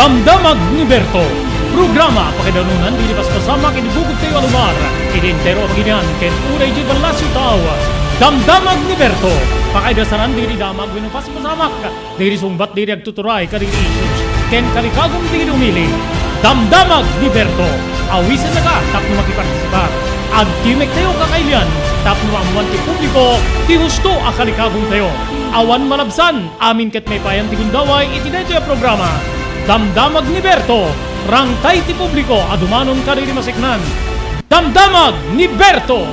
Damdamag ni Berto. Programa pakidanunan di pas pasama kinibugog tayo alumar. Identero ang ginyan ken uray di balasyo tao. Damdamag ni Berto. Pakaidasaran diri damag winupas pasamak. Diri sumbat diri agtuturay kadiri issues. Ken kalikagom diri umili. Damdamag ni Berto. Awisan na ka tapno makipartisipar. Agtimek tayo kakailan tapno amuan ti publiko ti husto akalikagom tayo. Awan malabsan amin ket may payan ti gundaway iti daytoy a programa. Damdamag ni Berto. Rangkay ti publiko adumanon kariri masiknan. Damdamag ni Berto.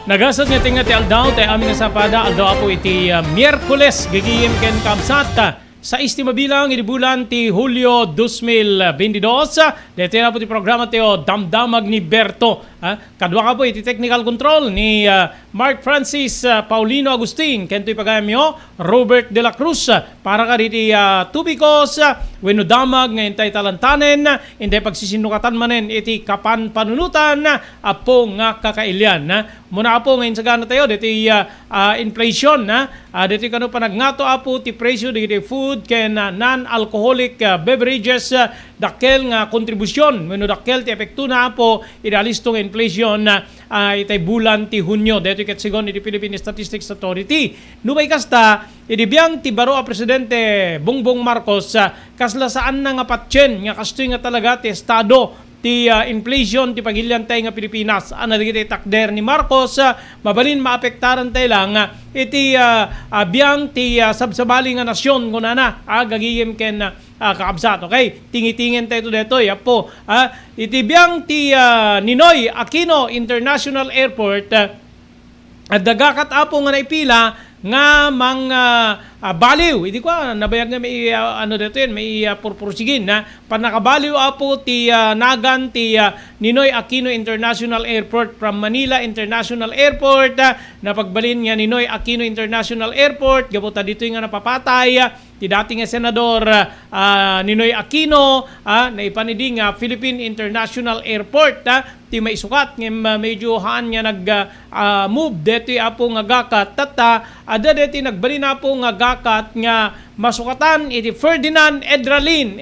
Nagasad nga tinga ti aldaw tay amin nga sapada aldaw apo iti Miyerkules gigiyem ken kamsat sa istimabilang iti bulan ti Hulyo 2022. Dito na po ti programa tayo Damdamag ni Berto. Kadwa ka po iti technical control ni Mark Francis Paulino Agustin. Kento ipagayam nyo Robert De La Cruz. Para ka diti tubikos wenno damag ngayon tayo talantanen. Hindi pagsisinukatan manen iti kapan panunutan apo nga kakailyan. Muna po ngayon sa gana tayo diti inflation. Diti kano panagnato apo ti presyo diti food ken non-alcoholic beverages dakkel nga kontribusyon wenno dakkel ti epekto na apo idalistong inflation itay bulan ti Hunyo dito ket sigon iti Philippine Statistics Authority. Numay kasta idibiyang ti baro a presidente Bongbong Marcos kasla saan na nga patyen nga kastoy nga talaga ti estado ti inflation ti pagilyan tayo nga Pilipinas. Ano digiti takder ni Marcos mabalin maapektaran tayo lang iti biyang ti sabsabali nga nasyon kunana gagiyem ken kaabsat. Okay, tingitingin tayo dito yapo iti biyang ti Ninoy Aquino International Airport dagakat apo nga naipila nga baliw hindi ko nabayag nga may dito yan may purpursigin na panakabaliw apo ti nagan ti Ninoy Aquino International Airport from Manila International Airport na pagbalin nga Ninoy Aquino International Airport gabuta dito nga napapatay ti dating nga senador Ninoy Aquino na ipanidi nga Philippine International Airport ti maisukat nga medyo haan nga nag move dito apo nga gakat ada dito nagbalin apo nga gakat nga masukatan iti Ferdinand Edralin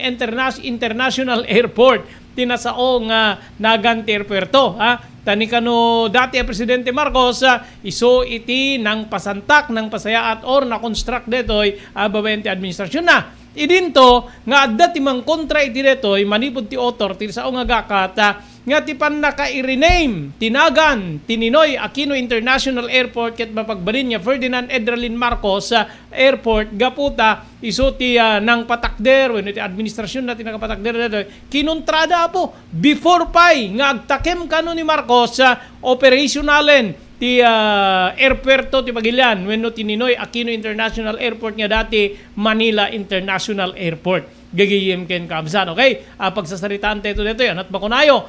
International Airport tinasao nga nagan ti airporto tani kano dati presidente Marcos iso iti nang pasantak nang pasayaat or na construct detoy babayan ti administrasyon na idinto nga adda ti mang kontra iti detoy manipod ti author ti sao nga gakat nga ti pan naka-rename tinagan ti Ninoy Aquino International Airport ket mapagbalin nga Ferdinand Edralin Marcos Airport gaputa iso ti nang patakder wenno ti administrasyon na ti nakapatakder detoy kinontrada po before pay nga agtakem kano ni Marcos operationalen ti airporto ti Pagilian wenno ti Ninoy Aquino International Airport nga dati Manila International Airport gagiyem ken kaabsan. Okay, pagsasaritaan tayo dito anat bakunayo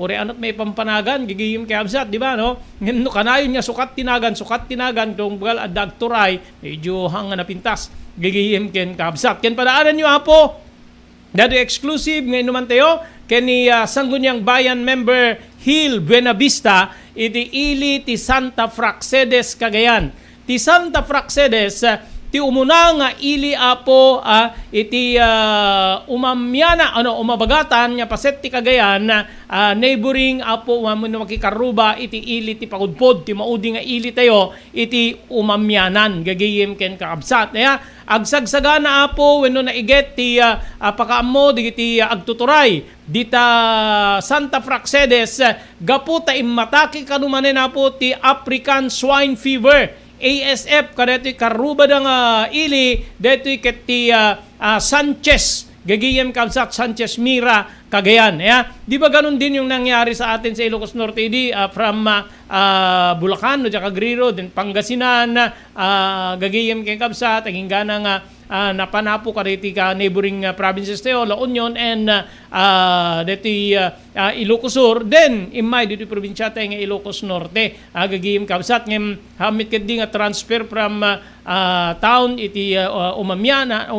ore anat may pampanagan gagiyem ken kaabsat di ba no ngeno kanayon nga sukat tinagan tong bugal adag turay medyo hanga na pintas gagiyem ken kaabsat ken padaanan niyo apo dado exclusive ngayon naman tayo ken ni Sangguniang Bayan member Hill Buenavista iti ili ti Santa Praxedes Cagayan. Ti Santa Praxedes ti umuna nga ili apo iti umamyana umabagatan nga paset ti Cagayan neighboring apo umamno makikaruba iti ili ti Pagudpod ti maudi nga ili tayo iti umamyanan gagiyem ken kaabsat agsagsagana apo wenno naiget ti pakaammo digiti agtuturay dita Santa Praxedes gaputa immataki kanumanen apo ti African Swine Fever ASF kadetoy karuba dang ili detoy ket ti Sanchez gagiyem kabsat Sanchez Mira Cagayan. Di ba ganun din yung nangyari sa atin sa Ilocos Norte from Bulacan o Cagrero din Pangasinan gagiyem ken kabsat aging ganang napanapo ka diti ka neighboring provinces tayo La Union and diti Ilocos Sur then imay diti probinsya tayo nga Ilocos Norte gagiyem kabsat ngem hamit ket di nga transfer from town iti umamyana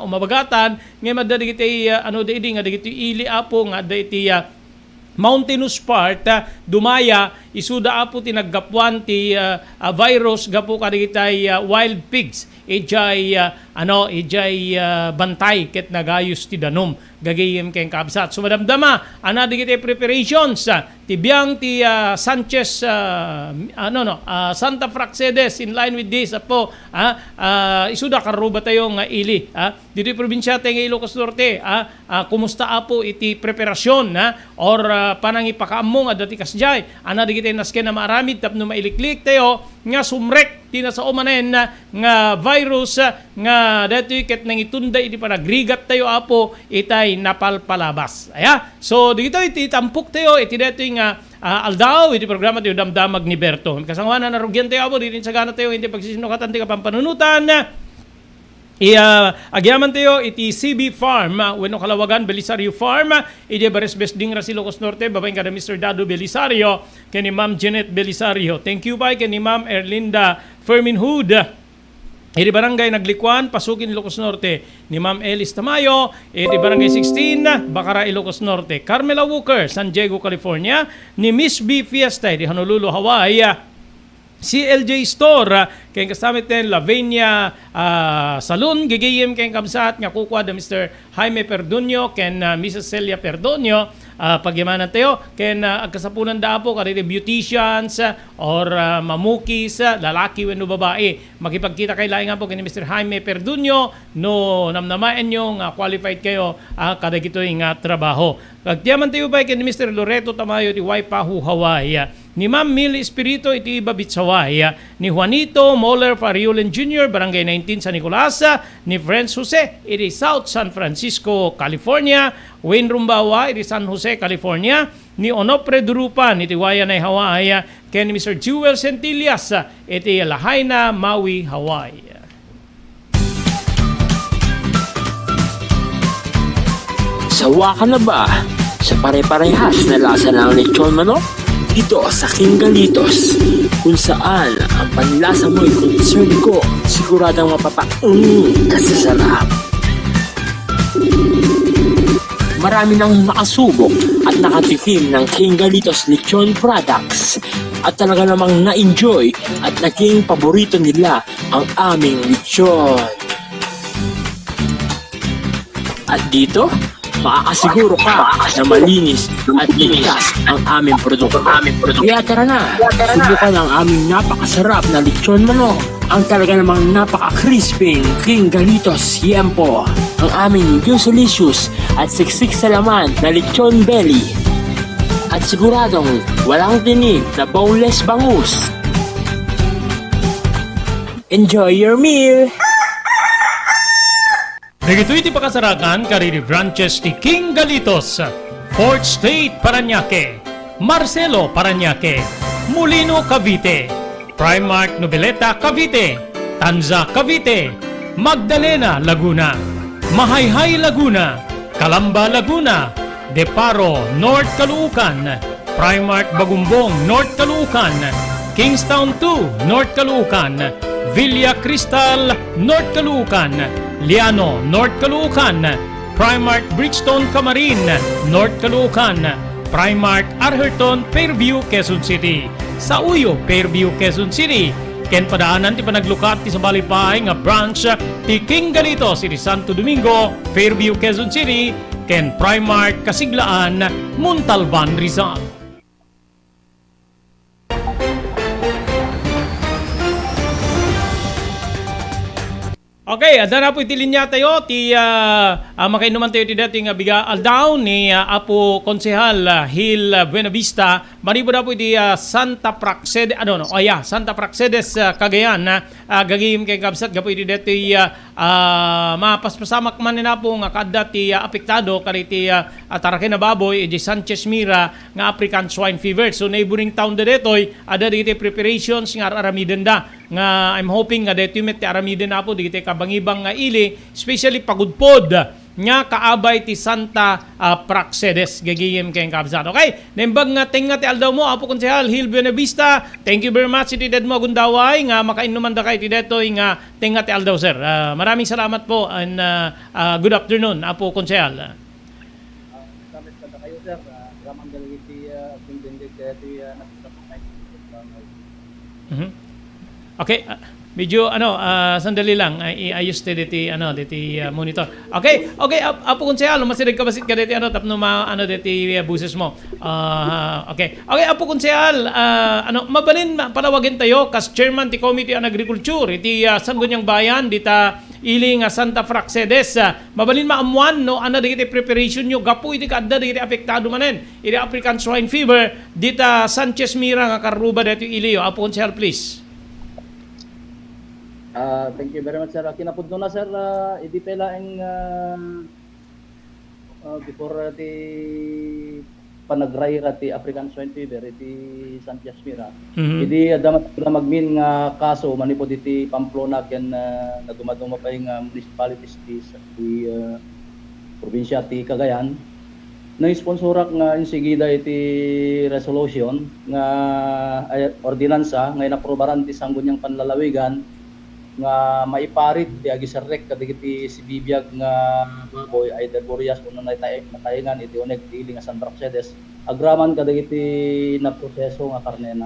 umabagatan ngem adda digiti nga digiti ili apo nga adda iti mountainous part dumaya isuda apo tinaggapuan ti virus gapo kadagitay wild pigs. Ijay bantay ket nagayos ti danom gagayem ken kabsat. So madamdama ana digiti preparations tibiyang ti Sanchez Santa Praxedes in line with this apo isuda karuba tayo nga ili dito probinsya tayo Ilocos Norte kumusta apo iti preparasyon or panang ipakaammo nga dati kasjay ana digiti nasken na maaramid tapno mailiklik tayo nga sumrek tina sa umanen nga virus nga dati ket nang itunda iti panagrigat tayo apo itay napalpalabas. So dito iti tampok tayo iti dati nga aldaw iti programa tayo damdamag ni Berto. Kasangwanan na rugyan tayo apo dito sa gana tayo hindi pagsisinukatan tayo kapampanunutan. Agyaman tayo iti CB Farm, wenno Kalawagan, Belisario Farm, iti Baresbes ding Ilocos Norte, babaeng kada Mr. Dado Belisario, kani Ma'am Jeanette Belisario. Thank you bye kani Ma'am Erlinda Ferminhood. Iti barangay Naglikwan, Pasukin, Ilocos Norte, ni Ma'am Elis Tamayo, iti barangay 16, Bacara, Ilocos Norte. Carmela Walker, San Diego, California, ni Miss B Fiesta, iti Honolulu, Hawaii. CLJ Store, kayong kasamit din Lavenia Salon, gigayim kayong kamsat nga kukuha da Mr. Jaime Perdonio, ken Mrs. Celia Perdonio, pagyamanan tayo, ken agkasapunan da po, karili beauticians, or mamukis, lalaki wenno babae, makipagkita kay laing nga po, kani Mr. Jaime Perdonio, no namnamaen nyo, qualified kayo, kada gito yung trabaho. Pagyaman tayo ba, kani Mr. Loreto Tamayo, di Waipahu, Hawaii, ni Ma'am Mili Espirito iti Babitsaway, ni Juanito Moller Fariolen Jr., Barangay 19 San Nicolas, ni Friends Jose iti South San Francisco, California, Wayne Rumbawa iti San Jose, California, ni Onopre Durupan iti Wayanay, Hawaii, ken Mr. Jewel Centillas iti Lahaina, Maui, Hawaii. Sawa ka na ba sa pare-parehas na lasa ng lechon manok? Dito sa King Galitos, kung saan ang panlasa mo'y concern ko, siguradang kasasarap. Marami nang nakasubok at nakatikim ng King Galitos lechon products at talaga namang na-enjoy at naging paborito nila ang aming lechon. At dito, makakasiguro ka na malinis at ligtas ang aming produkto. Kaya tara na, subukan ang aming napakasarap na lechon manok. Ang talaga namang napaka-crispy King Galitos Yempo. Ang aming juicelicious at siksik sa laman na lechon belly. At siguradong walang tinig na boneless bangus. Enjoy your meal! Nagito iti pakasarakan kariri branches ti King Galitos, Fort State, Parañaque, Marcelo, Parañaque, Molino, Cavite, Primark, Noveleta, Cavite, Tanza, Cavite, Magdalena, Laguna, Mahayhay, Laguna, Calamba, Laguna, Deparo, North Caloocan, Primark, Bagumbong, North Caloocan, Kingstown 2, North Caloocan, Villa Cristal, North Caloocan, Liano, North Caloocan, Primark Bridgestone Camarin, North Caloocan, Primark Arherton, Fairview, Quezon City. Sa Uyo, Fairview, Quezon City. Ken padaanan ti panaglukat ti sa balipay nga branch ti King Galitos iti Santo Domingo, Fairview, Quezon City. Ken Primark Kasiglaan, Montalban, Rizal. Okay, ada na po itilinya tayo ti makainuman tayo ti dating biga aldaw ni Apo Konsehal Hil Buenavista. Manibo na po ti Santa Praxedes Santa Praxedes Cagayan gagayim kay kabsat gapo iti dati mapaspasamak man na po nga kada ti apektado kari ti Taraken na baboy iti Sanchez Mira nga African swine fever. So neighboring town da detoy ada diti preparations nga aramiden da nga I'm hoping nga dito met ti aramiden na po dito kabangibang nga ili, especially pagudpod nga kaabay ti Santa Praxedes gagiyem kayong kabsat. Okay, nembag nga tinga ti aldaw mo Apo Konsehal Hil Buenavista. Thank you very much iti dad mo agundaway nga makainuman da kay ti detoy nga tinga ti aldaw sir. Maraming salamat po and good afternoon Apo Konsehal. Damit kada kayo sir, ramang daliti pindindig kaya ti nagtatamay. Mhm. Okay, medyo sandali lang iayos ti monitor. Okay, okay, apo konsehal, masidag ka basit ka diti tapno diti buses mo. Okay. Okay, apo konsehal, mabalin panawagin tayo kas chairman ti Committee on Agriculture iti Sangguniang Bayan dita iling Santa Praxedes. Mabalin maamuan no diti preparation nyo gapu iti kadda diti apektado manen iti African swine fever dita Sanchez Mira nga karuba diti iliyo. Apo konsehal, please. Thank you very much sir. Kinapudno na sir, idi pela ang before ti panagrayra ti African swine fever iti Sanchez Mira. Idi damat magmin nga kaso manipod iti Pamplona ken nadumaduma pa yung municipalities ti probinsya ti Cagayan. Na-sponsorak nga insigida iti resolution nga ordinansa nga inaprobaran ti Sangguniang Panlalawigan nga maiparit ti agisarrek kadagiti si bibiyag nga baboy either Boreas o natayengan iti uneg ti iling nga San Praxedes agraman kadagiti na proseso nga karnena.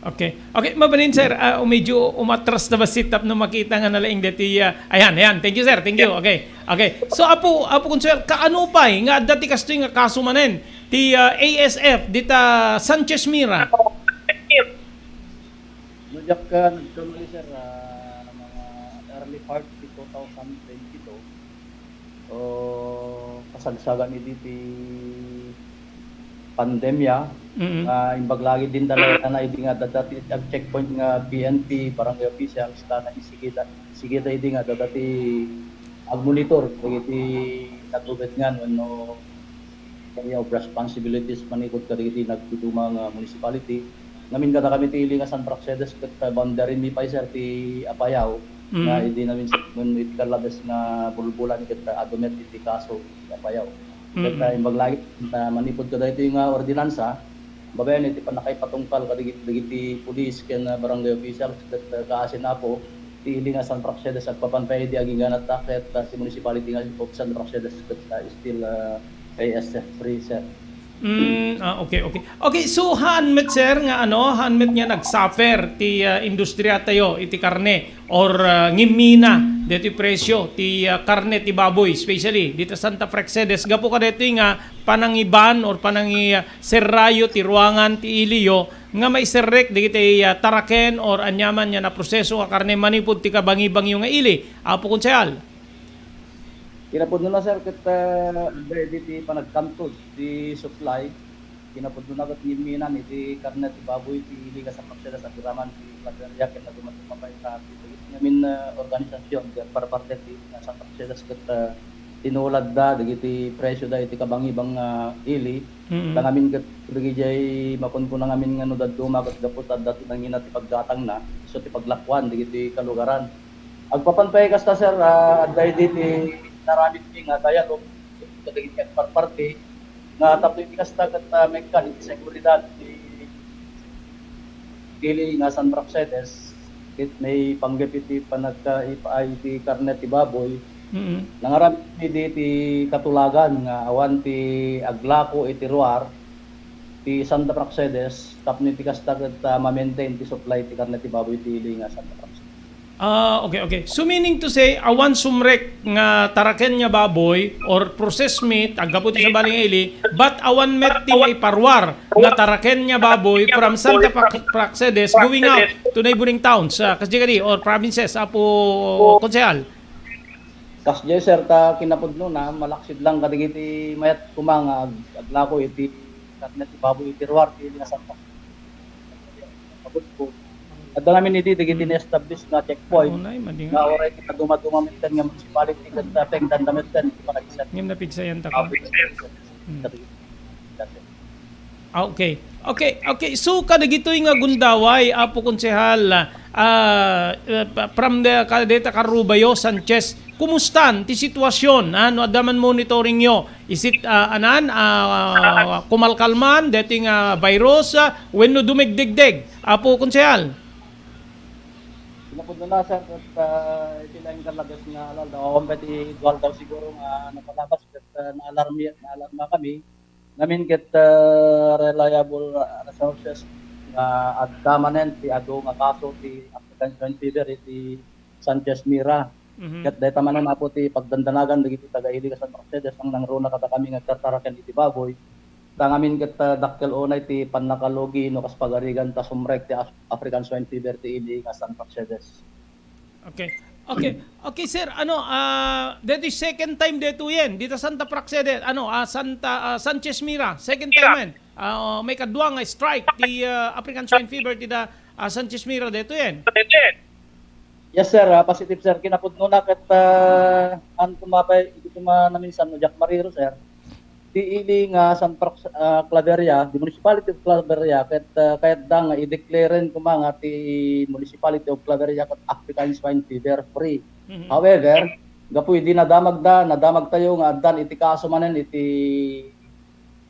Okay. Okay, mabalin sir, medyo umatras na ba sit-up na makita nga nalaing dati ayan. Thank you sir. Thank you. Okay. Okay. So apo konsehal, kaano pa nga dati kastoy nga kaso manen ti ASF dita Sanchez Mira. Nujak ka nagkamali sir mga early part ti 2022 kasagsagan iti pandemya imbag lagi din talaga na idi nga dati ang checkpoint nga PNP barangay officials na isigita idi nga dati ag monitor iti natubet ngan wenno area of responsibilities manikot kadagiti nagtutuma nga municipality namin kada kami ti iling nga San Praxedes ket boundary mi pa sir ti Apayao na idi namin when it kalabes nga bulbulan ket adumet iti kaso ti Apayao ket imbag lagi na manipod kada iti nga ordinansa babayan iti panakay patungkal kadagiti pulis ken barangay officials ket kaasin apo ti iling nga San Praxedes at papanpay di aging ganat ket si municipality nga of San Praxedes ket still ASF free sir. Okay, so hanmet sir nga hanmet nga nagsuffer ti industriya tayo iti karne or ngimina dito presyo ti karne ti baboy especially dito Santa Praxedes gapo ka dito nga panangiban or serrayo ti ruangan ti iliyo nga may serrek digiti taraken or anyaman nga na proseso nga karne manipod ti kabangi-bangyo nga ili. Apo konsehal. Kinapudno na sir ket ti panagkantod ti supply kinapudno na ket ngiminan iti karne ti baboy ti iling sa Praxedes sa Diraman ti Lageria ket nadumaduma pa ita namin organisasyon para parte ti sa Praxedes ket tinulad da dagiti presyo da iti kabangi-bang ili tangamin ket digijay makunkunan ngamin nga no daduma ket dapot dati nangina ti paggatang na so ti paglakwan digiti kalugaran agpapanpay kasta sir adday ti naramit nga dialog kadagiti ket party nga tapos ikasta ket mekkan iti seguridad dili nga San Praxedes ket may panggep iti panagkaipay ti karne ti baboy nangaramit iti katulagan nga awan ti aglako iti ruar ti Santa Praxedes tapno iti kasta ket ma-maintain ti supply ti karne ti baboy ti ili nga Santa Praxedes. Okay. So meaning to say, awan sumrek nga taraken nga baboy or processed meat, agaputi sa baling ili, but awan met ti iparwar nga taraken nga baboy from Santa Praxedes going out to neighboring towns, kasdi or provinces, apo konsehal. Kasdi sir, ta kinapudno na, malaksid lang kadigiti mayat kumang aglako iti karne ti baboy iti ruar ti nga Santa Praxedes. At namin iti digiti na-establish na checkpoint na oray kita dumadumamitan nga municipality kat tapeng dandamitan panagisat. Ngim na pigsayan ta ko. Okay. So kadagitoy nga gundaway apo konsehal from the kadeta Carubayo Sanchez, kumustan ti sitwasyon adaman monitoring nyo is it kumalkalman dating virus when no dumigdegdeg apo konsehal. Napod na sir at sila yung kalagas nga alal daw pati dual daw siguro nga napalabas at naalarma kami namin get reliable resources nga at damanen ti ado nga kaso ti African Swine Fever ti Sanchez Mira. Ket dayta man na po ti pagdandanagan dagiti taga Iligas San Mercedes ang nangruna kada kami nga tartaraken iti baboy. Tangamin ket dakkel unay ti pannakalogi no kas pagarigan ta sumrek ti African Swine Fever ti Iligas San Mercedes. Okay. Okay, sir. That is second time dito yan. Dito Santa Praxedes. Sanchez Mira. Second time yan. May kadwa nga strike di African Swine Fever ti da Sanchez Mira dito yan. Yes sir, positive sir. Kinapudno na ket an tumapay iti naminsan no Jack Mariro sir. Ti ili nga San Claveria, di Municipality of Claveria ket kayat da nga i-declare kumanga ti Municipality of Claveria ket African Swine Fever free. However, gapoy di nadamag tayo nga addan iti kaso manen iti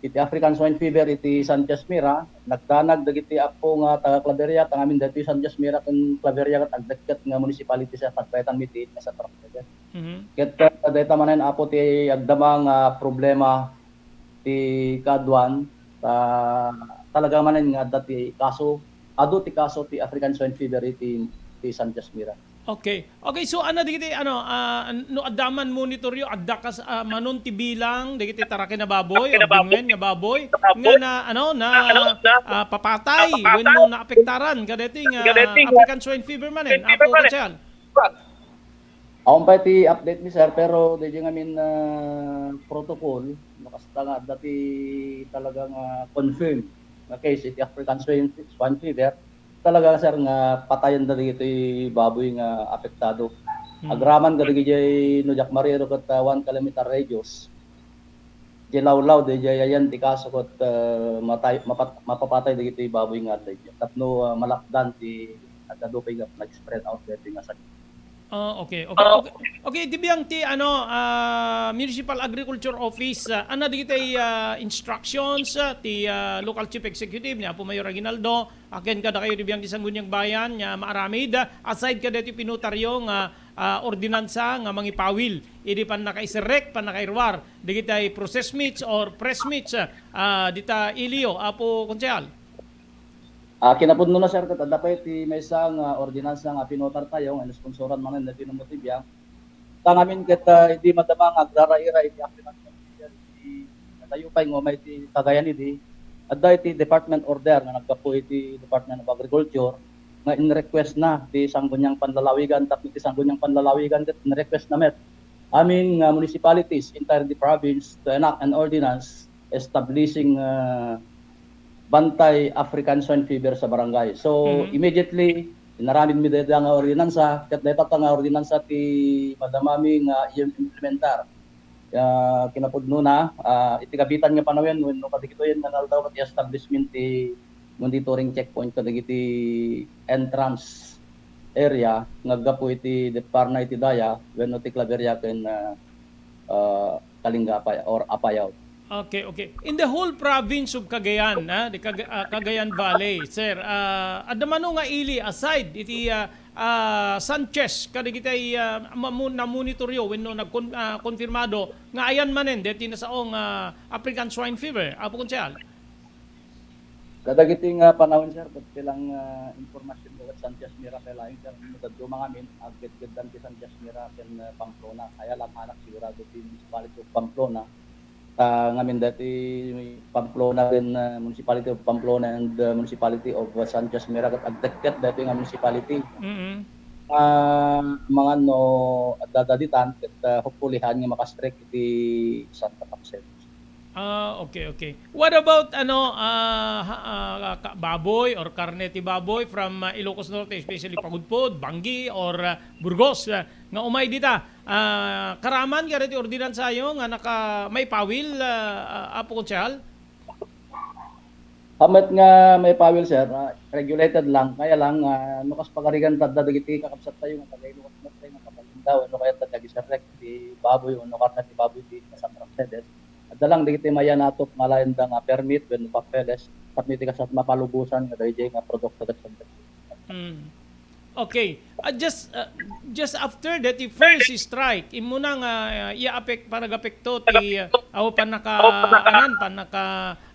African Swine Fever iti Sanchez Mira, nagdanag dagiti apo nga taga Claveria tangamin dati Sanchez Mira ken Claveria ket agdagket nga municipality sa pagpayatan miti sa Praxedes. Ket dayta manen apo ti agdamang problema ti kadwan talaga manen nga dati kaso ti kaso ti African Swine Fever ti Sanchez Mira. Okay, so digiti no addaman monitoryo adda kas manon ti bilang digiti taraken na baboy o bingwen nga baboy nga papatay wenno na apektaran kadeti nga African Swine Fever manen apo kasyal. Ako pa ti update ni sir pero di ngamin protocol nakasta nga dati talagang confirm na case iti African Swine Fever talaga sir nga patayan dali ito baboy nga apektado. Agraman kadagi jay no Jack Mariro ket 1 kilometer radius. Jilawlaw de jay ayan ti kaso ket mapapatay dagiti baboy nga day. Tapno malakdan ti adado pay nag-spread out dito nga sakit. Okay, tibiyang ti Municipal Agriculture Office digitay instructions ti local chief executive ni Apo Mayor Aguinaldo aken kada kayo tibiyang ti Sangguniang Bayan nya maaramid aside kada ti pinutaryo nga ordinansa nga mangipawil idi pan nakaiserek pan nakairwar digitay process meats or press meats dita Ilio Apo Konsehal. Kinapudno na sir ket adda pa iti maysa nga ordinansa nga pinotar tayo nga sponsoran man na tinumotibya. Tangamin ket hindi madama nga agraraira iti African iti tayo pay ngo may iti Cagayan idi. Adda iti department order nga naggapo iti Department of Agriculture nga in-request na ti Sangguniang Panlalawigan tapno ti Sangguniang Panlalawigan ket in-request na met amin nga municipalities entire the province to enact an ordinance establishing bantay African Swine Fever sa barangay. So immediately inaramid mi dayta nga ordinansa ket dayta nga ordinansa ti madamami nga implementar. Kinapudno na iti kabitan nga panawen wenno kadigitoyen nga naldaw ket establishment ti monitoring checkpoint kadagiti entrance area ngaggapo iti Deparna iti Daya wenno ti Claveria ken Kalinga or Apayao. Okay. In the whole province of Cagayan, the Cagayan Valley, sir, adamano nga ili aside iti Sanchez kadigitay na monitoryo wenno nagkonfirmado nga ayan manen deti na saong African Swine Fever. Apo Konsehal. Kadagiti nga panahon sir ket pilang impormasyon ko ket Sanchez Mira kay lain sir madadto mga amin agget-getan ti Sanchez Mira ken Pamplona kaya lang anak sigurado ti Municipality of Pamplona. Ngamin dati Pamplona rin Municipality of Pamplona and Municipality of Sanchez Mira ket agdagket dati nga municipality. Mga dadaditan ket hopefullyhan nga makastrike iti Santa Praxedes. Okay. What about baboy or karne ti baboy from Ilocos Norte, especially Pagudpod, Bangi or Burgos nga umay dita. Karaman ka rin ti ordinansa yung nga may pawil Apo Konsehal? Hamat nga may pawil sir, regulated lang. Kaya lang nukas pagarigan tadda dagiti kakabsat tayo nga taga Ilocos Norte nga kapalindaw no kaya tadda giserek ti baboy no karne ti baboy ti Santa Praxedes. Dalang digiti maya nato ngalain da nga permit when papeles tapno ti kasat mapalubusan nga dayjay nga produkto ket sa Okay. Just after that, the first strike, imo na nga i-affect panag-apekto ti aw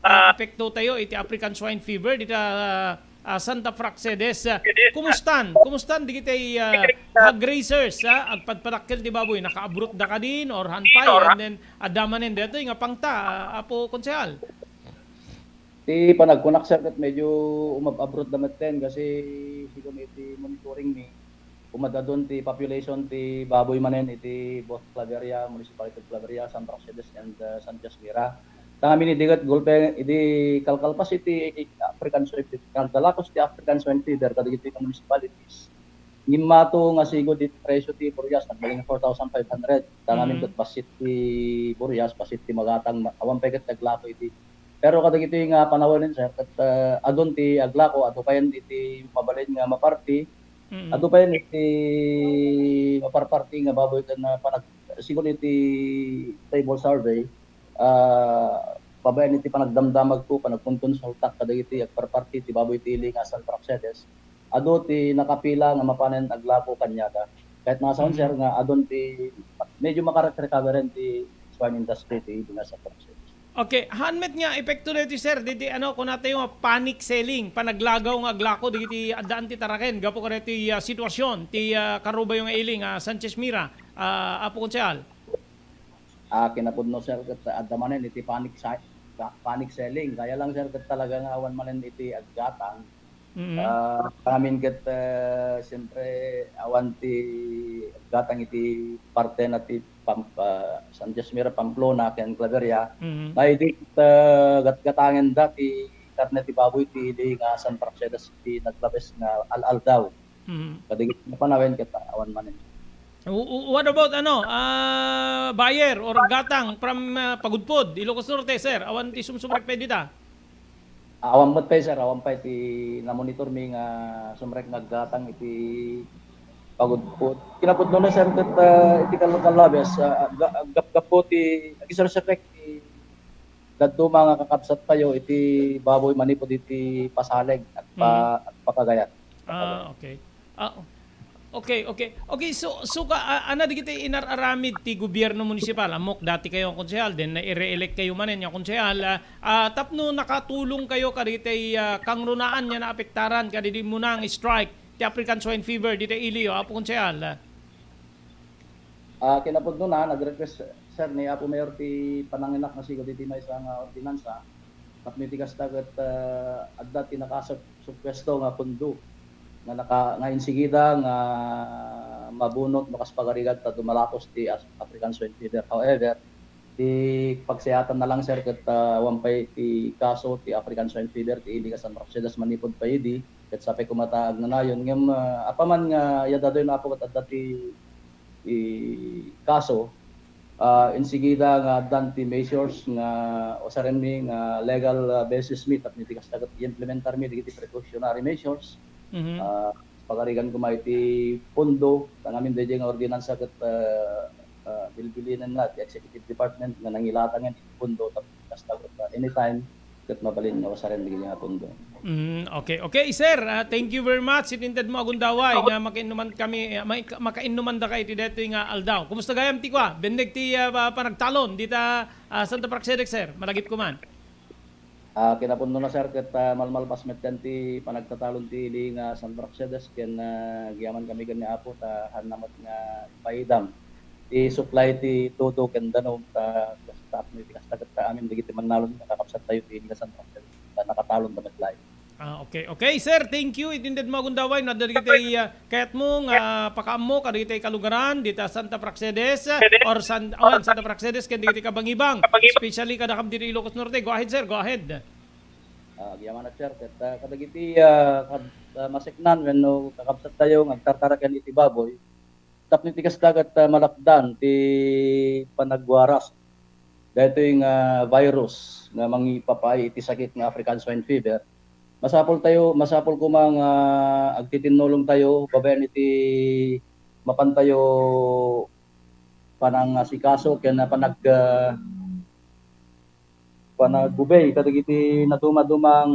apekto tayo iti African swine fever dita Santa Praxedes. Kumustan di kitay hog racers agpadpadakkel ti baboy nakaabrot da ka din or hanpay and then adamanen dito nga pangta apo konsehal. Ti panagkunak sir ket medyo umab-abroad damat ten kasi siguro iti monitoring ni umadadon ti population ti baboy manen iti both Claveria, Municipality of Claveria, San Praxedes and San Jasmira. Tangami ni digat golpe iti kalkalpas iti African swine fever. Kalkalakos ti African swine fever kadagiti ka municipalities. Ngimmato nga sigod iti presyo ti Burias nagbaling 4,500. Tangami ket pasit ti Burias, pasit ti Magatang awan peket naglako iti. Pero kadagiti nga panawanin sir ket adon ti aglako ato payen iti mabalin nga maparti. Ato pa yun iti maparparti nga baboy ken panag siguro iti table survey pabayan iti panagdamdamag ko panagpuntun sa utak kadagiti agparparti ti baboy ti ili nga San Praxedes ado ti nakapila nga mapanen aglako kanyada kahit mga sound sir nga adon ti medyo makarecover ti swine industry ti ili nga San Praxedes. Okay, hanmet nga epekto nito sir, diti ano kun nato yung panic selling, panaglagaw nga aglako diti addaan ti taraken, gapo ka ti sitwasyon ti karuba yung iling Sanchez Mira, apo konsehal. Kinapudno sir ket addamanen iti panic selling, kaya lang sir ket talaga nga awan manen iti aggatang. Amin ket siyempre awan ti aggatang iti parte na ti San Jasmira, Pamplona, ken Claveria. Dahil di gatgatangen dati karne ti baboy ti di nga San Praxedes ti naglabes nga al daw. Kadigit na panawen ket awan manen. What about buyer or gatang from Pagudpod, Ilocos Norte sir? Awan ti sumsumrek pa dita. Awan mat pa sir, awan pa ti na monitor mi nga sumrek naggatang iti Pagudpod. Kinapudno na sir ket iti kalabes gap-gapo ti agisar sa effect ti dadto mga kakabsat tayo iti baboy manipod iti pasaleg at pakagayat. Okay. Okay, so ana di kita inararamid ti gobyerno munisipal amok dati kayo ang konsehal then na-re-elect kayo manen yung konsehal tapno nakatulong kayo kaditay kangrunaan nya na apektaran kadidi mo nang strike ti African swine fever dito Ilio apo konsehal. Kinapudno na nag-request sir ni Apo Mayor ti pananginak na sigod iti may isang ordinansa tapnitikas taget adda ti nakasubpwesto nga pundo nga insigida nga mabunot makas pagarigat ta dumalakos ti African swine fever. However, ti pagsayatan na lang sir ket wampay ti kaso ti African swine fever ti ili ka San Praxedes manipod paydi ket sapay kumataag na nayon ngem apaman nga yadadoy na apo ket adda ti kaso insigida nga danti measures nga osaren mi nga legal basis mi tapno ti kastagat implementar mi digiti precautionary measures. Pagarigan ko iti pondo tangamin DJ nga ordinansa ket bilbilinan na ti executive department nga nangilatangan iti pondo tapos kastagot anytime ket mabalin nga osaren digiti nga pondo. Okay sir, thank you very much itinted mo agundaway nga makainuman kami makainuman da kay ti detoy nga aldaw. Kumusta gayam ti kwa? Bendig ti panagtalon dita Santa Praxedes sir, malagip ko man. Kinapundo na sir ket malmalpas met ti panagtatalon ti ili nga San Praxedes ken giyaman kami gani apo ta hanamot nga paidam ti supply ti todo ken danom ta staff ni ti kastagat ta amin digiti manalon nakakapsat tayo ti ili nga San Praxedes ta nakatalon ta met live. Okay sir, thank you itinted mo agundaway na dagiti kayat mo nga pakaam mo kadagiti kalugaran dita Santa Praxedes or Santa Praxedes ken digiti kabangibang especially kada kam diri Ilocos Norte. Go ahead sir, go ahead. Giyaman na sir ket kadagiti masiknan wenno kakabsat tayo ngagtartaraken iti baboy tapno ti kastagat malakdan ti panagwaras daytoy nga virus nga mangipapay iti sakit nga African swine fever. Masapol ko mga agtitinulong tayo babayan iti mapantayo panang sikaso ken panag panagubay kadagiti naduma-dumang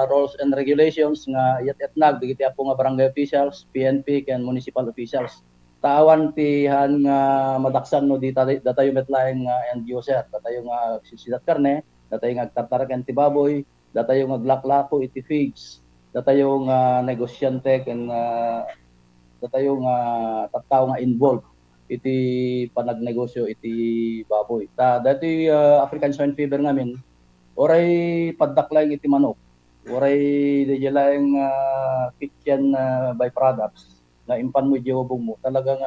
rules and regulations nga yat-etnag dagiti apo nga barangay officials, PNP ken municipal officials. Taawan ti han nga madaksan no datayo metlaeng end user, datayo nga sisidat karne, datayo nga agtartaraken ti baboy, datayo nga aglaklako iti figs, datayo nga negosyante ken datayo nga tattao nga involved iti panagnegosyo iti baboy. Dati African swine fever ngamin, oray paddaklang iti manok, oray dijelang kitchen byproducts na impan mo ijewabong mo, talagang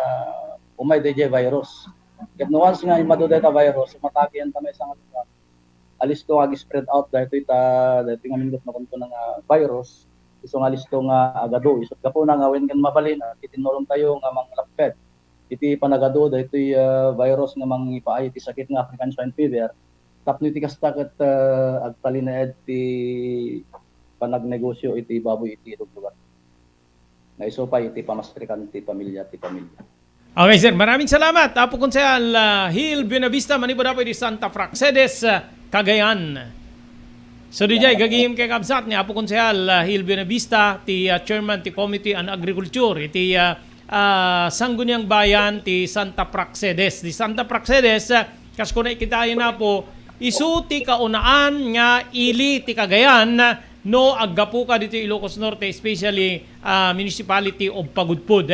umay deje virus. Ket no once nga imado data virus, mataki yan tamay sa nga alis to ag spread out dahito dahito nga mindot na kunto ng virus, iso nga alis to nga agado, iso ka po na nga wen kan mabalin, itinulong tayo nga manglapet iti panagado dahito virus nga mangipaay iti sakit nga African swine fever. Tapno iti kastaket agtalinaed ti panagnegosyo iti baboy iti lugar. Na iso pa iti pamastrikan ti pamilya. Okay, sir. Maraming salamat. Apo Konsehal Hil Buenavista, manibod apo di Santa Praxedes, Cagayan. So, DJ, gagihim kay kabsat ni Apo Konsehal Hil Buenavista, ti Chairman ti Committee on Agriculture, iti Sangguniang Bayan ti Santa Praxedes. Di Santa Praxedes, kas ko na ikitayin na po, isu ti kaunaan nga ili ti Cagayan, no aggapu ka dito Ilocos Norte, especially municipality of Pagudpud.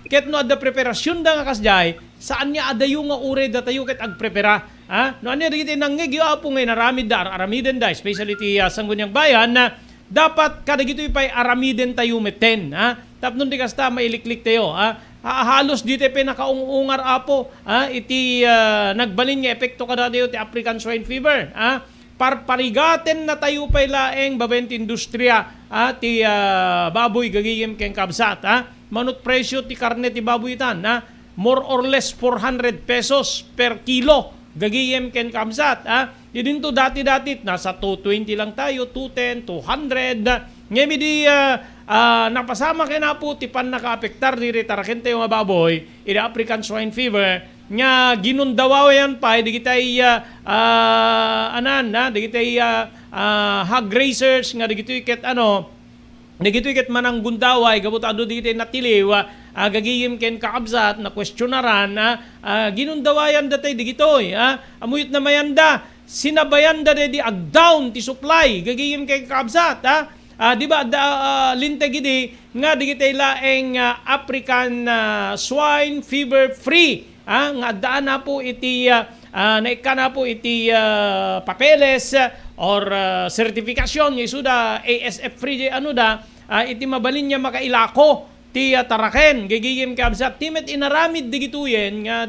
Ket no adda preparasyon da nga kasjay, saan niya adayo nga ure datayo ket agprepara. No anya dagiti nanggig apo ngay naramid da aramiden da, especially ti Sangguniang Bayan, dapat kadagitoy pay aramiden tayo meten. Tapnon di kasta mailiklik tayo. Halos dito pinakaungar apo iti nagbalin nga epekto kada tayo ti African swine fever. Parparigaten na tayo pay laeng babent industriya ti baboy gagiyem ken kabsat. Manut presyo ti karne ti baboy tan, more or less 400 pesos per kilo gagiyem ken kabsat. Din to dati-dati nasa 220 lang tayo, 210, 200. Ngemi di napasama kay na po ti pan nakaapektar diri taraken tayo nga baboy iti African swine fever nga ginundawayan pa digitay digitay hog raisers nga digitoy ket digitoy ket manang gundaway gabutado digitay natiliw gagiyem ken kakabsat na questionaran ginundawayan datay digitoy amuyot na mayanda sinabayan da di ag down ti supply gagiyem ken kakabsat di ba linte gidi nga digitay laeng African swine fever free nga daan na po iti naika na po iti papeles or certification yung isuda ASF free iti mabalin niya makailako ti taraken gigigim kabsat timet inaramid digituyen nga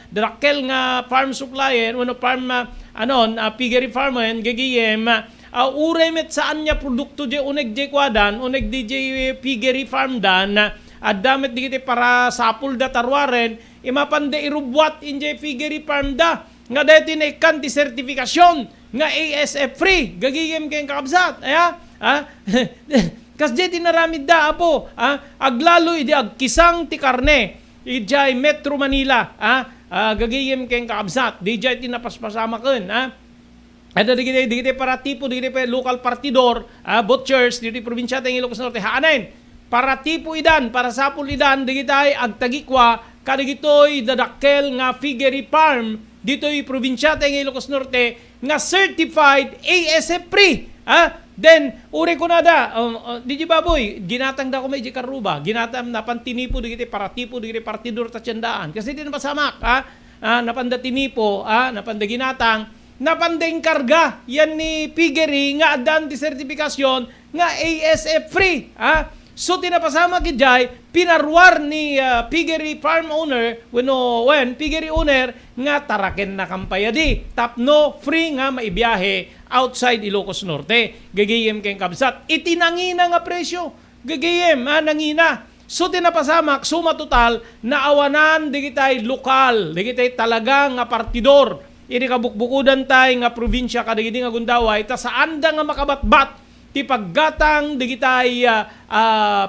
drakkel nga farm supplier farm piggery farmer gigigim uray met saan niya produkto di uneg di kwadan uneg di piggery farm dan damit digiti para sapul da tarwaren imapande irubwat injay piggery farm da nga dahiti na ikan ti sertifikasyon nga ASF free gagigim kayong kakabsat kas di tinaramid da apo aglalo idi agkisang ti karne ijay Metro Manila gagigim kayong kakabsat di jay tinapaspasama ken ada digiti para tipo digiti pa local partidor butchers digiti probinsya tayong Ilocos Norte haanen para tipo idan para sapul idan digitay agtagikwa kadigitoy dadakkel nga piggery farm dito'y probinsya tayong Ilocos Norte nga certified ASF free then uri ko na da di baboy ginatang da ko may karuba ginatam na pantinipo digiti para tipo digiti partidor ta tiandaan kasi din pasamak napanda tinipo napanda ginatang napandeng karga yan ni piggery nga adan ti sertifikasyon nga ASF free so tinapasama gidjay pinarwar ni piggery farm owner when piggery owner nga taraken na kampayadi tapno free nga maibiyahe outside Ilocos Norte gagayem keng kabsat itinangina nga presyo gagayem nangina so tinapasamak suma total na awanan digitay lokal digitay talaga nga partidor ini kabukbukudan tay nga probinsya kadagiti nga gundaway ta saan da nga makabatbat ti paggatang digitay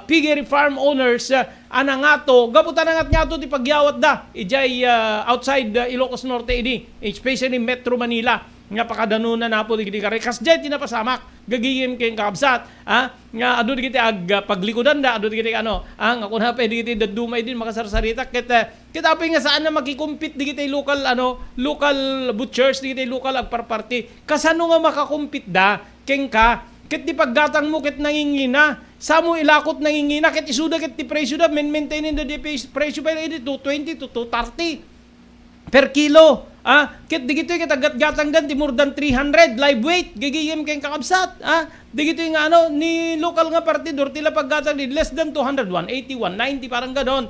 piggery farm owners anangato gaputan angat nyato ti pagyawat da ijay outside Ilocos Norte ini especially Metro Manila nga pakadanunan na po digiti kare kasjay tinapasamak gagiyem kay kabsat nga adu digiti ag paglikudan da adu digiti ano nga kun ha digiti dadumay din makasarsarita kita apay nga saan na makikumpit digiti local butchers digiti local agparparti kasano nga makakumpit da ken ka ket di paggatang mo ket nangingina sa mo ilakot nangingina ket isuda ket ti presyo da maintain in the presyo pa iti 220 to 230 per kilo. Ket digito ket agat-gatang dan ti more than 300 live weight gigiyem ken kakabsat. Digito nga ano ni local nga partidor tila paggatang di less than 200 180 190 parang gadon.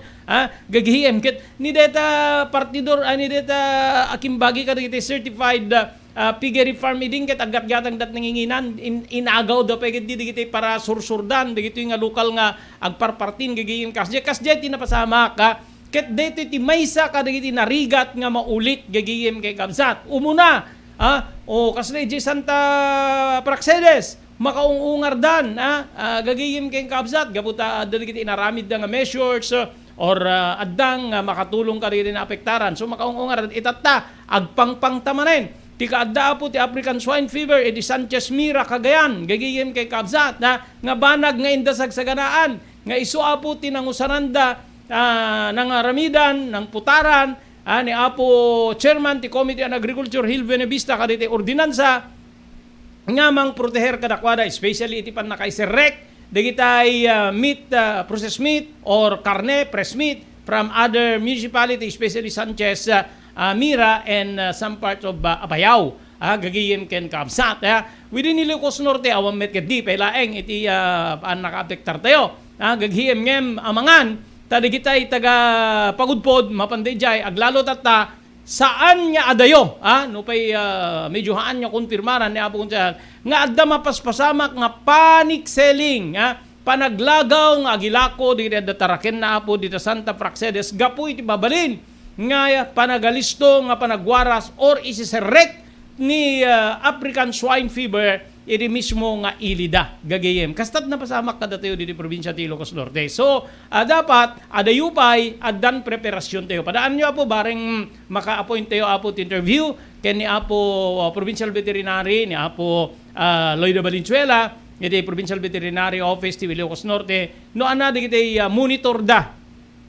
Gagihiem ket ni deta partidor ni deta akimbagi ka digiti certified piggery farm iding ket agat-gatang dat nanginginan inagaw da pagit di digiti para sursurdan digito nga local nga agparpartin gigiyem kasje tinapasama ka ket dito ti maysa kadagiti narigat nga maulit gagiyem kay kabsat. Umuna, kasli di Santa Praxedes, makaungungar dan, gagiyem kay kabsat, gaputa dadagiti inaramid da nga measures, or addang makatulong kadagiti na apektaran. So makaungungar, itata, agpangpang tamanen. Ti kaadda po ti African Swine Fever, edi Sanchez Mira, Cagayan, gagiyem kay kabsat, nga banag nga indasag sa ganaan, nga isua po ti nangusaranda, ng ramidan, ng putaran, ni Apo Chairman ti Committee on Agriculture Hill Buenavista kaditi ordinansa nga mang proteher kadakwada especially iti pan nakaiserrek digitay meat, processed meat or karne, press meat from other municipality especially Sanchez Mira and some parts of Apayao. Gagiyem ken kabsat. Within Ilocos Norte awam met ket di pailaeng iti nakaapektar tayo. Gagiyem ngem amangan tadigitay taga pagudpod mapanday jay aglalo tata saan nga adayo no pay medyo haan nga konfirmaran ni Apo Konsehal nga adda mapaspasamak nga panic selling panaglagaw nga agilako digiti adda taraken na Apo dito Santa Praxedes gapu iti babalin nga panagalisto nga panagwaras or isiserek ni African Swine Fever iti mismo nga ilida gagayem kastat na pasamak kada tayo dito probinsya ti Ilocos Norte. So dapat adayupay addan preparasyon tayo padaan nyo Apo bareng maka-appoint tayo Apo ti interview ken ni Apo Provincial Veterinary ni Apo Loida Valenzuela iti Provincial Veterinary Office ti Ilocos Norte no ana digiti monitor da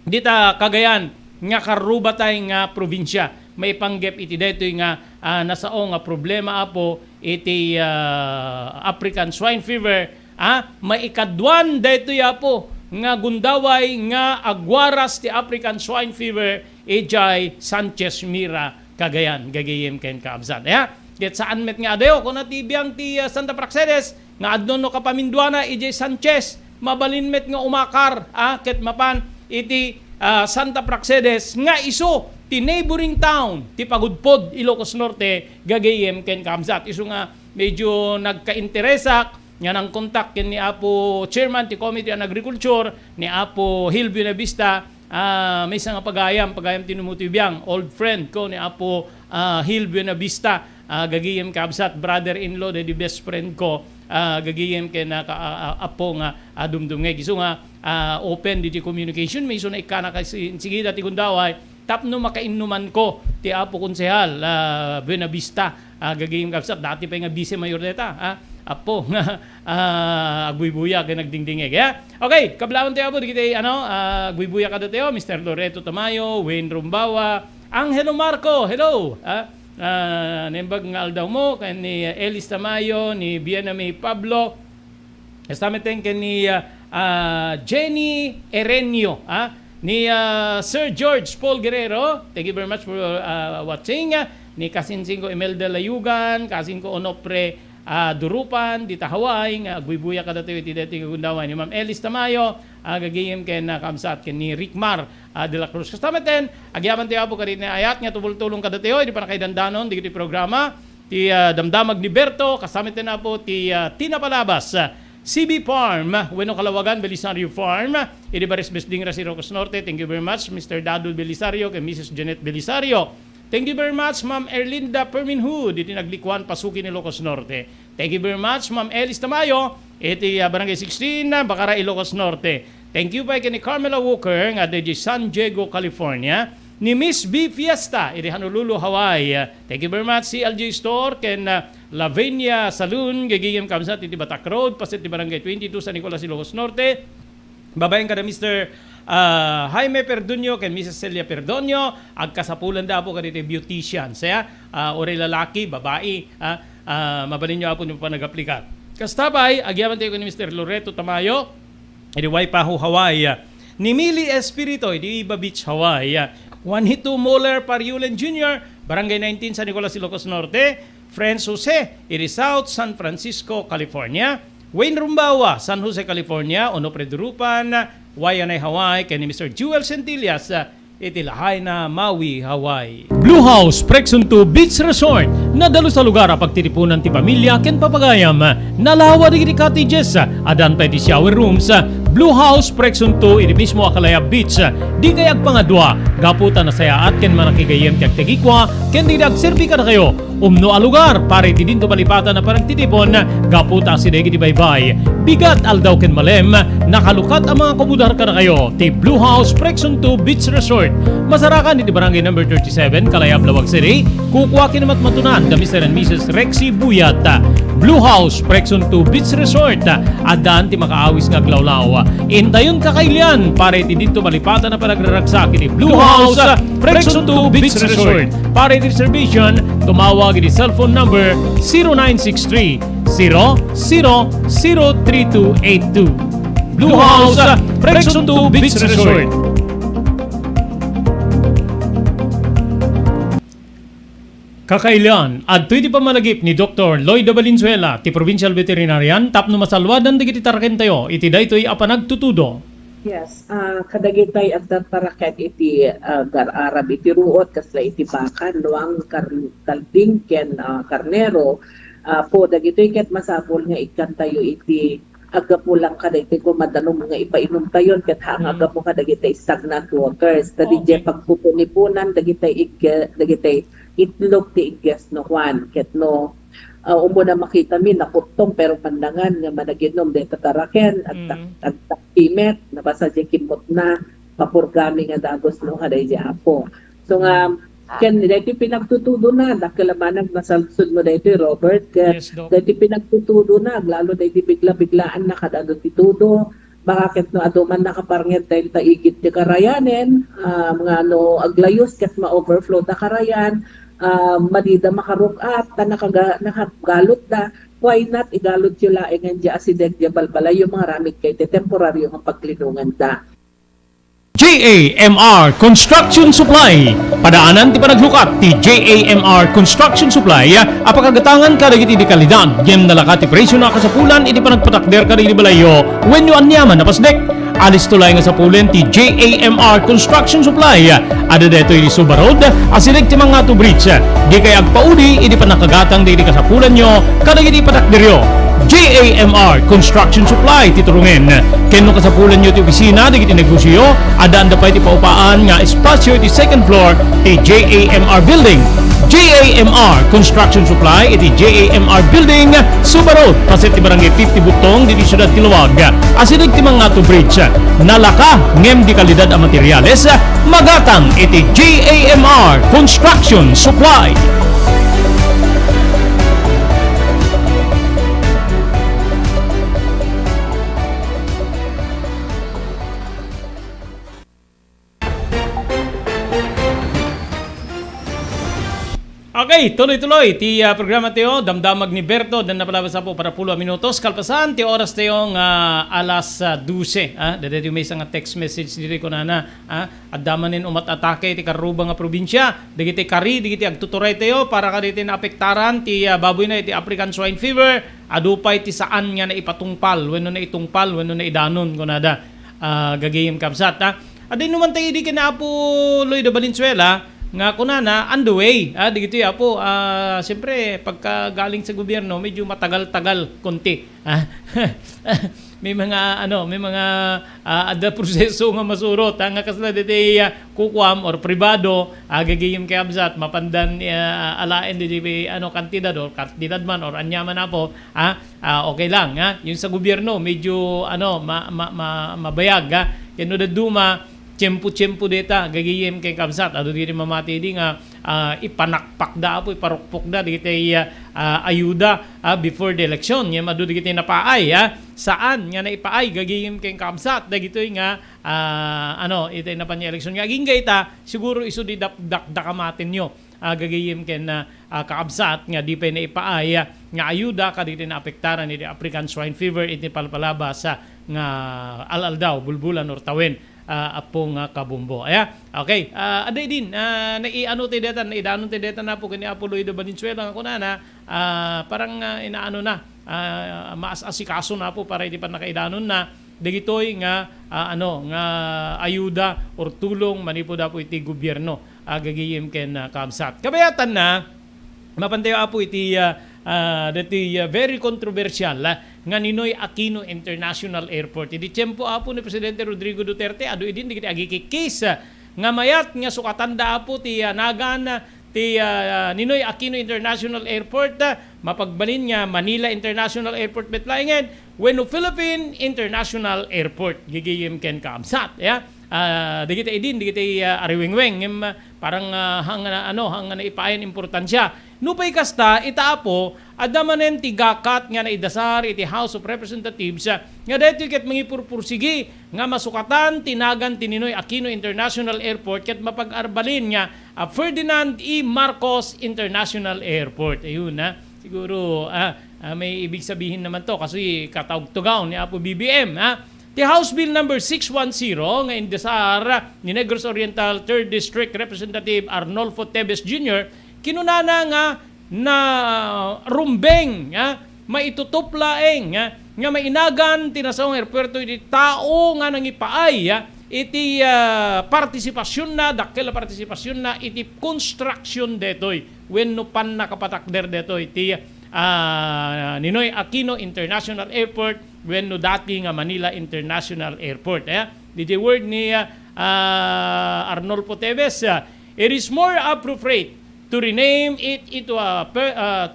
dita Cagayan nga karubatay nga probinsya may panggep iti daytoy nga nasao nga problema Apo iti African Swine Fever maikadwan daytoy Apo nga gundaway nga agwaras ti African Swine Fever ijay Sanchez Mira Cagayan gagayem ken kaabsat ket saan met nga adayo kun natibiyang ti Santa Praxedes nga adno no kapaminduana ijay Sanchez mabalin met nga umakar ket mapan iti Santa Praxedes nga iso ti neighboring town ti Pagudpod Ilocos Norte gagayem ken kamsat isu nga medyo nagka-interesak nga nang kontak ken ni Apo Chairman ti Committee on Agriculture ni Apo Hill Buenavista may isang pagayam tinumutibiyang old friend ko ni Apo Hill Buenavista gagayem kamsat brother-in-law di best friend ko gagayem ken Apo nga dumdumngeg isu nga open di communication may iso na ikana kasi sigida ti gundaway tapno makainuman ko ti Apo Konsehal Buenavista gagayem kapsat dati pa nga vice mayor deta Apo nga agbuibuya ken nagdingdingeg okay kablawan ti Apo digiti agbuibuya kada tayo Mr. Loreto Tamayo Wayne Rumbawa Angelo Marco hello nembag nga aldaw mo ken ni Elis Tamayo ni Bianame Pablo estameten ken ni Jenny Erenio ni Sir George Paul Guerrero, thank you very much for watching. Ni Kasinsingo Imelda Layugan, Kasinko Onopre Durupan, Dita Hawaii, agbuibuya kada tayo iti dati gundawan ni Ma'am Elis Tamayo, gagayem ken kamsat ken ni Rickmar de la Cruz. Kastameten, agyaman tayo po kadit na ayat nga tubul-tulong kada tayo, di pa nakaidandanon, di kiti programa, ti Damdamag ni Berto, kastameten na po ti Tina Palabas, CB Farm, Bueno Kalawagan, Belisario Farm, Idibares Besding Ilocos Norte. Thank you very much, Mr. Dadul Belisario, kay Mrs. Janet Belisario. Thank you very much, Ma'am Erlinda Perminhu, dito naglikuan Pasukin Ilocos Norte. Thank you very much, Ma'am Elis Tamayo, iti Barangay 16, Bacara Ilocos Norte. Thank you pa kay ni Carmela Walker, nga di San Diego, California. ni Miss B Fiesta, iti Honolulu, Hawaii. Thank you very much, CLJ Store, ken Lavenia Saloon, gagigim kamsat, iti Batak Road, pasit ti Barangay 22, San Nicolas, Ilocos Norte. Babaeng kada Mr. Jaime Perdonio ken Mrs. Celia Perdonio, agkasapulan da po kadito beautician. Saya, ore lalaki, babae, mabalin nyo po nyo pa nag-aplikat. Kastabay, agyaman tayo ni Mr. Loreto Tamayo, iti Waipahu, Hawaii. Ni Mili Espirito, iti Iba Beach, Hawaii. Juanito Moller Pariulen Jr., Barangay 19, San Nicolas, Ilocos Norte. Friends Jose, iti South San Francisco, California. Wayne Rumbawa, San Jose, California. Ono Predrupan, Wayanay, Hawaii. Kani Mr. Jewel Centillas, iti Lahaina, Maui, Hawaii. Blue House Prexon 2 Beach Resort. Nadalo sa lugar pagtitipunan ti pamilya ken papagayam. Nalawa di cottages. Adan pa ti shower rooms. Blue House Prexon 2 iti mismo Akalaya Beach. Di kayag pangadwa. Gaputan na sayaat ken manakigayem ti agtegikwa. Ken di agserbi ka na kayo. Umno a lugar pare ti dinto malipatan na parang titipon. Gaputa si Degi di baybay. Bigat aldaw ken malem. Nakalukat ang mga komudar ka na kayo. Ti Blue House Prexon 2 Beach Resort. Masarakan iti barangay number 37 Kalayab, Lawag City. Kukuha kinamat matunan da Mr. and Mrs. Rexy Buyat. Blue House Prexon 2 Beach Resort. Adan ti makaawis nga glawlaw. Intayon kakailan pare ti dito malipatan na panagraragsak iti Blue House Prexon 2 Beach Resort. Pare ti reservation, tumawag iti cellphone number 0963 003282. Blue House Prexon 2 Beach Resort. Kakailan, at iti pamalagip ni Dr. Lloyd Valenzuela, ti Provincial Veterinarian, tapno masalwadan digiti taraken tayo, iti daytoy apanagtutudo. Yes, kadagitay at taraket iti gar-arab iti ruot kasla iti bakan luang kalding ken karnero po dagitoy ket masapol nga ikan tayo iti agapulang kadagitay ko madanong nga ipainom tayon ket hang agapo kadagitay stagnant waters kadije pagpupunipunan dagitay itlog ti igges no Juan ket no umo na makita mi nakutong pero pandangan nga managinom de tataraken at taktimet nabasa di kimot na papurgami nga dagos no haday di apo so nga ken dito pinagtutudo na dakalamanag nasalsud mo dito Robert Yes, Doc. dito pinagtutudo na lalo dito bigla-biglaan na kadado titudo bakit no aduman nakaparnget dahil taigit ti karayanen mga no aglayos ket ma-overflow da karayan madida makarukat ta nakagalot da why not igalot yung laingan di asideg di balbalay yung mga ramit kay te temporaryo ng paglinungan da. JAMR Construction Supply. Padaanan ti panaglukat ti JAMR Construction Supply apakagatangan ka dagiti di kalidad gem nalaka ti presyo na kasapulan iti panagpatakder ka di balayo wenno anyaman na pasdek. Alis tulay nga sapulen ti JAMR Construction Supply. Ada deto iti Suba Road asilig ti mga bridge. Di kay agpaudi iti panakagatang di kasapulan nyo kadagiti patakderyo. JAMR Construction Supply titurungen. Kenno kasapulan nyo ti opisina digiti negosyo adaan da pa iti paupaan nga espasyo iti second floor ti JAMR Building. JAMR Construction Supply iti JAMR Building Suba Road pasit ti barangay 50 Butong diti syudad ti Luwag. Asilig ti mga bridge. Nalaka ngem di kalidad a materyales magatang iti JAMR Construction Supply. Okay, tuloy-tuloy. Ti programa tayo, damdamag ni Berto, dan napalabas po para 10 minutos. Kalpasan, ti oras tayo alas 12. Dati may isang text message dito ko na at damanin umat-atake ti karuba nga probinsya. Dagiti kari, dagiti agtuturay tayo para kaditi naapektaran ti baboy na iti African Swine Fever. Adupay ti saan nga na ipatungpal, wenno na itungpal, wenno na idanon kunada. Gagayim kapsat. Aday naman tayo di kina po Lloyd Valenzuela. Nga kunana on the way digito ya po siyempre pagka galing sa gobyerno medyo matagal-tagal konti may mga ada proseso nga masurot nga kasla diti kukwam or pribado gagayim kay absat mapandan alaen diti kantidad or kantidad man or anyaman na po okay lang yung sa gobyerno medyo mabayag keno da duma tiyempo deta gagayem kay kabsat ado diri mamati di nga ipanakpak da po iparukpok da di ayuda before the election nya adu di napaay saan nga naipaay gagayem kay kabsat dagitoy nga itay na panya election nga gingay ta siguro isu di dakamatin nyo gagayem ken kaabsat nga di pa naipaay nga ayuda kadito na apektaran ni African swine fever iti palpalaba sa nga alaldaw bulbulan or tawen apong kabumbo. Okay. Aday din naiano ti deta naidano ti deta na po kani Apoloido Valenzuela nga kunana parang inaano na maasasikaso na po para hindi pa nakaidanon na dagitoy nga nga ayuda or tulong manipo da po iti gobyerno gagayem ken kamsat. Kabayatan na mapantayo apo iti very controversial nga Ninoy Aquino International Airport. Idi tiyempo apo ni Presidente Rodrigo Duterte adu idin digiti agikikis nga mayat nga sukatanda apo ti nagan ti Ninoy Aquino International Airport mapagbalin nga Manila International Airport betlaengen wenno Philippine International Airport gigiyem ken kaamsat digiti idin digiti ariwengweng parang hang naipayan importansya nupay kasta itaapo adamanen ti gakat nga naidasar iti House of Representatives nga daytoy ket mangipurpursigi nga masukatan tinagan ti Ninoy Aquino International Airport ket mapag-arbalin nga Ferdinand E. Marcos International Airport. Ayun siguro may ibig sabihin naman to kasi katawag-tugaw ni Apo BBM Ti House Bill number 610 nga indesar ni Negros Oriental 3rd District Representative Arnolfo Tevez Jr. kinunana nga na rumbeng maitutuplaeng nga mainagan tinasaong aeropuerto iti tao nga nangipaay iti partisipasyon na dakkel partisipasyon na iti construction detoy wenno pan nakapatakder detoy iti Ninoy Aquino International Airport wenno dati nga Manila International Airport. The word ni Arnolfo Tevez, it is more appropriate to rename it into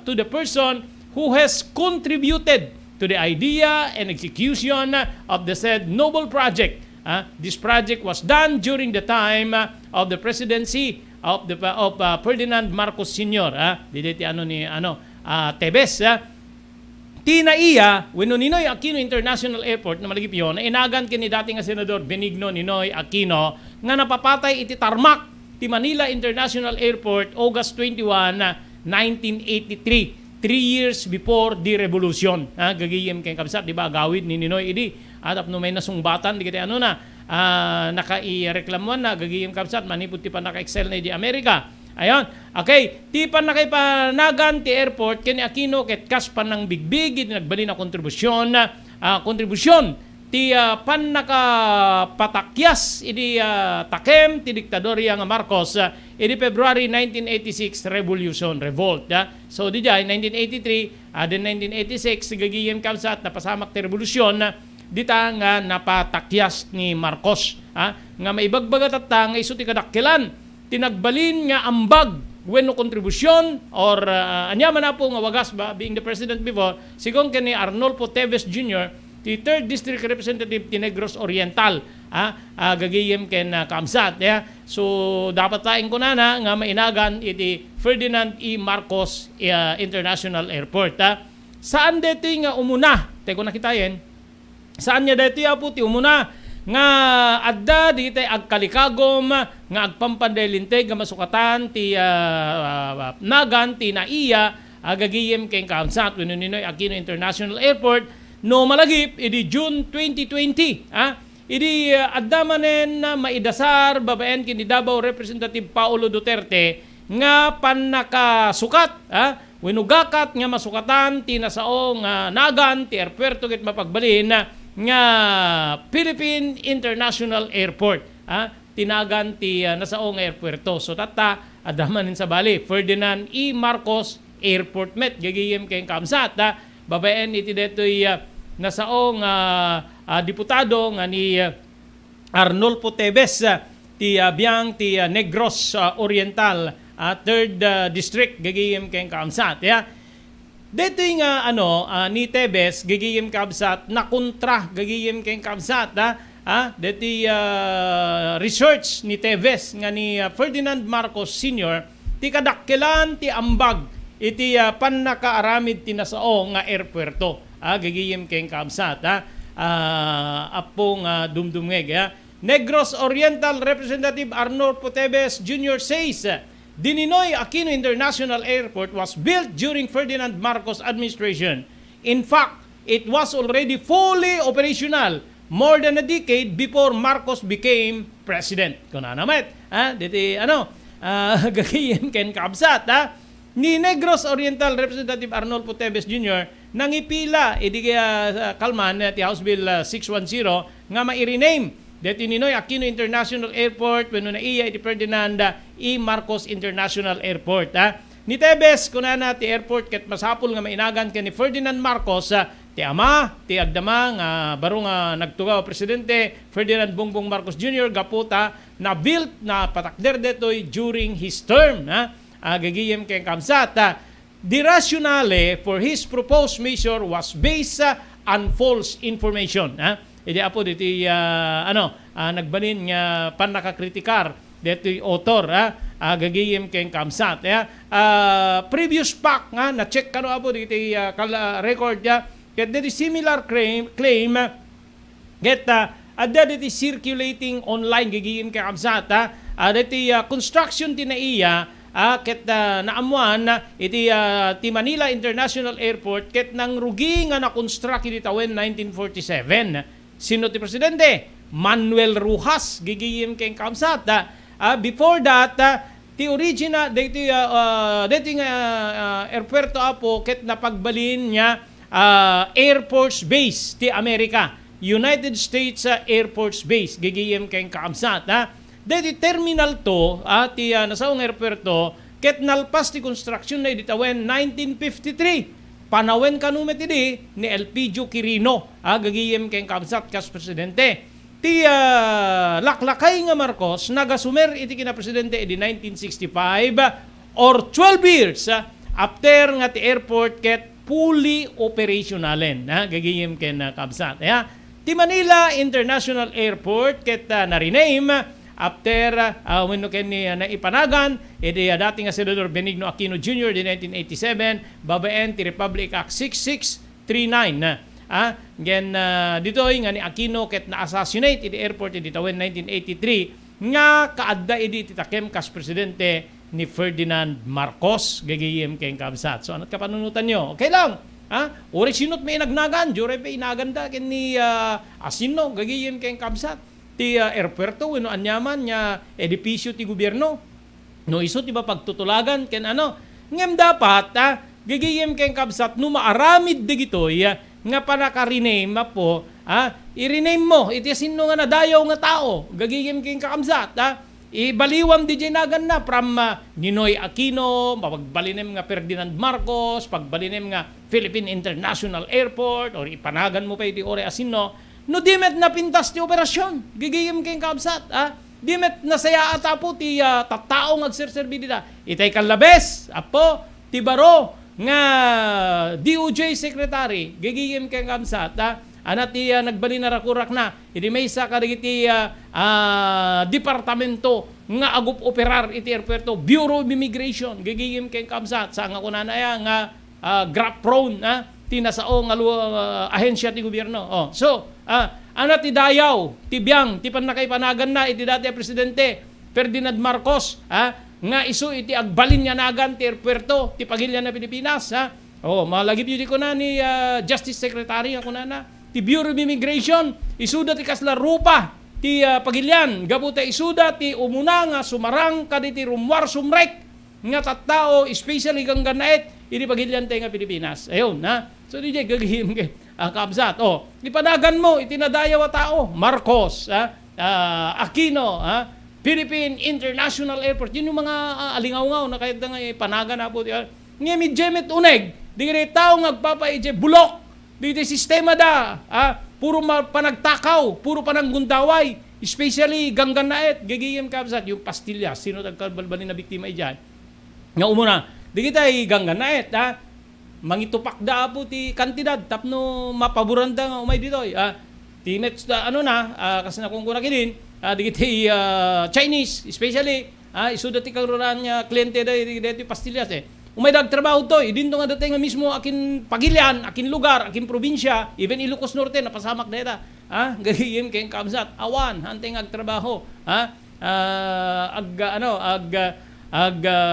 to the person who has contributed to the idea and execution of the said noble project. This project was done during the time of the presidency of Ferdinand Marcos Sr. Dito Tevez. Tinaiya, wenno Ninoy Aquino International Airport na malagip yun, na inagan kini dating nga Senador Benigno Ninoy Aquino nga napapatay iti tarmac ti Manila International Airport August 21, 1983. 3 years before the revolution. Gagiyem kay kabsat, di ba? Gawid ni Ninoy idi. At apno may nasungbatan, di kita naka-i-reklamuan na gagiyem kabsat, manipot ti pa naka-excel na di Amerika. Ayon. Okay, ti pa nakipanagan ti airport kini Aquino ket kas pa nang bigbig nagbali na kontribusyon ti pan nakapatakyas idi takem ti diktadorya nga Marcos idi February 1986 revolt. So di jay 1983 then 1986 gagiyem kabsat napasamak ti revolusyon dita nga napatakyas ni Marcos nga maibagbagat at nga isu ti kadakkelan tinagbalin nga ambag wenno kontribusyon or anyaman na po nga wagas ba being the president before sigong kani Arnolfo Tevez Jr. the 3rd District Representative ti Negros Oriental gagiyem ken kamsat so dapat taing kunana nga mainagan iti Ferdinand E. Marcos International Airport saan dito nga umuna teko nakitayen saan niya dito po ti umuna nga adda ditay agkalikagom nga agpampandelinteg nga masukatan ti nagan ti naiya agagiyem ken kaamsat wenno Ninoy Aquino International Airport no malagip idi June 2020 idi adda manen maidasar babaen ken Davao Representative Paulo Duterte nga panakasukat wenno gakat nga masukatan ti nasaong nagan ti aeropuerto ket mapagbalin nga Philippine International Airport tinagan ti nasaong airpuerto so tata adaman sa bali Ferdinand E. Marcos Airport met gagiyem kay kamsat babaen iti detoy nasaong diputado nga ni Arnolfo Tevez ti biyang ti Negros Oriental 3rd District gagiyem kay kamsat dito nga ni Tevez gagiyem kabsat na kontra gagiyem kay kabsat deti research ni Teves nga ni Ferdinand Marcos Sr. ti kadakkelan ti ambag iti pannakaaramid ti nasao nga airpuerto. Gagiyem keng kabsat. Apong dumdumeg. Negros Oriental Representative Arnor Poteves Jr. says, the Ninoy Aquino International Airport was built during Ferdinand Marcos administration. In fact, it was already fully operational more than a decade before Marcos became president. Kuna naman, diti gagawin ken kabsat, ni Negros Oriental Representative Arnold Poteves Jr. nangipila idi kalman ti House Bill 610 nga ma-rename deti Ninoy Aquino International Airport wenno na iya iti Ferdinand E. Marcos International Airport. Ni Tebes kunana ti airport ket masapul nga mainagan ken ni Ferdinand Marcos ti ama ti agdama nga baro nga nagtugaw presidente Ferdinand Bongbong Marcos Jr. gaputa na built na patakder detoy during his term. Gagiyem kay kamsat. The rationale for his proposed measure was based on false information. Idi apo diti nagbalin nga panakakritikar detoy author. Gagiyem kay kamsat. Previous fact nga na check kano apo diti record ket deti similar claim get deti circulating online gagiyem kay kamsat. Deti construction tinaiya ket naamuan iti ti Manila International Airport ket nang rugi nga na-construct iti tawen 1947. Sino ti presidente? Manuel Rojas gigiyem kay kamsat. Before that ti original dati airporto apo ket napagbalin niya Air Force Base ti Amerika, United States Air Force Base gigiyem kay kamsat. Dati terminal to ti nasaong airporto ket nalpas ti construction na iditawen 1953. Panawen kanumet idi ni Elpidio Quirino gagiyem kay kamsat kas presidente. Ti laklakay nga Marcos nagasumer iti kina presidente idi 1965 or 12 years after nga ti airport ket fully operationalen gagiyem ken kamsat. Ti Manila International Airport ket na-rename after wenno ken ni naipanagan iti dating nga Senador Benigno Aquino Jr. di 1987 babaen ti Republic Act 6639 ditoy nga ni Aquino ket na-assassinate iti airport iti tawen 1983 nga kaadda iti takem kas presidente ni Ferdinand Marcos gagiyem ken kabsat. So anot kapanunutan nyo? Okay lang. Uri sinot may inagnagan jure pa inaganda ken ni Asino gagiyem ken kabsat. Ti airpuerto wenno anyaman nya edipisyo ti gobyerno no iso ti ba pagtutulagan ken ngem dapat gigiyem ken kabsat no maaramid digitoy nga panaka-rename po i-rename mo iti sino nga nadayaw nga tao gagiyem ken kabsat ibaliwam di nagan na from Ninoy Aquino mapagbalinem nga Ferdinand Marcos pagbalinem nga Philippine International Airport or ipanagan mo pa iti ore asino no dimet na pintas ti operasyon. Gigiyem keng kabsat. Dimet na saya ata po ti tattaong agserserbi dita. Itay kalabes. Apo, ti baro nga DOJ Secretary. Gigiyem keng kabsat. Ana ti nagbali na rakurak na. Iti may isa karigiti departamento nga agup operar iti airpuerto. Bureau of Immigration. Gigiyem keng kabsat. Sa nga kunanaya nga grab prone. Tinasao nga ahensya ti gobyerno. So, ana ti dayaw, ti biyang, ti panakaypanagan na iti dati presidente Ferdinand Marcos, nga isu iti agbalin nga nagan ti airpuerto, ti pagilya na Pilipinas, malagip yun ko na ni Justice Secretary ako na ti Bureau of Immigration, isuda ti kasla rupa, ti pagilyan, gabuta isuda ti umuna nga sumarang kaditi rumwar sumrek, nga tattao, especially kang ganaet, iti pagilyan tayo nga Pilipinas. Ayun, so DJ, gagihim kabsat. Ipanagan mo, itinadayaw a tao. Marcos, Aquino, Philippine International Airport. Yun yung mga alingaw-ngaw na kahit nga ipanagan na po. Ngayon, medjemet uneg. Di kaya tao ngagpapaidje bulok. Di sistema da. Puro panagtakaw, puro pananggundaway. Especially ganganaet, gagiyem kabsat. Yung pastilya, sino tagkalbalbalin na biktima dyan. Nga umuna, di kita ganganaet, mangitupak da po ti kantidad tapno mapaburanda nga umay ditoy next kasi na kung kunaki din, digiti Chinese, especially, iso dati karuran niya, kliyente dati pastillas umay trabaho to, idin to nga dati nga mismo akin pagilian, akin lugar, akin probinsya, even Ilocos Norte, napasamak na ita. Gagayim kayong kabsat, awan, hanteng agtrabaho.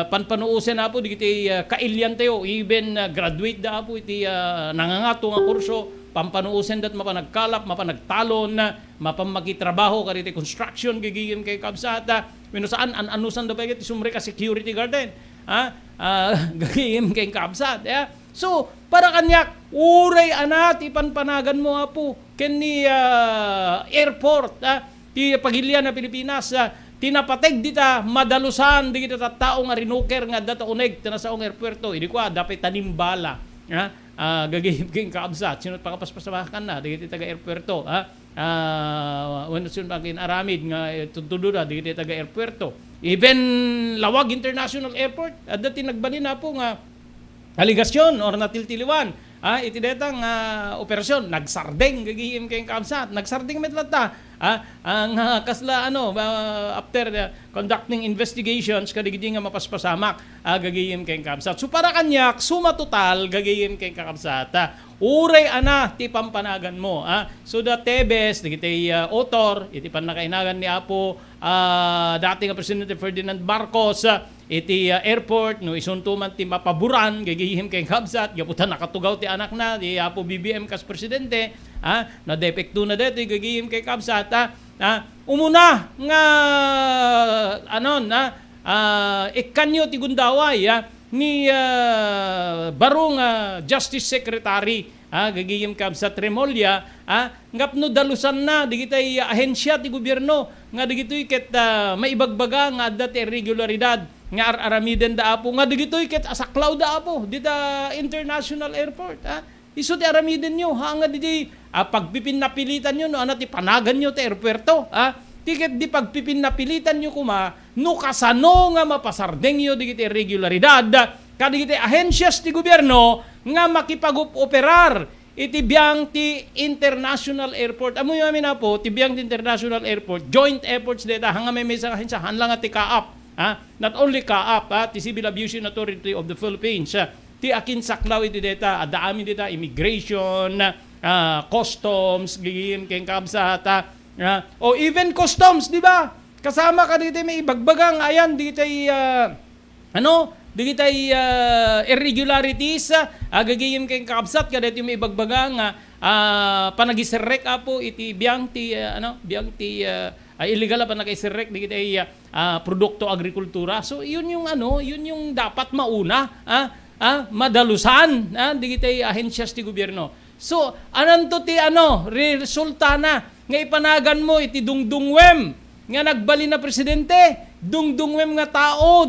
Panpanuusin na po, digiti kailyan tayo, even graduate da po, iti nangangato nga kurso, pampanuusin dat mapanagkalap, mapanagtalon, mapamakitrabaho, kariti construction, gagayim kayong kabsat, saan, anusan da pa iti sumre ka security garden. Gagayim kayong kabsat. So, para kanyak, uray anat, ipanpanagan mo nga po, kani airport, ti pagilian na Pilipinas, tinapateg dita, madalusan, di kita taong nga rinuker nga data uneg, tinasaong airpuerto, hindi ko dapat tanimbala. Gagayim kayong kabsat, sinot pakapaspasamakan na, di kita taga-airpuerto. When sun pagin aramid nga tudura di kita taga-airpuerto. Even Lawag International Airport, dati nagbalin na po nga aligasyon or natiltiliwan. Iti detang operasyon, nagsardeng, gagihim kayong kabsat. Nagsardeng metlata. Ang kasla, after conducting investigations, kadigidi nga mapaspasamak, gagihim kayong kabsat. So para kanyak, suma total, gagihim kayong kabsat. Uray ti pampanagan mo. So the Tebes, digiti author, iti panakainagan ni Apo, dating Presidente Ferdinand Marcos, iti airport, no isuntuman ti mapaburan, gagihim kayong kabsat, gaputan nakatugaw ti anak na, di Apo BBM kas Presidente, na depekto na dito, gagihim kayong kabsat, umuna nga, ikanyo ti gundaway, ni barong Justice Secretary gagiyim kab sa Tremolya ngapno dalusan na digitay ahensya ti gobyerno nga digitoy ket maibagbaga nga adda ti irregularidad nga aramiden da apo nga digitoy ket asaklaw da apo dita international airport isu ti aramiden nyo nga di pagpipinapilitan nyo no ana ti panagan nyo ti airpuerto tiket di pagpipinapilitan nyo kuma no kasano nga mapasardeng nyo digiti irregularidad kadigiti ahensyas ti gobyerno nga makipag-operar iti biyang ti international airport. Amoy amin na po, ti biyang ti international airport, joint efforts deta hanga may sa ahensya hanlang ti kaap. Not only kaap, ti Civil Aviation Authority of the Philippines, ti akin saklaw iti deta, adaamin deta immigration, customs, gigim keng kabsat, o even customs, di ba? Kasama ka dito may ibagbagang ayan dito digitay irregularities agagayim kay kabsat kada iti may ibagbagang panagisirek apo iti biyang ti illegal pa nakaisirek digitay produkto agrikultura. So yun yung dapat mauna madalusan digitay ahensyas ti gobyerno. So ananto ti resulta na nga ipanagan mo iti dungdungwem nga nagbali na presidente, dungdungwem nga tao,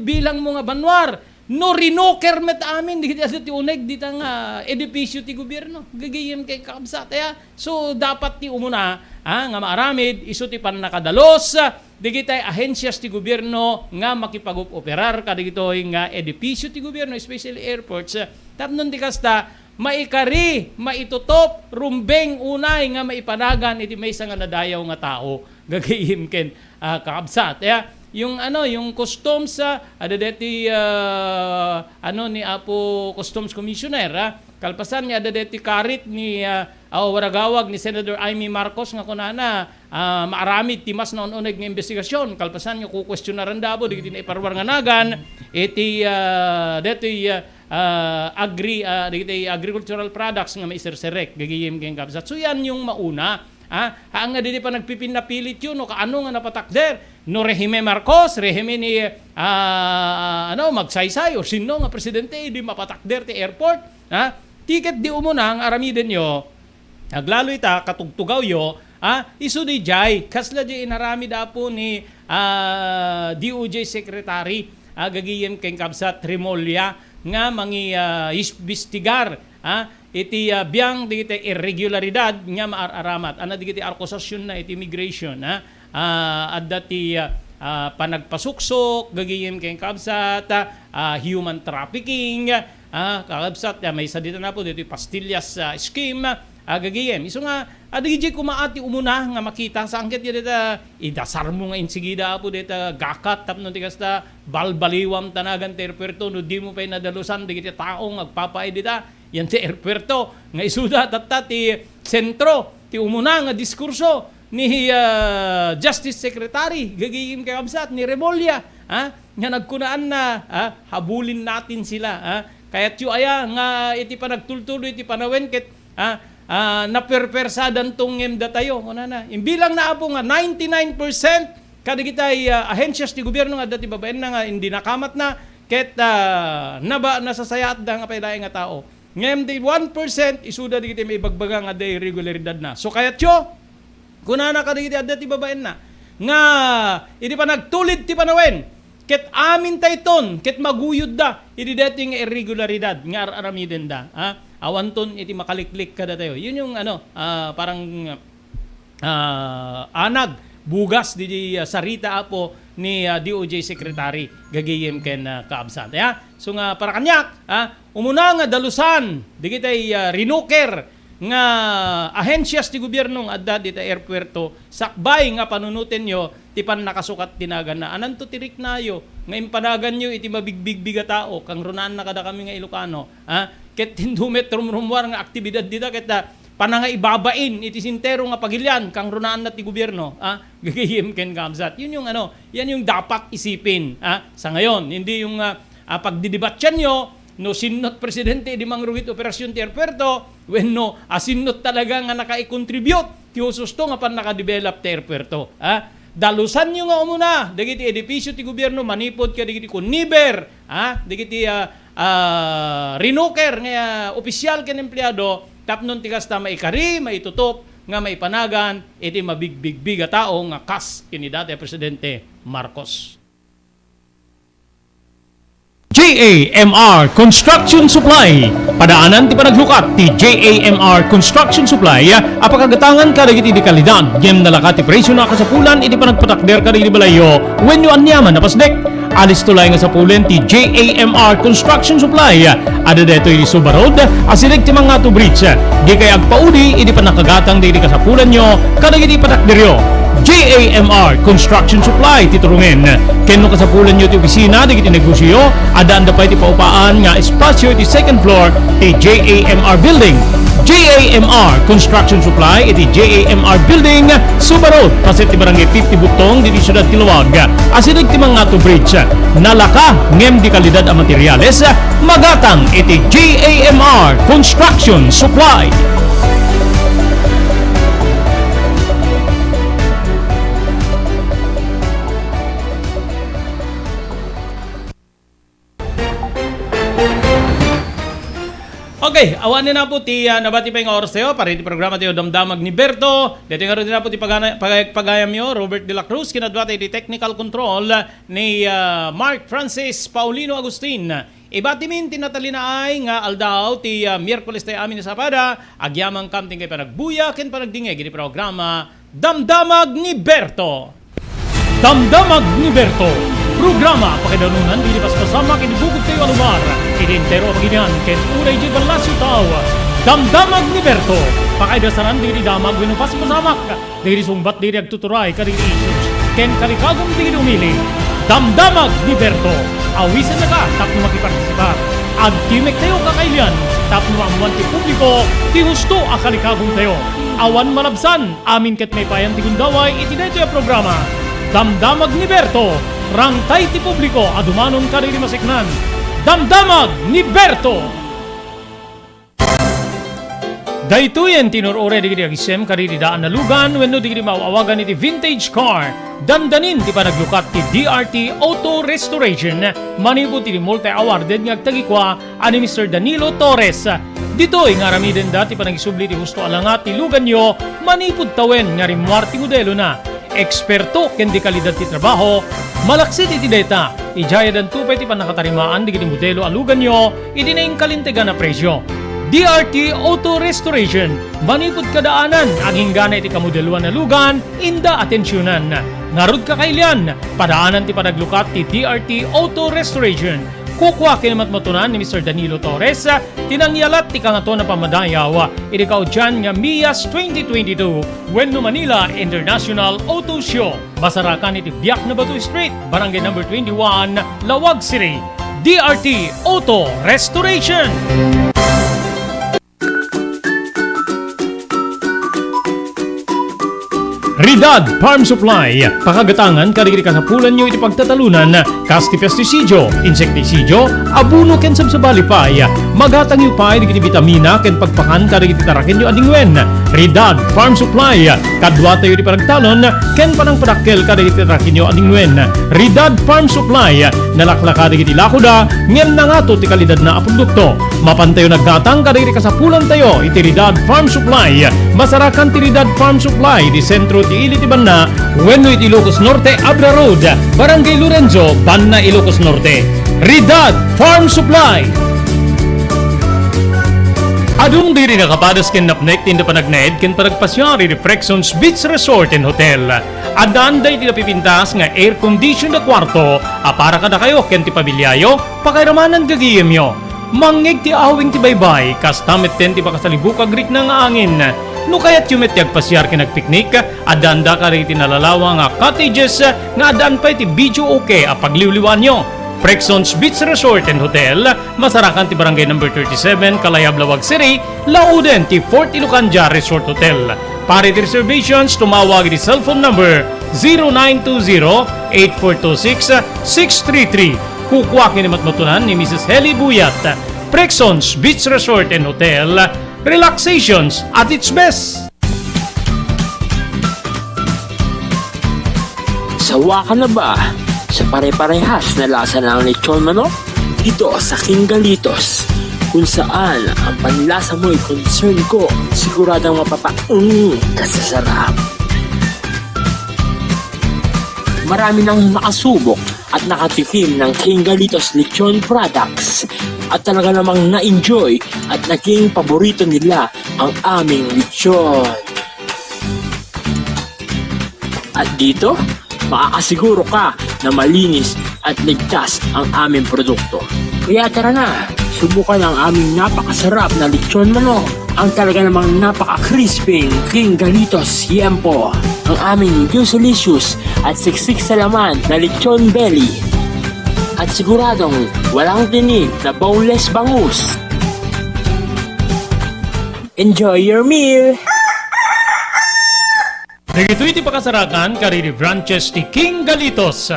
bilang mo nga banwar, no rinoker met amin, di kita ti uneg, di nga edipisyo ti gobyerno, gagayim kay kabsat. So dapat ti umuna, nga maaramid, iso ti pan nakadalos, di kita ahensyas ti gobyerno, nga makipag-operar, kadigitoy nga edipisyo ti gobyerno, especially airports, tapnon di kasta, maikari, maitutop, rumbeng unay nga maipanagan iti may nga nadayaw nga tao gagayim ken kakabsat. Yung customs adadeti ni Apo Customs Commissioner kalpasan niya adadeti karit ni waragawag ni Senator Amy Marcos nga kunana maaramid timas na uneg nga investigasyon kalpasan niya kukwestiyonaran dabo digiti na iparwar nga nagan iti agricultural products nga maiserserek gagayim ken kabsat. So yan yung mauna. Nga dili pa nagpipinapilit yun no kaano nga napatakder no rehime Marcos, rehime ni Magsaysay o sino nga presidente di mapatakder ti airport. Tiket di umuna ang aramiden yo aglalo ita katugtugaw yo isu di jay kasla di inarami dapo ni DOJ Secretary gagiyem ken kabsat Tremolya nga mangi imbestigar iti biyang digiti irregularidad nga maararamat ana digiti akusasyon na iti immigration adda ti panagpasuksok gagiyem ken kabsat human trafficking kakabsat may sadita na po dito pastillas scheme Gagayem. Iso nga, adigijay kumaati umuna nga makita sa angket ya dita, idasar mo nga insigida po dita, gakat, tapno tigas ta, balbaliwam tanagan ti airpuerto, no di mo pa'y nadalusan, digiti taong agpapaay dita, yan ti airpuerto, nga isuda tatta ti sentro, ti umuna nga diskurso, ni Justice Secretary, gagayim kay Kabsat, ni Remolla, nga nagkunaan na, habulin natin sila, kaya't yu aya, nga iti pa nagtultuloy, iti panawen, ket, naperpersadan tong emda tayo. Na. Imbilang na apo nga 99% kadigitay ahensyas ti gobyerno nga dati babaen na nga hindi nakamat na ket naba nasasayat da nga paydaay nga tao. Ngem di 1% isuda digiti may bagbaga nga day regularidad na. So kayat yo kunana kadigitay dati babaen na nga idi pa nagtulid ti panawen ket amin tayton ket maguyod da idi dati nga irregularidad nga aramiden da. Awanton iti makaliklik kada tayo. Yun yung parang anag bugas di sarita apo ni DOJ Secretary gagayem ken kaabsat. So nga para kanyak umuna nga dalusan digitay rinuker nga ahensyas ti gobyerno nga adda dita airpuerto sakbay nga panunutin nyo ti pan nakasukat tinagan na anan to tirik nayo nga impanagan nyo iti mabigbigbiga tao kang runaan na kada kami nga Ilocano ket hindumet rumrumwar nga aktibidad dita ket pananga ibabain iti sintero nga pagilyan kang runaan na ti gobyerno gagayem ken kamsat yun yung yan yung dapat isipin sa ngayon hindi yung pagdidebatyan nyo no sinot presidente di mangrugit operasyon ti airpuerto wenno sinot talaga nga naka-contribute ti hususto nga pan naka-develop ti airpuerto dalusan nyo nga umuna dagiti edipisyo ti gobyerno manipod ka dagiti kuniber dagiti rinuker nga opisyal ken empleyado tapnon ti kasta maikari maitutop nga maipanagan iti mabigbigbiga tao nga kas kini dati presidente Marcos. JAMR Construction Supply. Padaanan ti panaglukat ti JAMR Construction Supply apakagatangan kadagiti di kalidad gem nalaka ti presyo na kasapulan iti panagpatakder kadagiti balayo wenno anyaman na pasdek. Alis tulay nga sapulen ti JAMR Construction Supply. Ada deto iti Suba Road asilig ti mga bridge. Di kay agpaudi iti panakagatang di kasapulan nyo kadagiti patakderyo. JAMR Construction Supply titurungen. Kenno kasapulan nyo ti opisina digiti negosyo ada anda pa iti paupaan nga espasyo iti second floor ti JAMR Building. JAMR Construction Supply iti JAMR Building Suba Road paset ti barangay 50 Butong di siyudad ti Luwag asilig ti mga bridge nalaka ngem di kalidad a materyales magatang iti JAMR Construction Supply. Okay, awanin na po ti nabati pa yung oras tayo para iti programa tayo Damdamag ni Berto. Dito nga rin na po ti pagayam nyo, Robert De La Cruz, kinadwata iti technical control ni Mark Francis Paulino Agustin. Ibatimin tinatalina ay nga aldaw ti Miyerkules tayo amin na sapada, agyamang kamting kay panagbuya, ken panagdingeg iti programa Damdamag ni Berto. Damdamag ni Berto. Programa pakidanunan di lipas kasama kinibugog tayo alumar identero paginian ken uray di balasyo tao Damdamag ni Berto pakaidasaran di damag winupas pasamak di sumbat di agtuturay kadiri issues ken kalikagom di umili Damdamag ni Berto awisan na ka tapno makipartisipar agtimek tayo kakailan tapno amuan ti publiko ti husto akalikagom tayo awan malabsan amin ket may payan ti gundaway iti daytoy a programa Damdamag ni Berto rangtay ti publiko adumanon kadiri masiknan Damdamag ni Berto. Daytoyen tinurore digiti agisem kadiri daan na lugan wenno digiti maawagan iti vintage car dandanin ti panaglukat ti DRT Auto Restoration manipod ti multi awarded nga agtagikwa ani Mr. Danilo Torres. Ditoy nga ramiden dati panagisubli ti husto alangat ti lugan nyo manipod tawen nga rimwar ti modelo na eksperto ken di kalidad ti trabaho malaksit iti data ijaya dan tupay ti panakatarimaan digiti modelo alugan nyo iti naing kalintegan na presyo. DRT Auto Restoration manipod kadaanan aging gana iti kamodeluan na lugan inda atensyonan ngarud kakailan padaanan ti panaglukat ti DRT Auto Restoration Kukwa kinamat matunan ni Mr. Danilo Torres, tinangyalat ti kangato na pamadayaw, irikaw dyan nga Mias 2022, Wenno Manila International Auto Show. Basarakan iti Biak na Batu Street, Barangay number 21, Lawag City, DRT Auto Restoration. Ridad Farm Supply, pakagatangan karigiri kasapulan nyo iti pagtatalunan, kasti pesticidio, insekticidio, abuno ken sabsabalipay, magatang yu pay digiti vitamina ken pagpakan karigiti taraken nyo adingwen. Ridad Farm Supply, kadwa tayo di panagtalon ken panang padakkel karigiti taraken nyo adingwen. Ridad Farm Supply, nalaklaka digiti lakoda, ngem nangato ti kalidad na produkto. Mapantayo nagdatang karigiti kasapulan tayo iti Ridad Farm Supply. Masarakan ti Ridad Farm Supply di sentro ti Iliti Banna, wenno iti Ilocos Norte, Abra Road, Barangay Lorenzo, Banna, Ilocos Norte. Ridad Farm Supply. Adung diri nakapadas ken napnek tinda panagnaed ken panagpasyari di Frexons Beach Resort and Hotel. Adan day ti napipintas nga air condition na kwarto, para kada kayo ken ti pamilyayo, pakairamanan gagiyem yo. Mangig ti awing ti baybay, kastamet ten ti pakasalibukag rik ng angin. No kaya't yumet ti agpasyar ken nagpiknik, adanda ka rin tinalalawa nga cottages nga adan pa iti video okay apagliwliwan nyo. Frexons Beach Resort and Hotel, masarakan ti barangay number 37, Kalayab, Lawag City, Lauden ti Fort Ilocanja Resort Hotel. Para iti reservations, tumawag iti cellphone number 0920-8426-633. Kukwa kinimatmatunan ni Mrs. Heli Buyat. Frexons Beach Resort and Hotel, relaxations at its best. Sawa ka na ba sa pare-parehas na lasa ng lechon manok? Dito sa King Galitos, kung saan ang panlasa mo'y concern ko, siguradang kasasarap. Marami nang nakasubok at nakatikim ng King Galitos lechon products at talaga namang na-enjoy at naging paborito nila ang aming lechon. At dito, makakasiguro ka na malinis at ligtas ang aming produkto. Kaya tara na, subukan ang aming napakasarap na lechon manok. Ang talaga namang napaka-crispy King Galitos Yempo. Ang aming juicy-licious at siksik sa laman na lechon belly. At siguradong walang tinig na boneless bangus. Enjoy your meal! Nagito'y ti pakasarakan kariri branches ti King Galitos,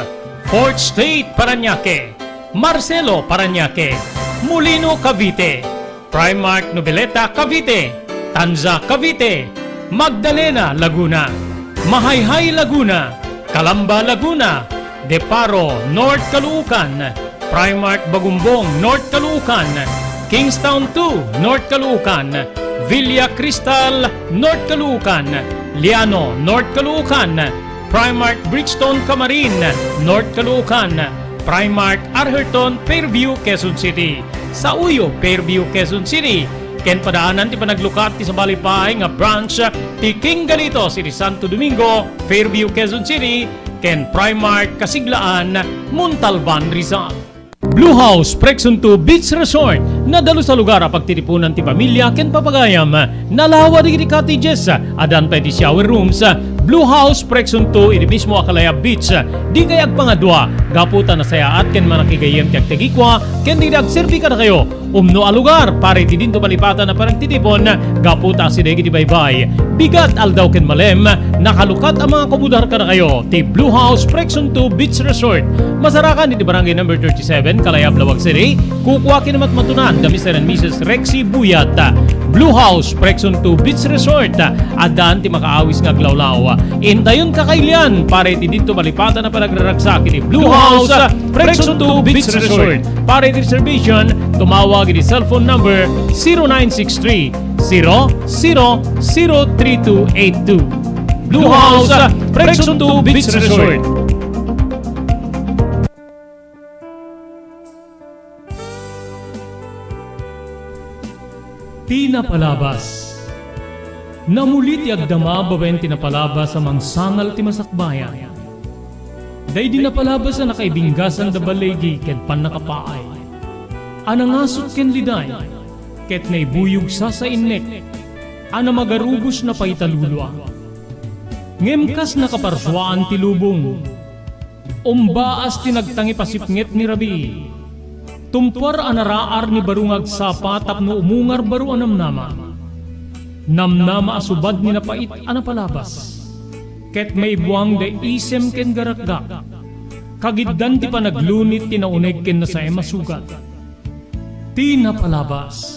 Fort State Parañaque, Marcelo Parañaque, Molino Cavite, Primark Noveleta Cavite, Tanza Cavite, Magdalena Laguna, Mahayhay Laguna, Calamba Laguna, Deparo North Caloocan, Primark Bagumbong North Caloocan, Kingstown 2 North Caloocan, Villa Cristal North Caloocan, Liano North Caloocan, Primark Bridgestone Camarin North Caloocan, Primark Arherton Fairview Quezon City, sa Uyo Fairview Quezon City, ken padaanan ti panaglukat ti sa balipay nga branch ti King Galitos iti Santo Domingo Fairview Quezon City, ken Primark Kasiglaan Montalban Rizal. Blue House Frexon 2 Beach Resort, nadalo sa lugar a pagtitipunan ti pamilya ken papagayam, nalawa di cottages, adan pa ti shower rooms. Blue House Frexon 2 iti mismo a Kalayab Beach, di kayag pangadwa, gaputan na sayaat ken manakigayem ti agtegikwa, ken di agserbi ka na kayo. Umno a lugar, pare ti dinto malipatan na parang titipon, gaputa si degi ti baybay. Bigat aldaw ken malem, nakalukat ang mga komudar ka na kayo, ti Blue House Frexon 2 Beach Resort. Masarakan iti barangay number 37, Kalayab, Lawag City, kukwa kinamat matunan da Mr. and Mrs. Rexy Buyat. Blue House Frexon 2 Beach Resort, adaan ti makaawis nga glawlaw. Indayon kakailian, pare ti dito malipatan na panagraragsak iti Blue House Frexon 2 Beach Resort. Pare ti reservation, tumawag iti cellphone number 0963 003282. Blue House Frexon 2 Beach Resort. Tinapalabas. Namulit ti agdama bawen tinapalabas amang sangal ti masakbayan. Day di napalabas na nakaibinggasan da balegi ken pan nakapaay. anangasot ken liday, ket naibuyog sa innek, ana magarubos na paitalulwa. Ngemkas nakaparswaan ti lubong, umbaas tinagtangi pasipnget ni Rabi, tumpar anaraar ni barungag sapa tapno umungar baru anamnama, namnama asubad ni napait anapalabas, ket may buwang da isem ken garakgak, kagiddan ti panaglunit ti nauneg ken nasay masugat, ti napalabas.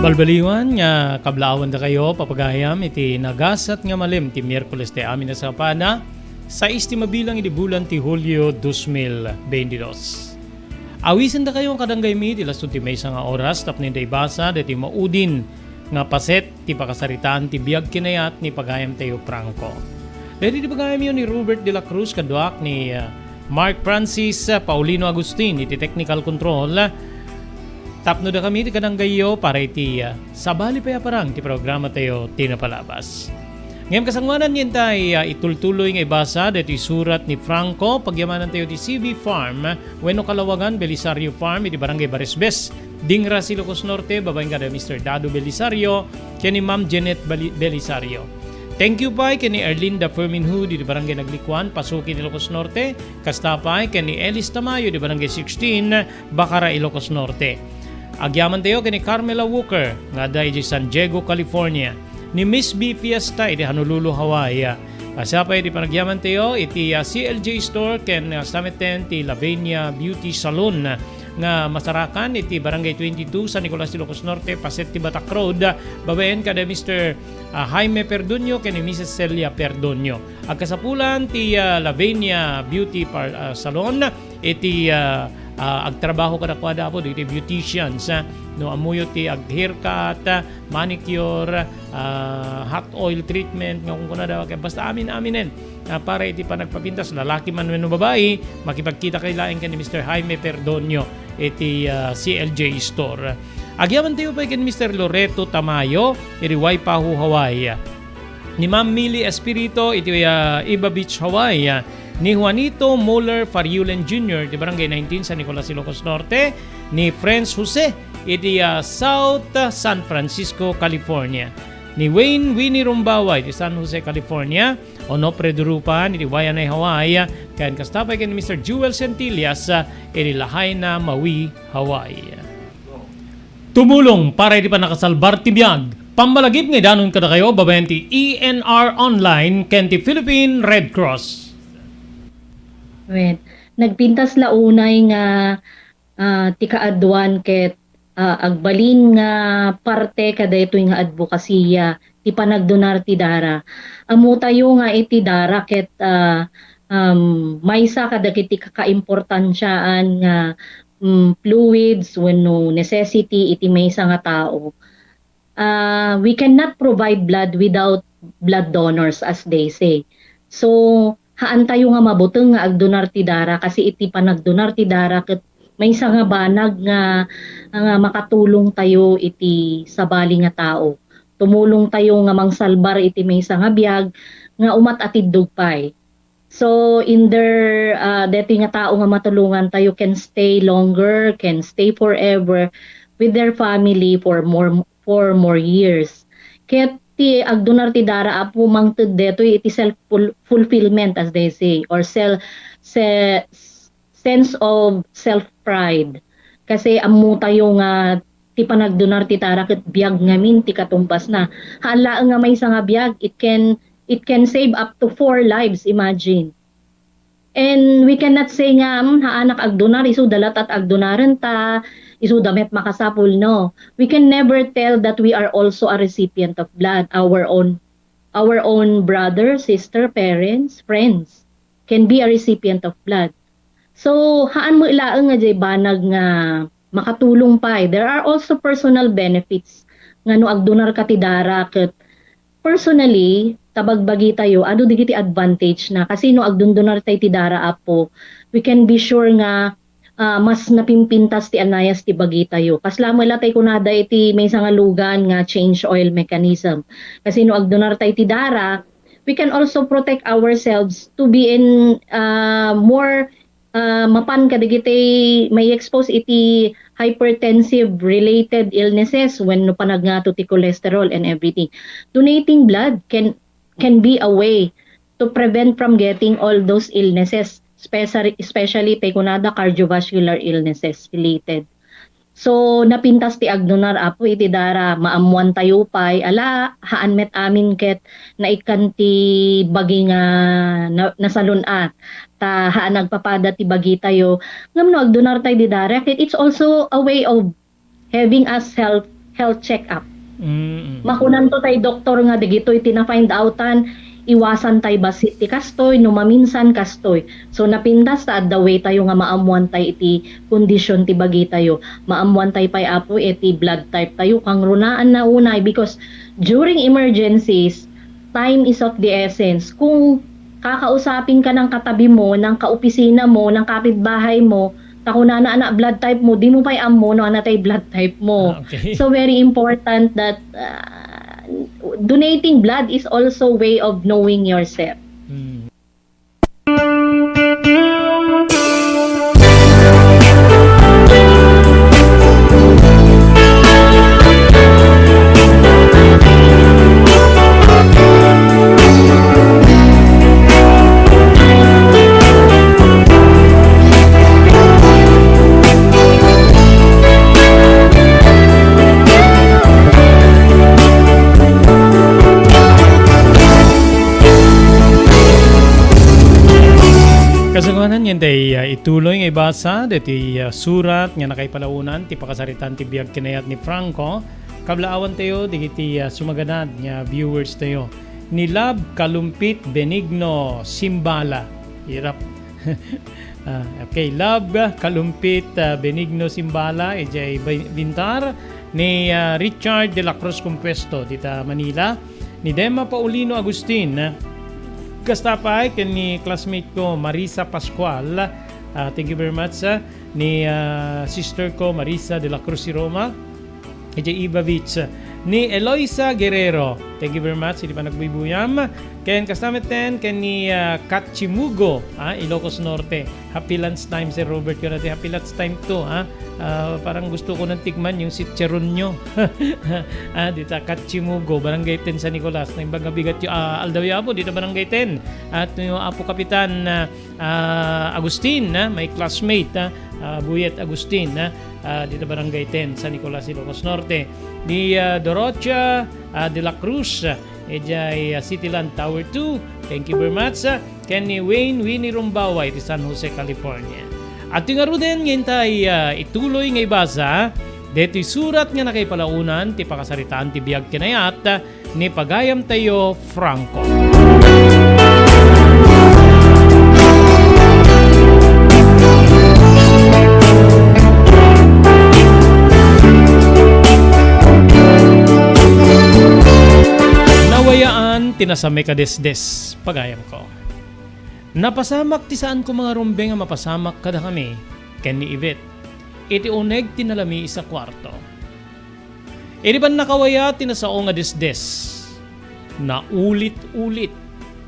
Balbaliwan nga kablawan da kayo papagayam iti nagasat nga malim ti Miyerkules ti amin na sa pana sa mabilang iti bulan ti Hulyo 2022. Awisin da kayo ang kadanggay mi ti lasod ti maysa nga oras tapno da ibasa dati maudin nga paset ti pakasaritaan ti biag kinayat ni pagayam tayo Franco. Dati ti pagayam yun ni Robert de la Cruz kaduak ni Mark Francis Paulino Agustin iti technical control. Tapno da kami ti kadanggayo para iti sabali pa parang ti programa tayo tinapalabas. Ngayon kasangwanan yun tayo itultuloy nga ibasa dito surat ni Franco pagyamanan tayo ti CB Farm Weno Kalawagan Belisario Farm iti Barangay Barisbes Dingra Ilocos Norte babaeng kada Mr. Dado Belisario kani Ma'am Janet Belisario. Thank you pa kani Erlinda Ferminhu di Barangay Naglikwan Pasukin Ilocos Norte kastapay kani Elis Tamayo di Barangay 16 Bacara Ilocos Norte. Agyaman tayo kani Carmela Walker nga dahi di San Diego, California. Ni Miss B Fiesta iti Honolulu, Hawaii. Asapay iti panagyaman tayo iti CLJ Store ken Summit 10 ti Lavenia Beauty Salon nga masarakan iti Barangay 22 San Nicolas Ilocos Norte Paset ti Batak Road babaen kada Mr. Jaime Perdonio ken ni Mrs. Celia Perdonio. Agkasapulan ti Lavenia Beauty Salon iti agtrabaho kada kwada po dito beauticians no amuyo ti ag-haircut, manicure, hot oil treatment nga kung kuna daw kay basta aminen para iti panagpapintas lalaki man wenno babae makipagkita kay laeng ken ni Mr. Jaime Perdonio iti CLJ Store. Agyaman tayo pa ken Mr. Loreto Tamayo iti Waipahu, Hawaii. Ni Ma'am Millie Espirito iti Iba Beach, Hawaii. Ni Juanito Moller Fariulen Jr. di Barangay 19 San Nicolas Ilocos Norte, ni Friends Jose iti South San Francisco, California. Ni Wayne Winnie Rumbawa iti San Jose, California. Onofre Durupan iti Wayanay, Hawaii. Kayan kastapay ken Mr. Jewel Centillas iti Lahaina, Maui, Hawaii. Tumulong para iti panakasalbar ti biag. Pambalagip nga danon kada kayo babayan ti ENR Online ken ti Philippine Red Cross. Wait. Nagpintas launay nga ti kaadwan ket agbalin nga parte kada ito nga advokasya ti panagdonar ti dara. Amo tayo nga iti dara ket maysa kada kiti kakaimportansyaan nga fluids wenno necessity iti maysa nga tao. We cannot provide blood without blood donors as they say. So haan tayo nga mabuteng nga agdonar ti dara kasi iti panagdonar ti dara ket maysa nga banag nga makatulong tayo iti sabali nga tao. Tumulong tayo nga mangsalbar iti maysa nga biag nga umat atid dugpay. So in their deti nga tao nga matulungan tayo can stay longer, can stay forever with their family for more years. Ket ti agdonar ti dara apo mangted deto iti self fulfillment as they say or sense of self pride kasi ammo tayo nga ti panagdonar ti dara ket biag ngamin ti katumpas na hala nga may nga biag it can save up to 4 lives, imagine. And we cannot say nga haanak agdonar isu dalat at agdonaran ta isu damet makasapul, no. We can never tell that we are also a recipient of blood, our own our own brother, sister, parents, friends can be a recipient of blood. So, haan mo ilaang nga jay banag nga makatulong pa. There are also personal benefits nga no agdonar ka ti dara ket personally tabagbagi tayo adu digiti advantage na kasi no agdundunar tay ti dara apo we can be sure nga mas napimpintas ti anayas ti bagi tayo. Kasla mo ila tay kunada iti may nga lugan nga change oil mechanism. Kasi no agdonar tay ti dara we can also protect ourselves to be in more mapan kadigiti may expose iti hypertensive related illnesses when no panagnato ti cholesterol and everything. Donating blood can be a way to prevent from getting all those illnesses, especially tay kunada cardiovascular illnesses related. So napintas ti agdonar apo iti dara maamuan tayo pay ala haan met amin ket naikan ti bagi nga nasalun-at ta haan nagpapada ti bagi tayo ngam no agdonar tay di dara ket it's also a way of having us health check up. Makunan to tay doktor nga digitoy tina-find outan iwasan tay basit ti kastoy no maminsan kastoy. So napindas ta the way tayo nga maamuan tay iti kondisyon ti bagi tayo. Maamuan tay pay apo iti blood type tayo kang runaan na unay because during emergencies time is of the essence. Kung kakausapin ka ng katabi mo, ng kaopisina mo, ng kapitbahay mo, takuna na blood type mo, di mo pay ammo no anatay blood type mo. Okay. So very important that donating blood is also way of knowing yourself. Kasagawanan yan day ituloy nga ibasa deti surat nga nakaipalaunan ti pakasaritan ti biag kinayat ni Franco. Kablaawan tayo digiti sumaganad nga viewers tayo. Ni Lab Kalumpit Benigno Simbala. Hirap. Okay, Lab Kalumpit Benigno Simbala ijay bintar ni Richard de la Cruz Compuesto dita Manila. Ni Dema Paulino Agustin Gastapay ken ni classmate ko Marisa Pascual. Thank you very much ni sister ko Marisa de la Cruz Roma. EJ Ibavich ni Eloisa Guerrero. Thank you very much. Hindi pa nagbibuyam. Ken kastamit ten ken ni Kachimugo, Ilocos Norte. Happy lunch time si Robert ko natin. Happy lunch time to, parang gusto ko nang tikman yung sitcheron nyo. Dito Kachimugo, Barangay 10 San Nicolas. Na yung bigat yung Aldawyapo, dito Barangay 10. At yung Apo Kapitan Agustin, may classmate, Buyet Agustin, dito Barangay 10 San Nicolas, Ilocos Norte. Di Dorocha de la Cruz, ejay Cityland Tower 2. Thank you very much. Kenny Winnie Rumbaway di San Jose, California. At yung aruden ngayon tayo ituloy nga ibasa dito surat nga nakaipalaunan ti pakasaritaan ti biag kinayat ni Pagayam tayo Franco. Tinasame ka desdes, pagayam ko. Napasamak ti saan ko mga rumbe nga mapasamak kada kami, ken ni Ivet. Iti uneg tinalami isa kwarto. Iti ban nakawaya tinasao nga desdes, na ulit-ulit,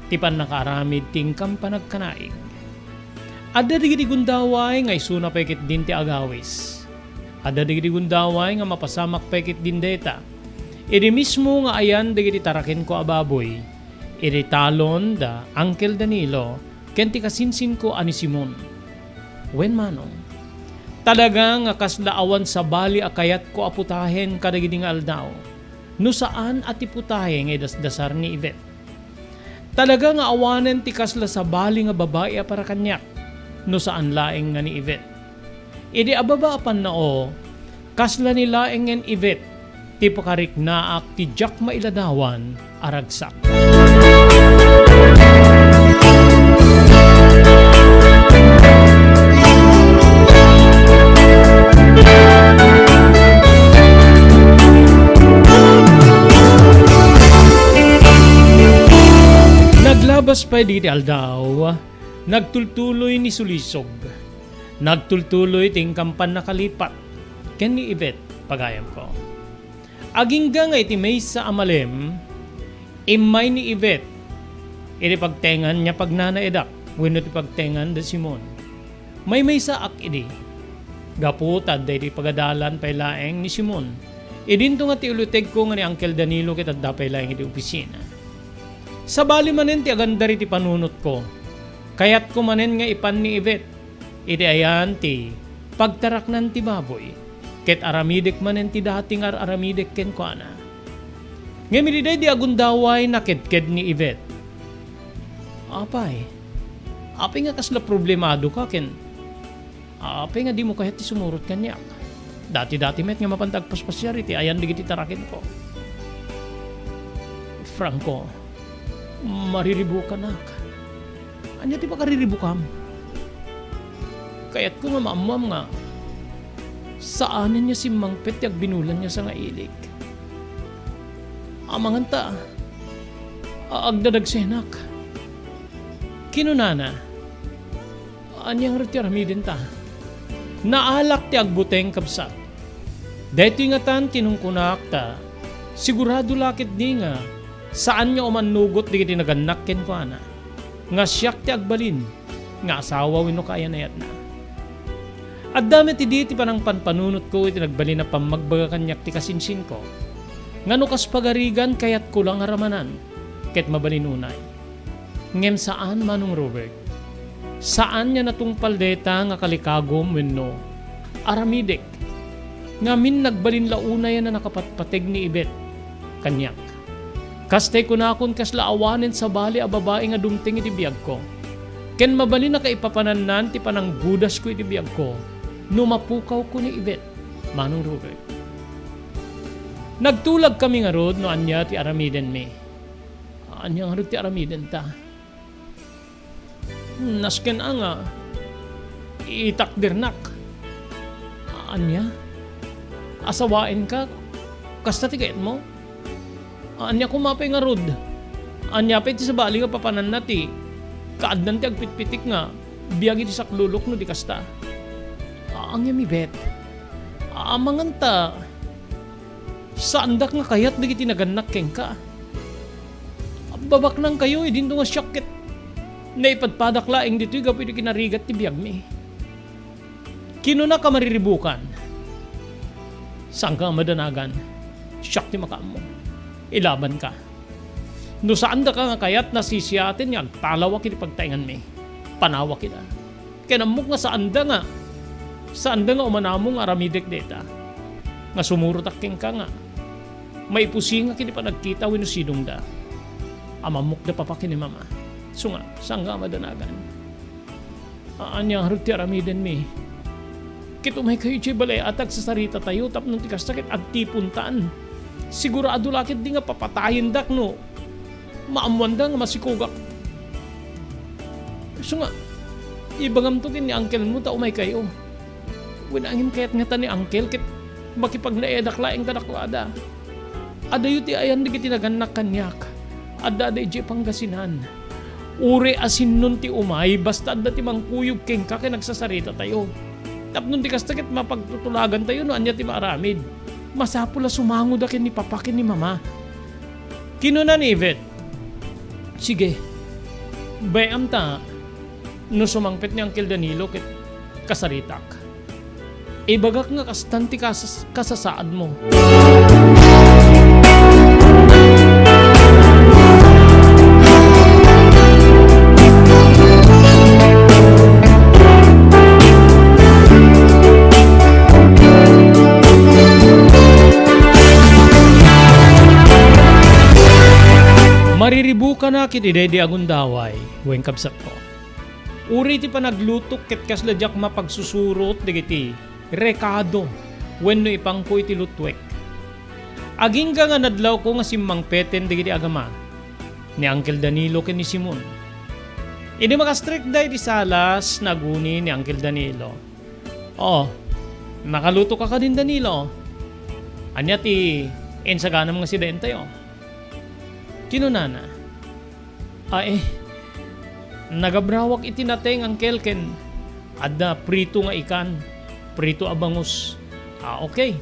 ti pan nakaramid tingkam panagkanaig. Adda digiti gundaway nga isuna pekit din ti agawis. Adda digiti gundaway nga mapasamak pekit din deta. Iri mismo nga ayan digiti taraken ko ababoy. Iri talon da Uncle Danilo kenti kasinsin ko ani Simon. Wen manong. Talaga nga kaslaawan sa bali akayat ko aputahen kadagiti nga aldaw. No saan ati putahe nga dasdasar ni Ivet. Talaga nga awanen ti kasla sa bali nga babae para kanyak. No saan laeng nga ni Ivet. Iri ababa apan nao kasla ni laeng nga Ivet. Ti pakarik naak ti jak mailadawan aragsak. Luwas pa di aldaw, nagtultuloy ni Sulisog. Nagtultuloy ting kampan nakalipat. Ken ni Ibet, pagayam ko. Agingga nga iti may sa amalem, imay ni Ibet, iti pagtengan niya pag nanaedak, wenno ti pagtengan da Simon. May sa ak idi. Gaputad da iti pagadalan pay laeng ni Simon. Idinto nga ti uluteg ko nga ni Uncle Danilo kitad da pay laeng iti opisina. Sa bali manen ti aganda iti panunot ko. Kayat ko manen nga ipan ni Ibet. Iti ayan ti pagtaraknan ti baboy. Ket aramidek manen ti dating aramidek ken kuana. Ngemididay di agundaway naked ni Ibet. Apay nga kasla problemado ka ken. Apay nga di mo kahit ti sumurot kanyak. Dati met nga mapantagpaspasyar iti ayan digiti tarakin ko. Franco, mariribukan nak. Anya ti pakariribukam? Kaya't ko nga maamam nga, saanin niya si Mangpet yak binulan niya sa nga ilik. Amangan ta, agdadag senak. Kinunana, anyang retirami din ta. Naalak ti agbuteng kabsat. Dito nga tan tinungkunak ta, sigurado lakit di nga, saan niya umanugot di kiti naganak ken ko ana. Nga siyak ti agbalin, nga asawa wino kaya nayat na. At dami ti diti panang panpanunot ko iti nagbalin na pamagbaga kanyak ti kasinsin ko. Nga nukas pagarigan kayat kulang haramanan, ket mabalinunay. Ngem saan manong Robert? Saan niya natungpal deta nga kalikagom wenno aramidek? Ngamin nagbalin launa yan na nakapatpateg ni Ibet. Kanyak. Kastay ko na akong kasla awanin sa bali a babae nga dumting iti biyag ko. Ken mabalin na kaipapananan ti panang budas ko iti biyag ko. Numapukaw ko ni Ibet. Manong Robert. Nagtulag kami nga rod no anya ti aramiden me. Anya nga rod ti aramiden ta. Nasken nga itakdirnak. Anya? Asawain ka? Kasta ti kayat mo? Anya kumapay nga rod. Anya pa iti sa bali nga papanan na ti. Kaadnan ti agpitpitik nga. Biyag iti saklulok no di kasta. Ang yami bet. Amangan ta. Saandak nga kayat di kiti naganak keng ka. Babak nang kayo din nga syakit. Naipadpadak laing dito yung pwede kinarigat ti biyag mi. Kinuna ka mariribukan. Saan ka madanagan? Syak ti makaam mo. Ilaban ka. No saan da ka nga kayat nasisiyatin nga talawa kiti pagtaingan mi. Panawa kita. Kinamok nga saan da nga. Saan da nga umanamong aramidek deta. Nga sumurotak ka nga. May pusi nga kiti pa nagkita wino sidong da. Amamok da papakin ni mama. So nga, saan nga madanagan? Anya harap ti aramiden mi. Kito may kayo chay balay atag sa sarita tayo tapno ti kastakit at tipuntaan. Sigurado lakit di nga papatayin dak no. Maamwanda nga masikugak. So nga, ibangam to din ni uncle mo tao may kayo. Winangin kayat nga ta ni uncle kit makipag naedak laing kadakwada. Adayo ti ayan di kiti naganak kanyak. Ada di jay Pangasinan. Ure asin nun ti umay basta adda ti mangkuyog keng ka nagsasarita tayo. Tapnon ti kastakit mapagtutulagan tayo no anya ti maaramid. Masapula sumangod akin ni papakin ni mama. Kinuna ni Ibet. Sige. Bayam ta no sumangpet ni Uncle Danilo kit kasaritak. Ibagak nga kastanti kasasaad mo. Mariribukan na kiti dedi agundaway, huweng kabsat ko. Uri ti panaglutok ket kasladyak mapagsusurot digiti rekado wenno ipangko iti lutwek. Aging ka nga nadlaw ko nga simmang peten digiti agama ni Uncle Danilo ken ni Simon. Idi makastrict day ti salas naguni ni Uncle Danilo. Oh, nakaluto ka din Danilo. Anya ti ensaganam nga si Dente yo. Kinunana. Nagabrawak itinateng angkel ken adda prito nga ikan, prito abangus. Okay.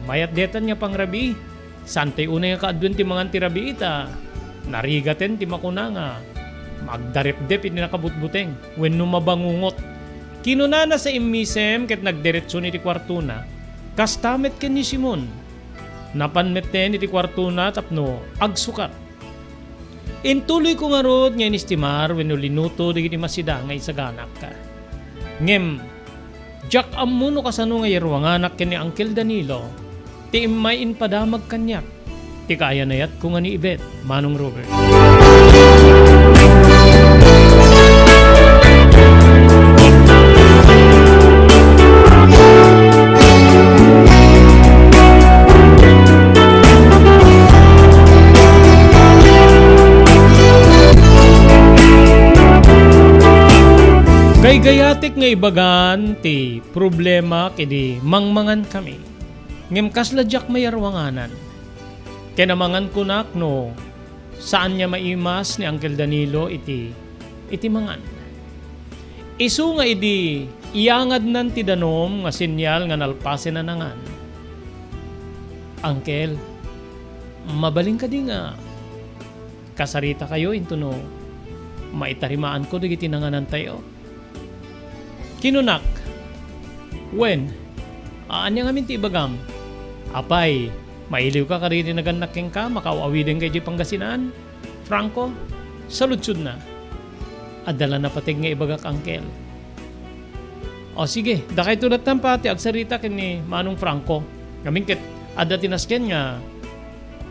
Mayat detan niya pang rabi. Santay una nga kaadwen ti mga tirabi ita. Narigaten ti makuna nga. Magdarip-dep iti nakabutbuteng. When mabangungot. Kinunana sa immisem ket nagdiretso ni ti kwartuna. Kastamet ken ni Simon. Napanmeten iti kwartuna tapno agsukat. Intuloy ko nga rod nga inistimar wenno linuto digiti masida nga isaganak ka. Ngem, Jack amuno kasano nga yerwanganak ken ni Uncle Danilo. Ti imay inpadamag kanyak. Ti kaya nayat ko nga ni Ibet, Manong Robert. Gaygayatik nga ibagan ti problema kidi mangmangan kami. Ngem kasla Jack mayarwanganan. Kenamangan kunak no saan niya maimas ni Uncle Danilo iti mangan. Isu nga idi iyangad nan ti danom nga sinyal nga nalpasen na nangan. Uncle, mabaling ka di nga. Kasarita kayo into no maitarimaan ko digiti nanganan tayo. Kinunak. When? Anya nga minti ibagam. Apay, mailiw ka karili naganaking ka, makawawidin kay di Pangasinan. Franco, saludsud na. Adala na patig nga ibagak angkel. O sige, dakay tunat ng pati agsarita kin ni Manong Franco. Kaming ket adda tinasken nga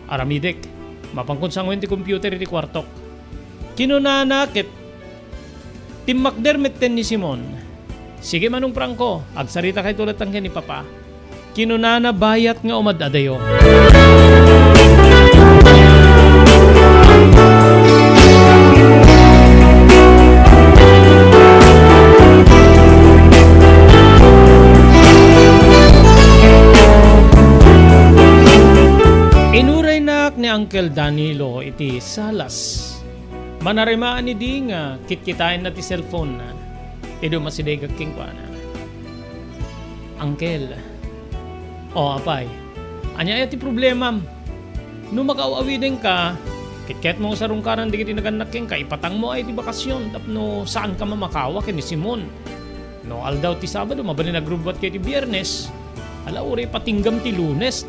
aramidek. Mapangkonsangwen ti computer iti kwartok. Kinunana ket timmakder metten ni Simon. Sige Manong Franco, agsarita kay tulad ang ni Papa. Kinunana bayat nga umadadayo. Inuray nak ni Uncle Danilo iti salas. Manarimaan ni di nga kitkitain na ti cellphone na. Ido masidegag king kwa na. Uncle. Apay. Anya ti problema. No makawawiden ka, kitket mo sa rungkaran di kiti naganak king ka, ipatang mo ay ti bakasyon. Tapno saan ka mamakawa ken ni Simon. No aldaw ti Sabado, mabali nagrubot kay ti Biyernes. Alauri patinggam ti Lunes.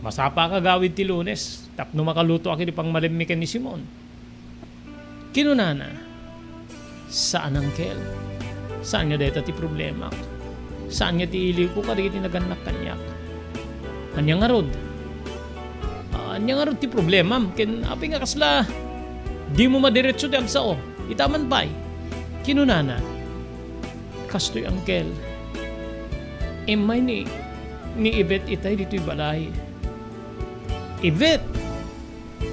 Masapa ka gawid ti Lunes. Tapno makaluto aki di pang malimmi ken ni Simon. Kinunana. Saan Uncle? Saan nga deta ti problema? Saan nga ti iliw ko kadagiti naganak kanyak? Anya nga rod? Anya nga rod ti problema? Ken api nga kasla di mo madiretso ti agsao. Itaman pa'y. Kinunana. Kastoy Uncle. Imay ni Ibet itay dito'y balay. Ibet!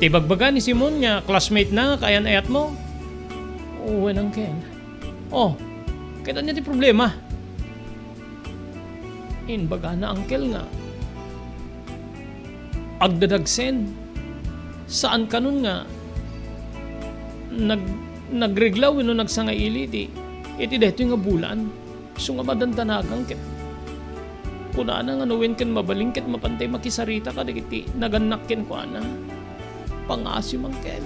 Ti bagbaga ni Simon nga classmate na kayan ayat mo. Uncle. Kita niya ti problema. Inbaga na Uncle nga. Agdadagsen. Saan ka nun nga? Nagreglaw no nagsangaili iti deto nga bulan. So nga madantanagang ket. Kuna na nga nuwin ken mabaling ket mapantay makisarita ka digiti naganak ken ko ana. Pangasyo man ken.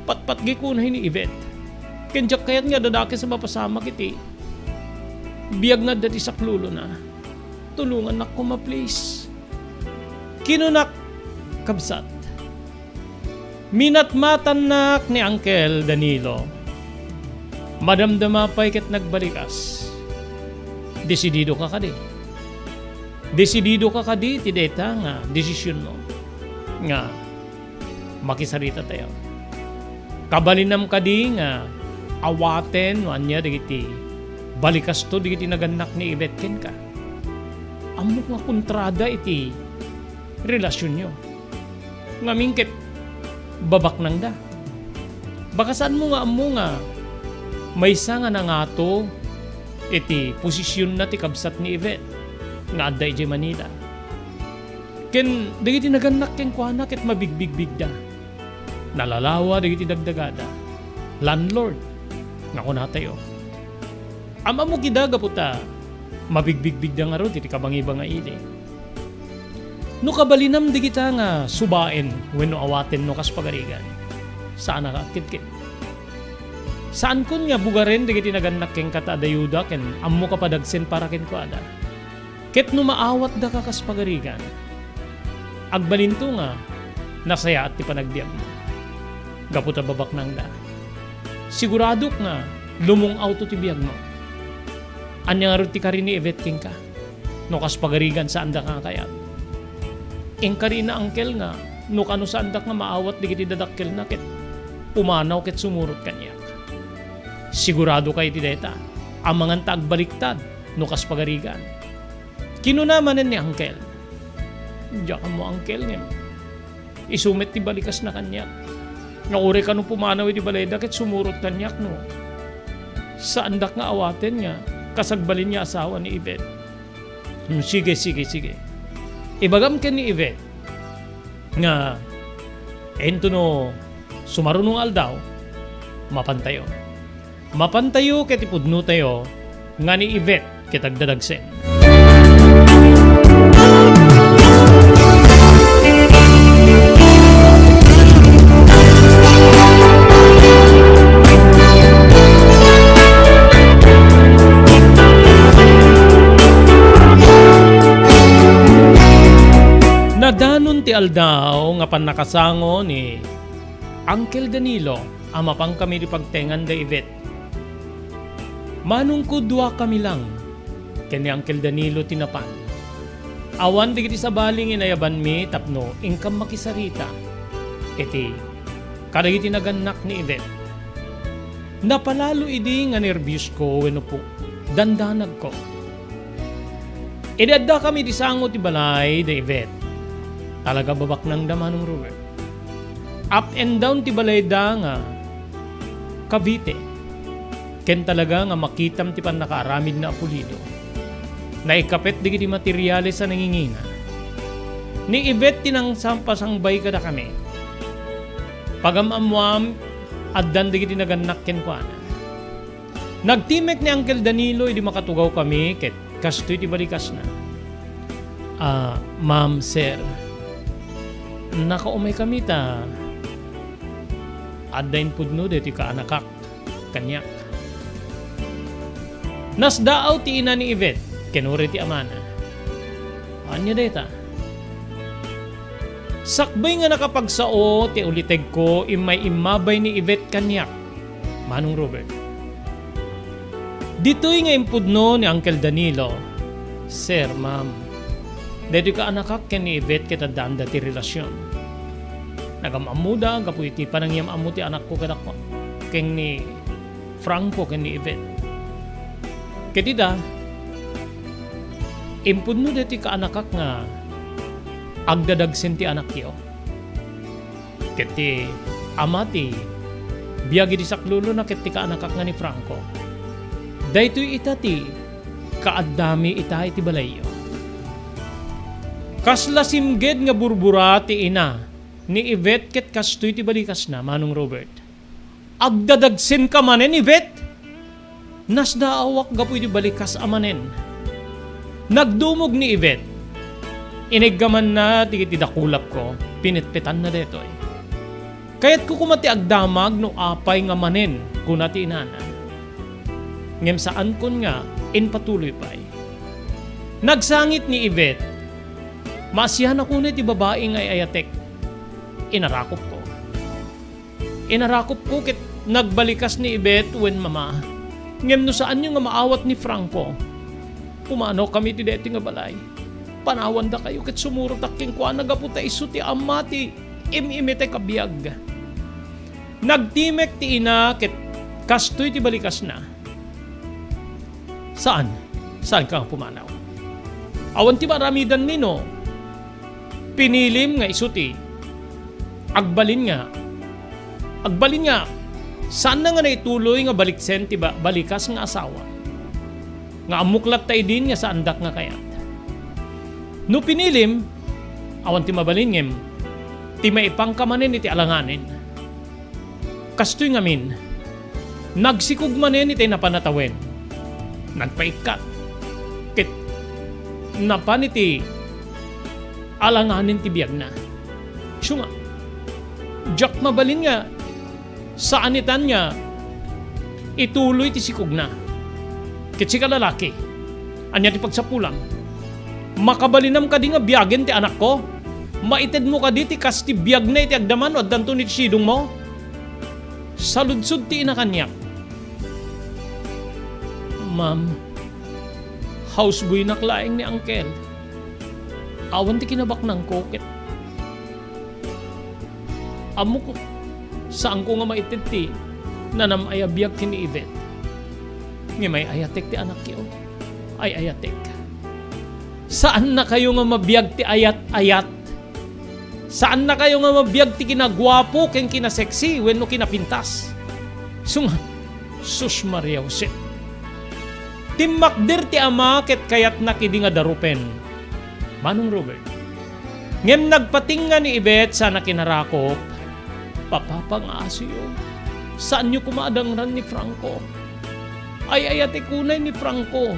Patpatgi ko na ni Yvette. Kenjak kayat nga dadaki sa mapasama kiti. Biyag na dati sa klulo na. Tulungan nak ko ma-please. Kinunak kabsat. Minatmatan nak ni Uncle Danilo. Madamdama pa'y ket nagbalikas. Desidido ka kadi. Desidido ka kadi ti deta nga desisyon mo. Nga makisarita tayo. Kabalinam kadi nga awaten wanya digiti balikas to digiti naganak ni Ibet ken ka. Amo nga kontrada iti relasyon nyo. Nga mingket babak nang da. Bakasan mo nga amo nga may isa nga nangato iti posisyon na ti kabsat ni Ibet nga adda iti Manila. Ken digiti naganak ken kuana ket mabigbig-big da. Nalalawa digiti dagdagada. landlord. Nga na tayo. Ama mo kidaga puta, mabigbig-big nga ro, titi kabang-ibang nga ili. No kabalinam di kita nga subain when no awaten no kas pagarigan. Saan nakakit-kit? Saan kun nga bugaren di kiti naganak keng kata adayuda ken ammo kapadagsen para ken ko ada. Ket no maawat da ka kas pagarigan. Agbalinto nga nasaya at ti panagbiag mo. Gaputa babak nang da. Sigurado nga lumong auto ti biag mo. Anya nga ti karini evet king ka. No kas pagarigan saan da ka kayat. Ing karina angkel nga no kano saan da nga maawat di kiti dadakkel na ket pumanaw ket sumurot kanyak. Sigurado kay ti deta amangan ta agbaliktad no kas pagarigan. Kinunaman ni angkel. Diyan mo angkel nga. Isumit ti balikas na kanyak. Naure ka nung pumanaw iti balayda ket sumurot kanyak no. Saan dak nga awaten nga kasagbalin niya asawa ni Yvette. Sige. Ibagam ken ni Yvette nga ento no sumarunong aldaw mapantayo. Mapantayo ket ipudno tayo nga ni Yvette ket agdadagsen. Nadanon ti aldaw nga panakasango ni Uncle Danilo ama pang kami di pagtengan da Yvette. Manong kudwa kami lang ken ni Uncle Danilo tinapan. Awan di kiti sa baling inayaban mi tapno ingkam makisarita. Iti kadagiti naganak ni Yvette. Napalalo idi nga nervyos ko wenno po dandanag ko. Idadda kami di sango ti balay da Yvette. Talaga babak ng damanong Robert. Up and down ti balayda nga Cavite. Ken talaga nga makitam ti pan nakaaramid na apulido. Naikapet di kiti materyales sa nangingina. Ni Yvette tinang sampasangbay kada kami. Pagamamuam addan di kiti naganak ken kuana. Nagtimek ni Uncle Danilo idi makatugaw kami ket kastoy ti balikas na. Ma'am, sir. Nakaumay kami ta adain pudno deti ka anakak kanyak. Nasdaaw ti ina ni Yvette kenuri ti amana. Anya deta. Sakbay nga nakapagsao ti uliteg ko imay imabay ni Yvette kanyak. Manong Robert. Dito'y nga impudno ni Uncle Danilo. Sir, ma'am. Dito ka anakak ken ni Yvette kita danda ti relasyon. Nagamamuda, kapoy ti panangyam amu ti anak ko kada ko. Ken ni Franco ken ni Yvette. Ketida, impudno deti ka anakak nga agdadagsen ti anak yo. Keti amati, biyagi di saklulo na keti ka anakak nga ni Franco. Daytoy itati, kaadami ita iti balayo. Kasla simged nga burbura ti ina ni Yvette ket kastoy ti balikas na Manong Robert. Agdadagsen ka manen Yvette. Nasdaawak gapoy ti balikas amanen. Nagdumog ni Yvette. Iniggaman na ti dakulap ko, pinitpitan na detoy. Kaya't ko kumati agdamag no apay nga manen kuna ti inana. Ngem saan kun nga inpatuloy pay. Nagsangit ni Yvette. Maasihan ako na ti babae nga ayatek. Inarakop ko kit nagbalikas ni Yvette when mama. Ngem no saan yung nga maawat ni Franco. Pumano kami ti deti nga balay. Panawan da kayo kit sumurot aking kuan nagaputa iso ti amati imimite kabiyag. Nagtimek ti ina kit kastoy ti balikas na. Saan? Saan ka pumanaw? Awan ti maramidan nino. Pinilim nga isuti. Agbalin nga. Saan na nga naituloy nga baliksen ti balikas nga asawa. Nga amuklat tayo din nga sa andak nga kayat. No pinilim, awan ti mabalingem, ti maipang kamanin iti alanganin. Kastoy ngamin, Nagsikog manen iti napanatawen. Nagpaikat. Kit napaniti alanganin ti biyag na. Siya nga, Jack mabalin nga, saan itan niya, ituloy ti sikog na. Kit si kalalaki, anya ti pagsapulang, makabalinam ka di nga biyagin ti anak ko, maited mo ka di ti kas ti biyag na iti agdaman o addanto ni sidong mo. Saludsud ti inakanyak. Ma'am, houseboy na klaeng ni Uncle. Awan ti kinabak ng kokit. Amo ko, saan ko nga maitid ti nanam ayabiyag kini Ivet. Nga may ayatek ti anak yo. Ay ayatek. Saan na kayo nga mabiyag ti ayat-ayat? Saan na kayo nga mabiyag ti kinagwapo ken kinaseksi wenno kinapintas? Sunga, sus Maria Jose. Timmakder ti ama ket kayat nakidi nga darupen. Manong Robert. Ngem nagpating nga ni Ibet sa nakinarakop, papapangasiyo. Saan nyo kumadangran ni Franco? Ay ayate kunay ni Franco.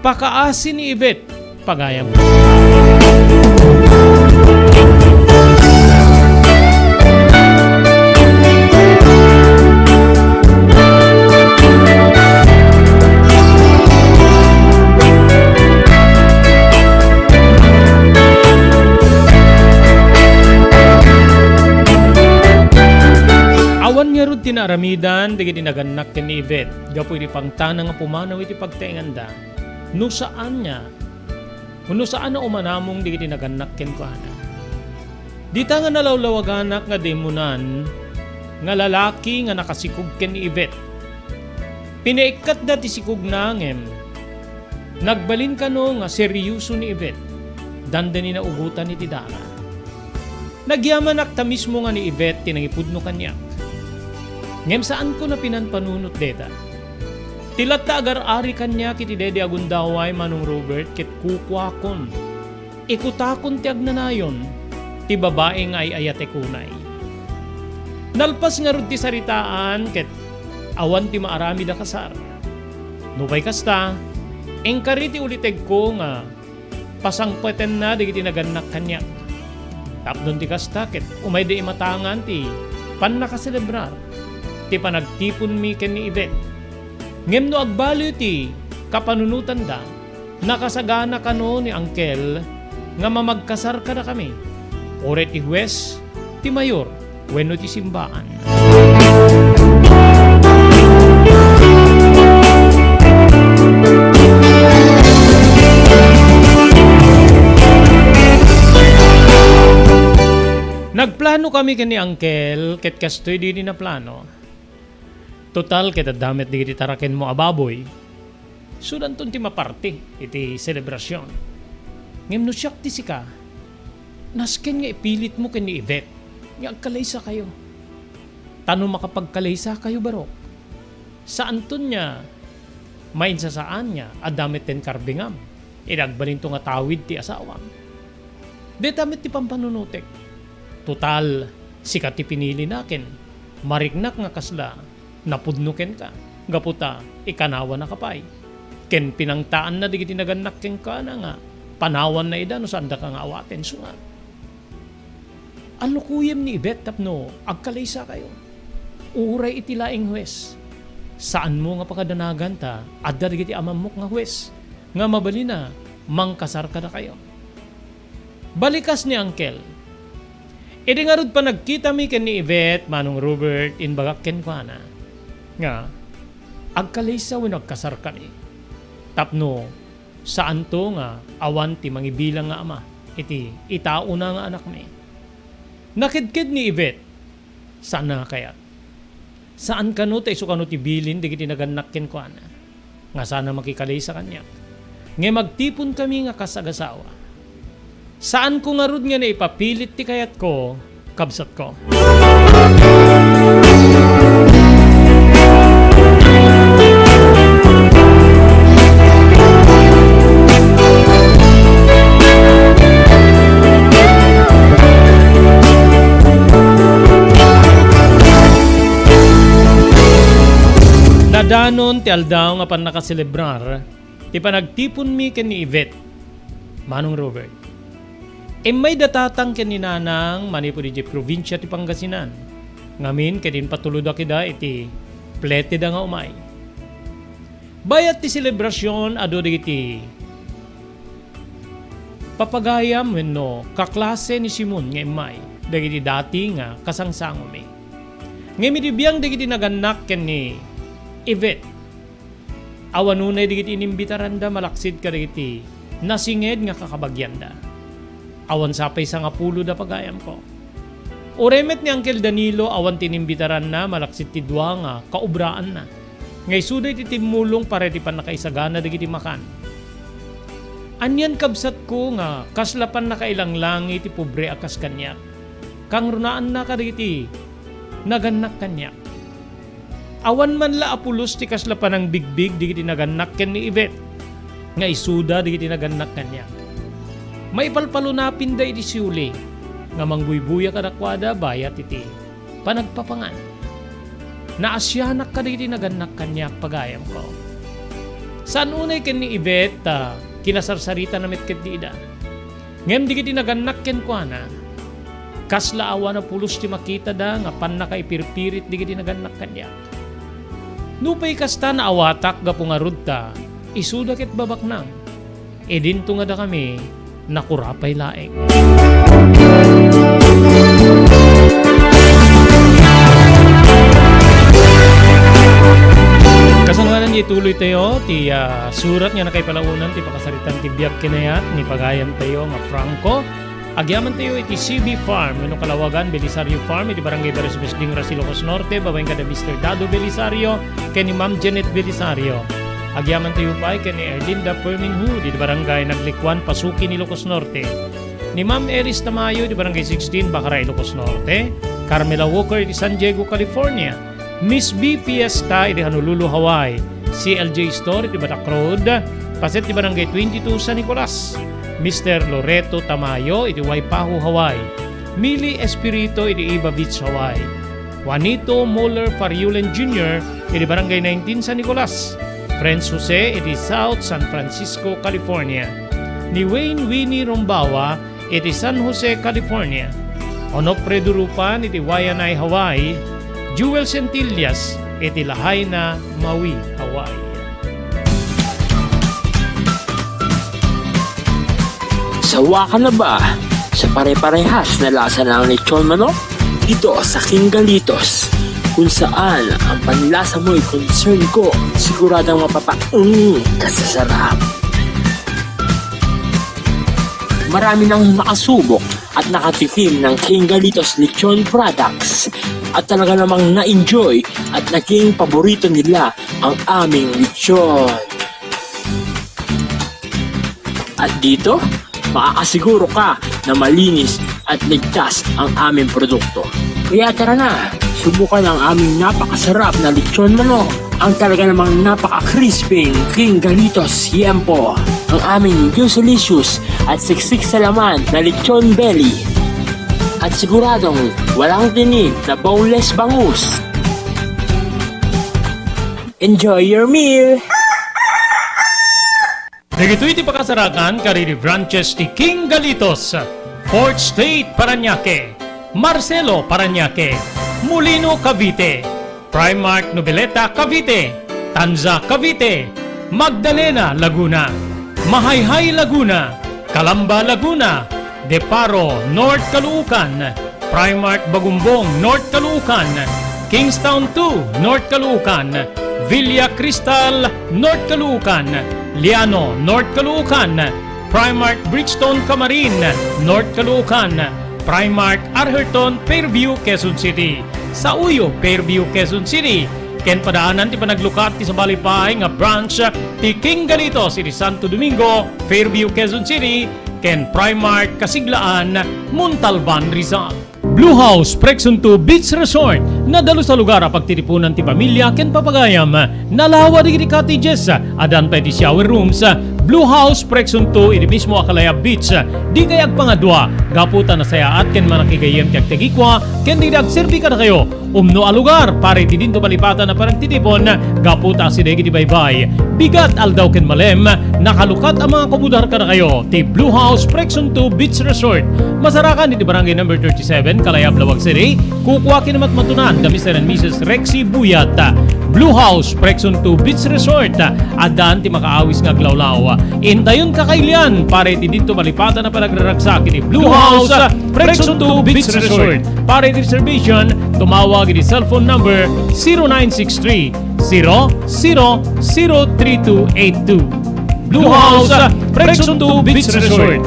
Pakaasi ni Ibet, pagayam. Awan nga ron tinaramidan, digiti naganak ken ni Ivet, gapo iti pangtana nga pumanaw iti pagtaenganda, no saan niya, no saan na umanamong digiti naganak ken kuana. Dita nga nalawlawaganak nga demonan, nga lalaki nga nakasikog ken ni Ivet. Pinaikat da ti sikog nangem, nagbalin kano nga seryoso ni Ivet, dandani na ugutan iti dara. Nagyamanak ta mismo nga ni Ivet tinangipudno kanyak. Ngem saan ko na pinanpanunot deta? Tilat ta agar-ari kanya kiti dede agundaway Manong Robert ket kukwakon. Ikutakon ti agnanayon, ti babae nga ay ayate kunay. Nalpas nga rod ti saritaan ket awan ti maarami da kasar. Nupay kasta, engkari ti uliteg ko nga pasangpeten na digiti naganak kanya. Tapdon ti kasta ket umay di imatangan ti pan nakaselebrar. Ti panagtipon mi ken ni Ivet. Ngem no agbaliw ti kapanunutan da, nakasagana kano ni Uncle nga mamagkasar kada kami. Ore ti huwes, ti mayor, wenno ti simbaan. Nagplano kami ken ni Uncle ket kastoy di na plano. Total kita damit di taraken mo ababoy. Sudan ton ti maparte iti selebrasyon. Ngem no siyak ti sika. Nasken nga ipilit mo ken ni Ivet. Nga agkalaysa kayo. Tano makapagkalaysa kayo barok. Saan ton niya? Main sa saan niya adamit ten karbingam. Idagbalin to nga tawid ti asawam. De damit ti pampanunutek. Total sika ti pinili naken. Marignak nga kasla. Napudnuken ka, gaputa, ikanawa na kapay. Ken pinangtaan na digiti naganak ken ka na nga, panawan na ida no saan da ka nga awaten sunga. Alukuyem ni Ibet tapno, agkalaysa kayo. Uray iti laing huwes. Saan mo nga pakadanagan ta, adda digiti amamok nga huwes, nga mabali na, mangkasar ka na kayo. Balikas ni Uncle. Idi nga rod pa nagkita mi ken ni Ibet, Manong Robert, in bagak ken kwa na. Nga, agkalaysa wenno agkasar kami. Tapno, saan to nga awan ti mangibilang nga ama, iti itauna nga anak mi. Nakidkid ni Ivet, saan na kayat? Saan kano ta iso kano ti bilin digiti naganak ken kuana? Nga sana makikalaysa kanya. Nga magtipon kami nga kasagasawa. Saan ko nga rod nga na ipapilit ti kayat ko, kabsat ko. Adanon ti aldaw nga pan nakaselebrar, ti panagtipon mi ken ni Yvette, Manong Robert. May datatang ken ni Nanang manipo di probinsya ti Pangasinan. Ngamin kedin patuluda kida iti plete da nga umay. Bayat ti selebrasyon ado digiti papagayam wenno kaklase ni Simon nga imay dagiti dati nga kasangsangom mi. Ngemi di biyang digiti naganak ken ni Yvette. Awan nunay digiti inimbitaranda malaksid ka digiti nasinged nga kakabagyanda. Awan sapay sa nga pulo da pagayam ko. Oremet ni Uncle Danilo awan tinimbitaran na malaksid ti dua nga kaubraan na. Ngay suday ti timulong pare ti panakaisagana digiti makan. Anyan kabsat ko nga kaslapan na kailang langi ti pobre akas kanyak. Kang runaan na kadigiti naganak kanyak. Awan man la apulos ti kaslapan ng bigbig digiti naganak ken ni Yvette. Nga isuda digiti naganak kanyak. Maipalpalunapin da iti siuli nga mangbuybuya kadakwada bayat iti panagpapangan. Naasyanak ka digiti naganak kanyak pagayam ko. Saan unay ken ni Yvette kinasarsarita na metket di ida. Ngem digiti naganak ken kuana. Kasla awa na pulos ti makita da nga pan nakaipirpirit digiti naganak kanyak. Nupay kasta na awatak ga pungarud ta isuda ket babaknang. Dinto nga da kami nakurapay laeng. Kasangalan niya ituloy tayo ti surat nga nakaipalaunan ti pakasaritan ti biyak kinayat ni pagayam tayo nga Franco. Agyaman tayo iti CB Farm, no Kalawagan, Belisario Farm, iti Barangay Barisbes Dingra, Ilocos Norte, babaeng kada Mr. Dado Belisario, ken ni Ma'am Janet Belisario. Agyaman tayo pa ken ni Erlinda Perminhu, iti Barangay Naglikwan, Pasuki, Ilocos Norte. Ni Ma'am Eris Tamayo, iti Barangay 16, Bacara, Ilocos Norte. Carmela Walker, iti San Diego, California. Miss B. Fiesta, iti Honolulu, Hawaii. CLJ Store, iti Batak Road, Paset, iti Barangay 22, San Nicolas. Mr. Loreto Tamayo, iti Waipahu, Hawaii. Mili Espirito, iti Iba Beach, Hawaii. Juanito Moller Fariulen Jr., iti Barangay 19, San Nicolas. Friends Jose, iti South San Francisco, California. Ni Wayne Winnie Rombawa, iti San Jose, California. Onofre Durupan, iti Waianae, Hawaii. Jewel Centillas, iti Lahaina, Maui, Hawaii. Sawa ka na ba sa pare-parehas na lasa ng lechon manok? Dito sa King Galitos, kung saan ang panlasa mo'y concern ko, siguradang kasasarap. Marami nang nakasubok at nakatikim ng King Galitos lechon products at talaga namang na-enjoy at naging paborito nila ang aming lechon. At dito, makakasiguro ka na malinis at ligtas ang aming produkto. Kaya tara na, subukan ang aming napakasarap na lechon manok. Ang talaga namang napaka-crisping King Galitos Yempo. Ang aming juicy-licious at siksik sa laman na lechon belly. At siguradong walang tinig na boneless bangus. Enjoy your meal! Nagito'y ti pakasarakan kariri branches ti King Galitos, Fort State, Parañaque, Marcelo, Parañaque, Molino, Cavite, Primark, Noveleta, Cavite, Tanza, Cavite, Magdalena, Laguna, Mahayhay, Laguna, Calamba, Laguna, Deparo, North Caloocan, Primark, Bagumbong, North Caloocan, Kingstown 2, North Caloocan, Villa Cristal, North Caloocan, Liano, North Caloocan, Primark Bridgestone Camarin, North Caloocan, Primark Arherton, Fairview, Quezon City. Sa Uyo, Fairview, Quezon City. Ken padaanan ti panaglukat ti sa Balipay nga branch ti King Galitos iti Santo Domingo, Fairview, Quezon City. Ken Primark Kasiglaan, Montalban, Rizal. Blue House Prexon 2 Beach Resort nadalo sa lugar a pagtitipunan ti pamilya ken papagayam nalawa digiti cottages adan pa ti shower rooms Blue House Prection 2 iti mismo Akalaya Beach. Di kayag pangadwa, gaputa na saya at ken manakigayem tiag tegikwa, ken di serbi ka na kayo. Umno a lugar, pare di dinto palipatan na parang titipon, gaputa si Degi di baybay. Bigat aldaw ken malem, nakalukat ang mga komudar ka na kayo. Ti Blue House Prection 2 Beach Resort. Masarakan iti barangay number 37, Kalayab, Lawag City. Kukuha kinamat matunan, the Mr. and Mrs. Rexy Buyat. Blue House Prection 2 Beach Resort. Adaan ti makaawis nga glawlaw. Intayon kakailian, pare ti dinto malipatan na panagraragsak iti Blue House Prection 2 Beach Resort. Pare ti reservation, tumawag iti cellphone number 0963 003282. Blue House Prection 2 Beach Resort.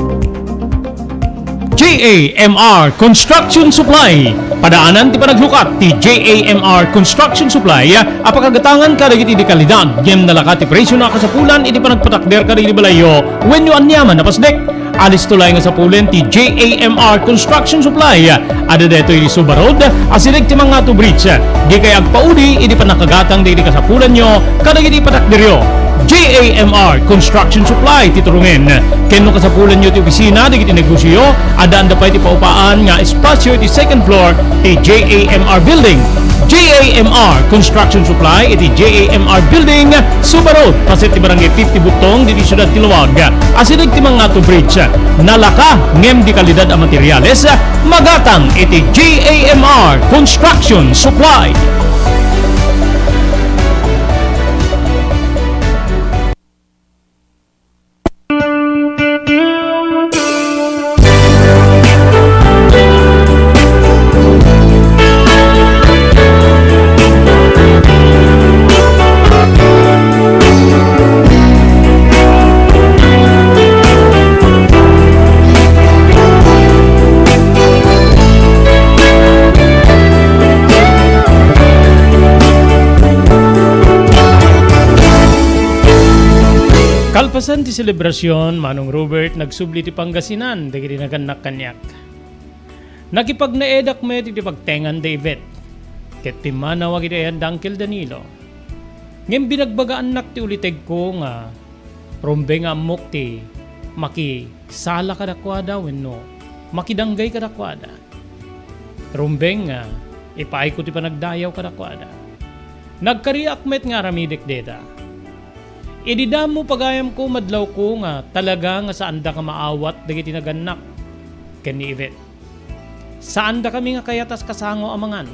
JAMR Construction Supply. Padaanan ti panaglukat ti JAMR Construction Supply. Apakagatangan ka dagiti di kalidad. Gem nalaka ti presyo na kasapulan iti panagpatakder ka di balayo. When you anyaman napasdek. Alis tulay nga sapulen ti JAMR Construction Supply. Ada deto iti Subarod. Asilig ti mga to bridge. Di kay agpaudi iti panakagatang di kasapulan nyo. Kadagiti patakderyo. JAMR Construction Supply titurungin. Kenno kasapulan nyo ti opisina digiti negosyo, adaan da pa iti paupaan nga espasyo iti second floor ti JAMR Building. JAMR Construction Supply iti JAMR Building, Subarod, pasit ti barangay 50 Butong diti Syudad Tiluag. Asilig ti mga to bridge. Nalaka ngem di kalidad a materyales, magatang iti JAMR Construction Supply. Kalpasan ti selebrasyon, Manong Robert nagsubli ti Pangasinan, dagiti naganak kanyak. Nakipagnaedak met iti pagtengan David, ket pimanawag iti ayan Dangkel Danilo. Ngem binagbagaan nak ti uliteg ko nga, rombe nga amok ti makisala kadakwada wenno, makidanggay kadakwada. Rombe nga, ipaay ko ti panagdayaw kadakwada. Nagkariak met nga ramidek deta. Ididam mo pagayam ko madlaw ko nga talaga nga saan da ka maawat dagiti naganak ken ni Ivet. Saan da kami nga kayatas kasango amangan.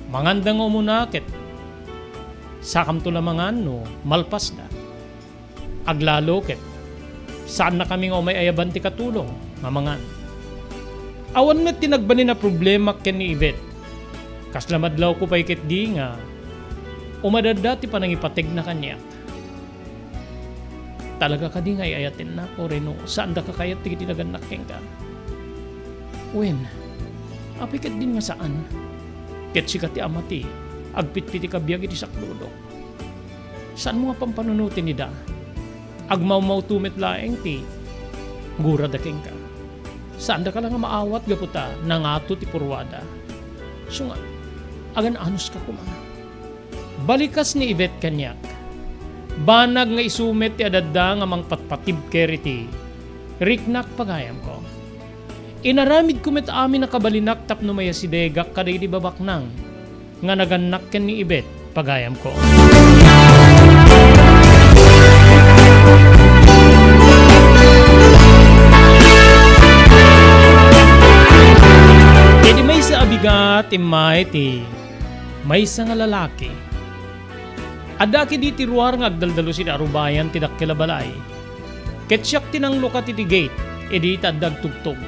Manganda nga umuna ket sakam to lamangan no malpas da. Aglalo ket saan na kami nga umay ayaban ti katulong mamangan. Awan met tinagbani na problema ken ni Ivet. Kasla madlaw ko pay ket di nga umadada ti panangipatig na kanyak. Talaga ka di nga iayatin na ko reno saan da kakayat ti tinaganak ken ka. Wen, apikat din nga saan? Ket sikat ti amati, agpitpiti kabiyag iti sakludok. Saan mo nga pampanunutin ni da? Agmawmaw tumit laeng ti gura da ken ka. Saan da ka lang nga maawat gaputa nangato ti purwada. So nga, agan anus ka kuma. Balikas ni Ivet kanyak. Banag nga isumet ti adada nga mangpatpatib keriti. Riknak pagayam ko. Inaramid kumet amin na kabalinak tapno maya si Degak kaday di babaknang. Nga naganak ken ni Ibet pagayam ko. Kaya di may sa abigat imay ti may sa nga lalaki. Adaki di tiruar nga agdaldalo si arubayan ti dakkilabalay. Ketsyak tinanglo ka ti gate, edi tadag tugtog.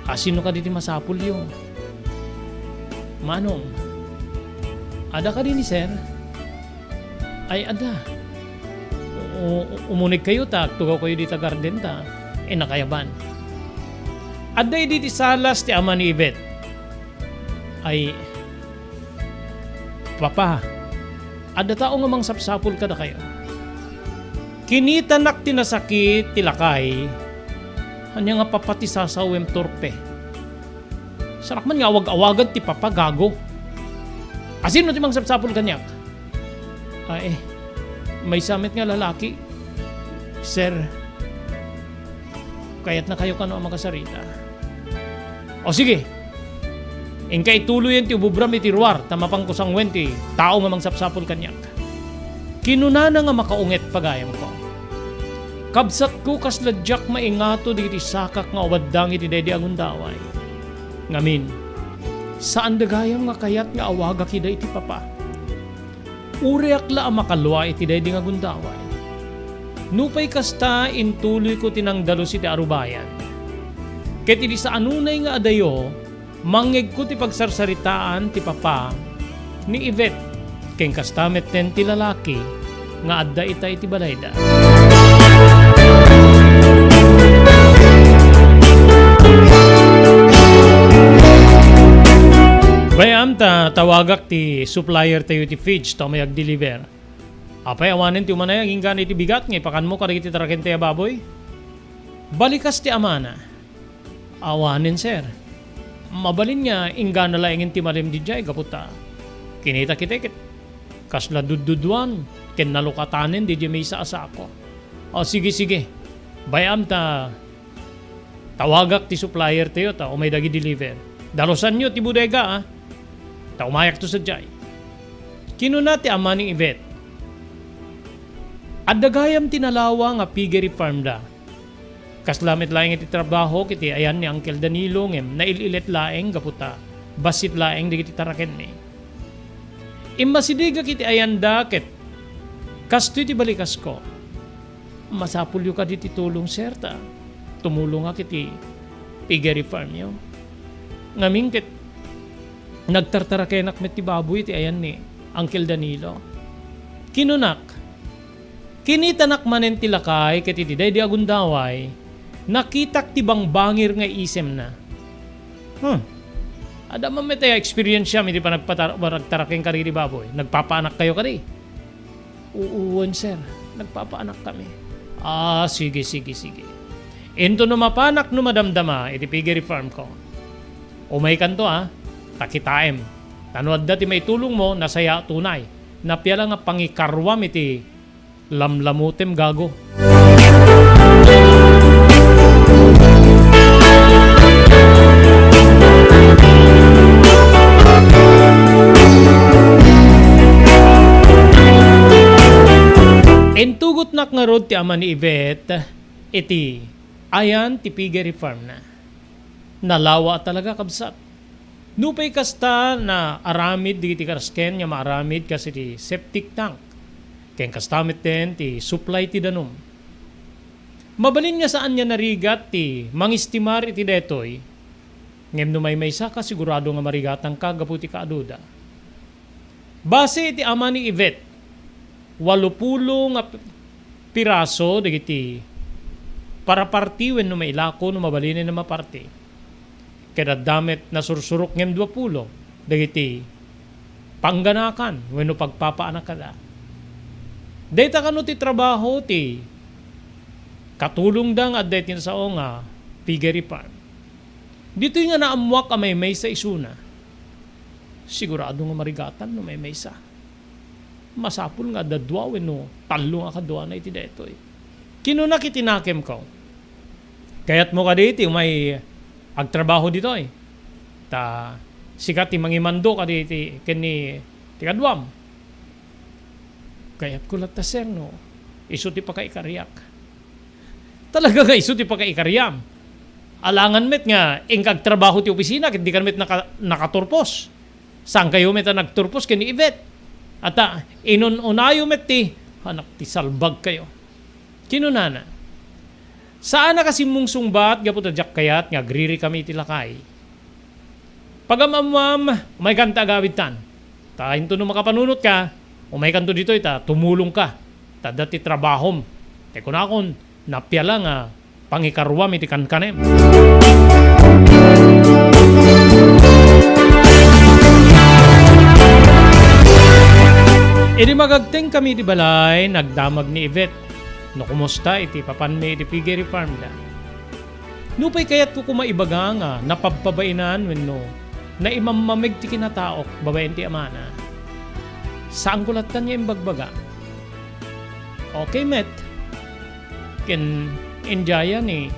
Asino ka di ti masapul yun? Manong, ada ka din ni sir? Ay ada. Umunig kayo ta, tugaw kayo di ta garden ta, nakayaban. Ada di ti salas ti ama ni Ibet. Ay, Papa, ada tao nga mang sapsapul kada kayo. Kinitanak tinasakit tilakay, hanya nga papati sasawem torpe. Sarakman nga awag-awagan ti papa gago. Asin no ti mang sapsapul kanyak? Ay, may samit nga lalaki. Sir, kaya't na kayo kano ang makasarita. O sige, ingka ituloy yan ti ububram iti ruwar, tamapang kusang wenti, tao nga mangsapsapol kanyak. Kinunana nga makaunget pagayam ko. Kabsat ko kasladyak maingato di iti sakak nga uwaddang iti dedi agundaway. Ngamin, saan dagayam nga kayat nga awaga kida iti papa. Uriak la ang makalwa iti dedi nga gundaway. Nupay kasta intuloy ko tinangdalos iti arubayan. Ket iti sa anunay nga adayo, mangeg ko ti pagsarsaritaan ti papa ni Yvette. Ken kastamet ten ti lalaki nga adda ita iti balayda. Bayam ta tawagak ti supplier tayo ti feeds to may ag-deliver. Apay awanin ti umanay ang inggan iti bigat nga ipakan mo karigi ti taraken ti baboy. Balikas ti amana. Awanin sir. Mabalin niya inggan na laingin ti malim di jay kaputa. Kinita kitikit. Kasla dudduduan ken nalukatanen di jay may sa asako. O sige. Bayam ta tawagak ti supplier tayo ta o may dagi deliver. Dalosan nyo ti bodega ah. Ta umayak to sa jay. Kinuna ti ama ni Yvette. At dagayam tinalawa nga piggery farm da. Kaslamit laeng iti trabaho kiti ayan ni Uncle Danilo ngem naililit laeng kaputa. Basit laeng di kiti taraken ni. Immasidiga kiti ayan da ket kasto iti balikas ko. Masapulyo ka diti tulong serta. Tumulong nga kiti piggery farm yo. Ngamin ket nagtartarakenak met ti baboy ti ayan ni Uncle Danilo. Kinunak. Kinitanak manen ti lakay ket iti day di agundaway. Nakitak ti bangbangir nga isem na. Ada man met experience siya iti pa nagtarakeng kari di baboy. Nagpapaanak kayo kari. Uuwan sir. Nagpapaanak kami. Sige. Ento numapanak numadamdama iti piggery farm ko. Umay kanto takitaem. Tanuad dati may tulong mo, nasaya tunay. Napyala nga pangikarwam iti lamlamutem gago. Entugot nak nga rod ti ama ni Yvette, iti ayan ti piggery farm na. Nalawa talaga kabsat. Nupay kasta na aramid di ti karasken nga maaramid kasi ti septic tank. Ken kastamit ten ti supply ti danom. Mabalin nga saan niya narigat ti mangistimar iti detoy. Ngem no may sa ka sigurado nga marigatang kagaputi kaaduda. Base iti ama ni Yvette, 80 nga piraso dagiti para parti wenno may ilako no mabalin na maparti. Kaya damit na sursurok ngem 20 dagiti pangganakan wenno pagpapaanak kada. Data kano ti trabaho ti katulong dang at dati sa nga piggery farm. Dito nga naamwak may sa isuna. Sigurado nga marigatan no may sa. Masapul nga dadwa wenno talo nga kadwa na iti detoy. Kinuna kitinakem ko. Kayat mo ka diti may agtrabaho dito ta sikat ti mangimando ka diti kani ti kadwam. Kayat kulat ta sir no. Isu ti pakaikariak. Talaga nga isu ti pakaikariam. Alangan met nga ingkag trabaho ti opisina ket di kan met nakaturpos. Saan kayo met nagturpos ken ni Yvette? Ata inunayo met ti anak ti salbag kayo. Kinunana. Saan na kasi mong sungbat gapo ta jak kayat nga agriri kami iti lakay. Pagamamam may kanta agawid tan. Ta into no makapanunot ka, umay kanto dito ita tumulong ka. Ta dati trabahom. Te kunakon napyala nga pangikarwam iti kankanem. Idi magagteng kami di balay nagdamag ni Yvette. No kumusta iti papanme iti piggery farm da. Nupay kayat ko kumaibaga nga napagpabainan wenno na imamamig ti kinataok babaen ti amana. Saan kulatan niya imbagbaga? Okay, met. Ken enjaya ni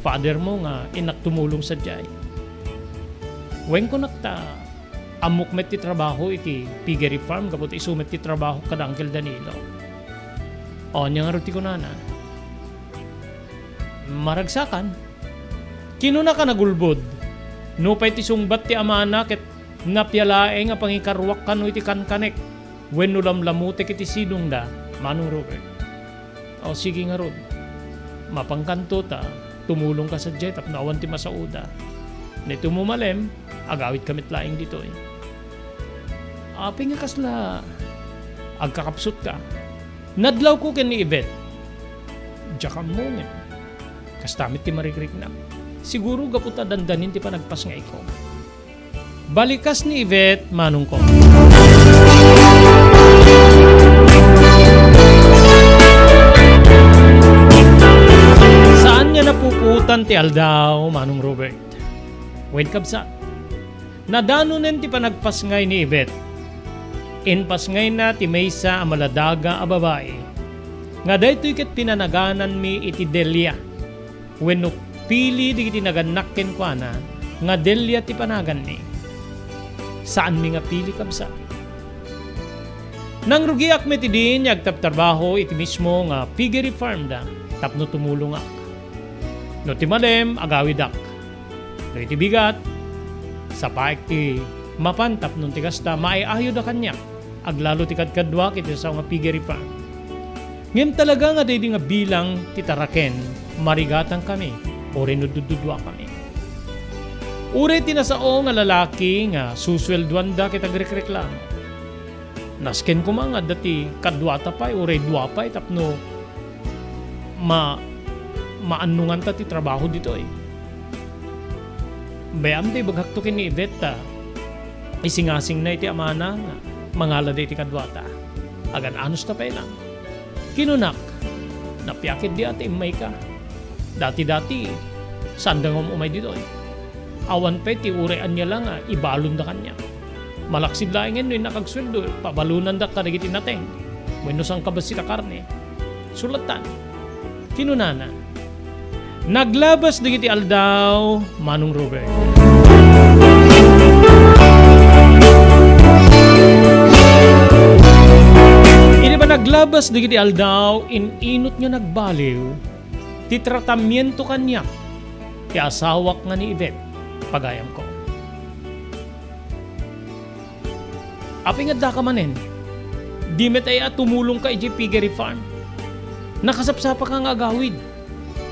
father mo nga inak tumulong sa jay. Wen ko nakta amok met ti trabaho iti piggery farm kapot isumet ti trabaho kada Uncle Danilo. O niya nga ruti ko na. Maragsakan. Kinuna ka nagulbod. No pa'y ti sungbat ti amana ket napyalae nga pangikarwak kano iti kankanek. Wen no lamlamutek iti sinong da, Manong Robert. O sige nga rod. Mapangkanto ta, tumulong ka sa jet at nawan ti masauda. Nito mo malem, agawit kamit laing dito eh. Api nga kasla, agkakapsot ka. Nadlaw ko ken ni Yvette. Diyan mo nga. Kastamit ti marikrik na. Siguro gaputa dandanin ti panagpas nga iko. Balikas ni Yvette, Manong ko. Saan niya napuputan ti Aldaw, Manong Robert? Wen kabsa. Nadanunen ti panagpasngay ni Yvette. Inpasngay na ti maysa a maladaga a babae. Nga daytoy ket pinanaganan mi iti Delia. Wenno pili di iti naganak ken kuana nga Delia ti panagan ni. Saan mi nga pili kabsa? Nang rugiak mi ti din agtaptrabaho iti mismo nga piggery farm da tapno tumulong ak. No ti malem agawidak. No iti bigat sa paik ti mapantap nun ti kasta maiayo da kanya. Aglalo ti kadkadwa kiti sa nga piggery farm. Ngem talaga nga day nga bilang titaraken, marigatan kami o rinudududwa kami. Uri tinasao nga lalaki nga suswelduan da kita grek-reklamo. Nasken ko mga dati kadwata pa'y uri dwa pa'y tapno maanungan ta ti trabaho dito eh. Bayam day baghaktukin ni Yvette isingasing na iti amana nga mangala day ti kadwata. Agan anos ta pa'y lang. Kinunak, napyakit di ati imay ka. Dati-dati, sandang umay dito eh. Awan pa ti urean niya lang ibalon da kanya. Malaksid laingen no nakagsweldo, pabalunan da karigiti nateng. Bueno sang kabas sila karne. Sulatan. Kinunana. Naglabas digiti Aldaw, Manong Robert. Ini ba naglabas digiti Aldaw, inot nga nagbaliw, ti tratamiento kanya, ti asawak nga ni Yvette, pagayam ko. Api nga da ka manen, di met ay tumulong ka iti piggery farm. Nakasapsapa ka nga agawid.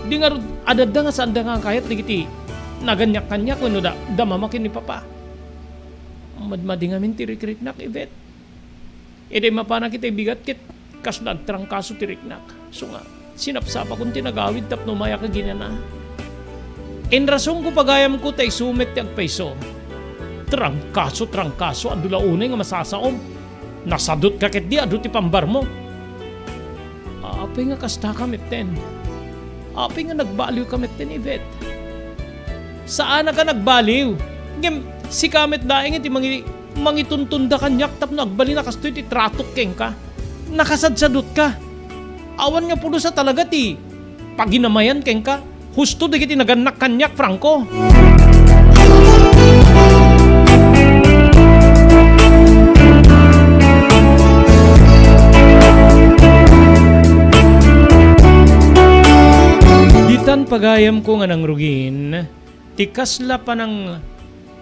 Di nga adada nga saan da nga kayat digiti naganyak kanya kuno da mamakin ni papa. Madmadi nga min ti rikrik-nak Yvette. Ede mapana kita bigat kit kas nagtrangkaso ti riknak. So nga, sinapsapa kung tinagawid tapno maya ka ginana. In rasong ko pagayam ko tay sumet ti agpaiso. Trangkaso, adula unay nga masasaom. Nasadot ka ket di adu ti pambar mo. Api nga kasta kamit ten. Api nga nagbaliw kamit ten Yvette. Saan ka nagbaliw? Ngem, si kamit daing iti mangituntunda kanyak tapno agbali na kastoy ti tratok keng ka. Nakasadsadot ka. Awan nga pulo sa talaga ti paginamayan keng ka. Husto di kiti naganak kanyak, Franco. Ditan pagayam ko nga nang rugin, tikasla pa ng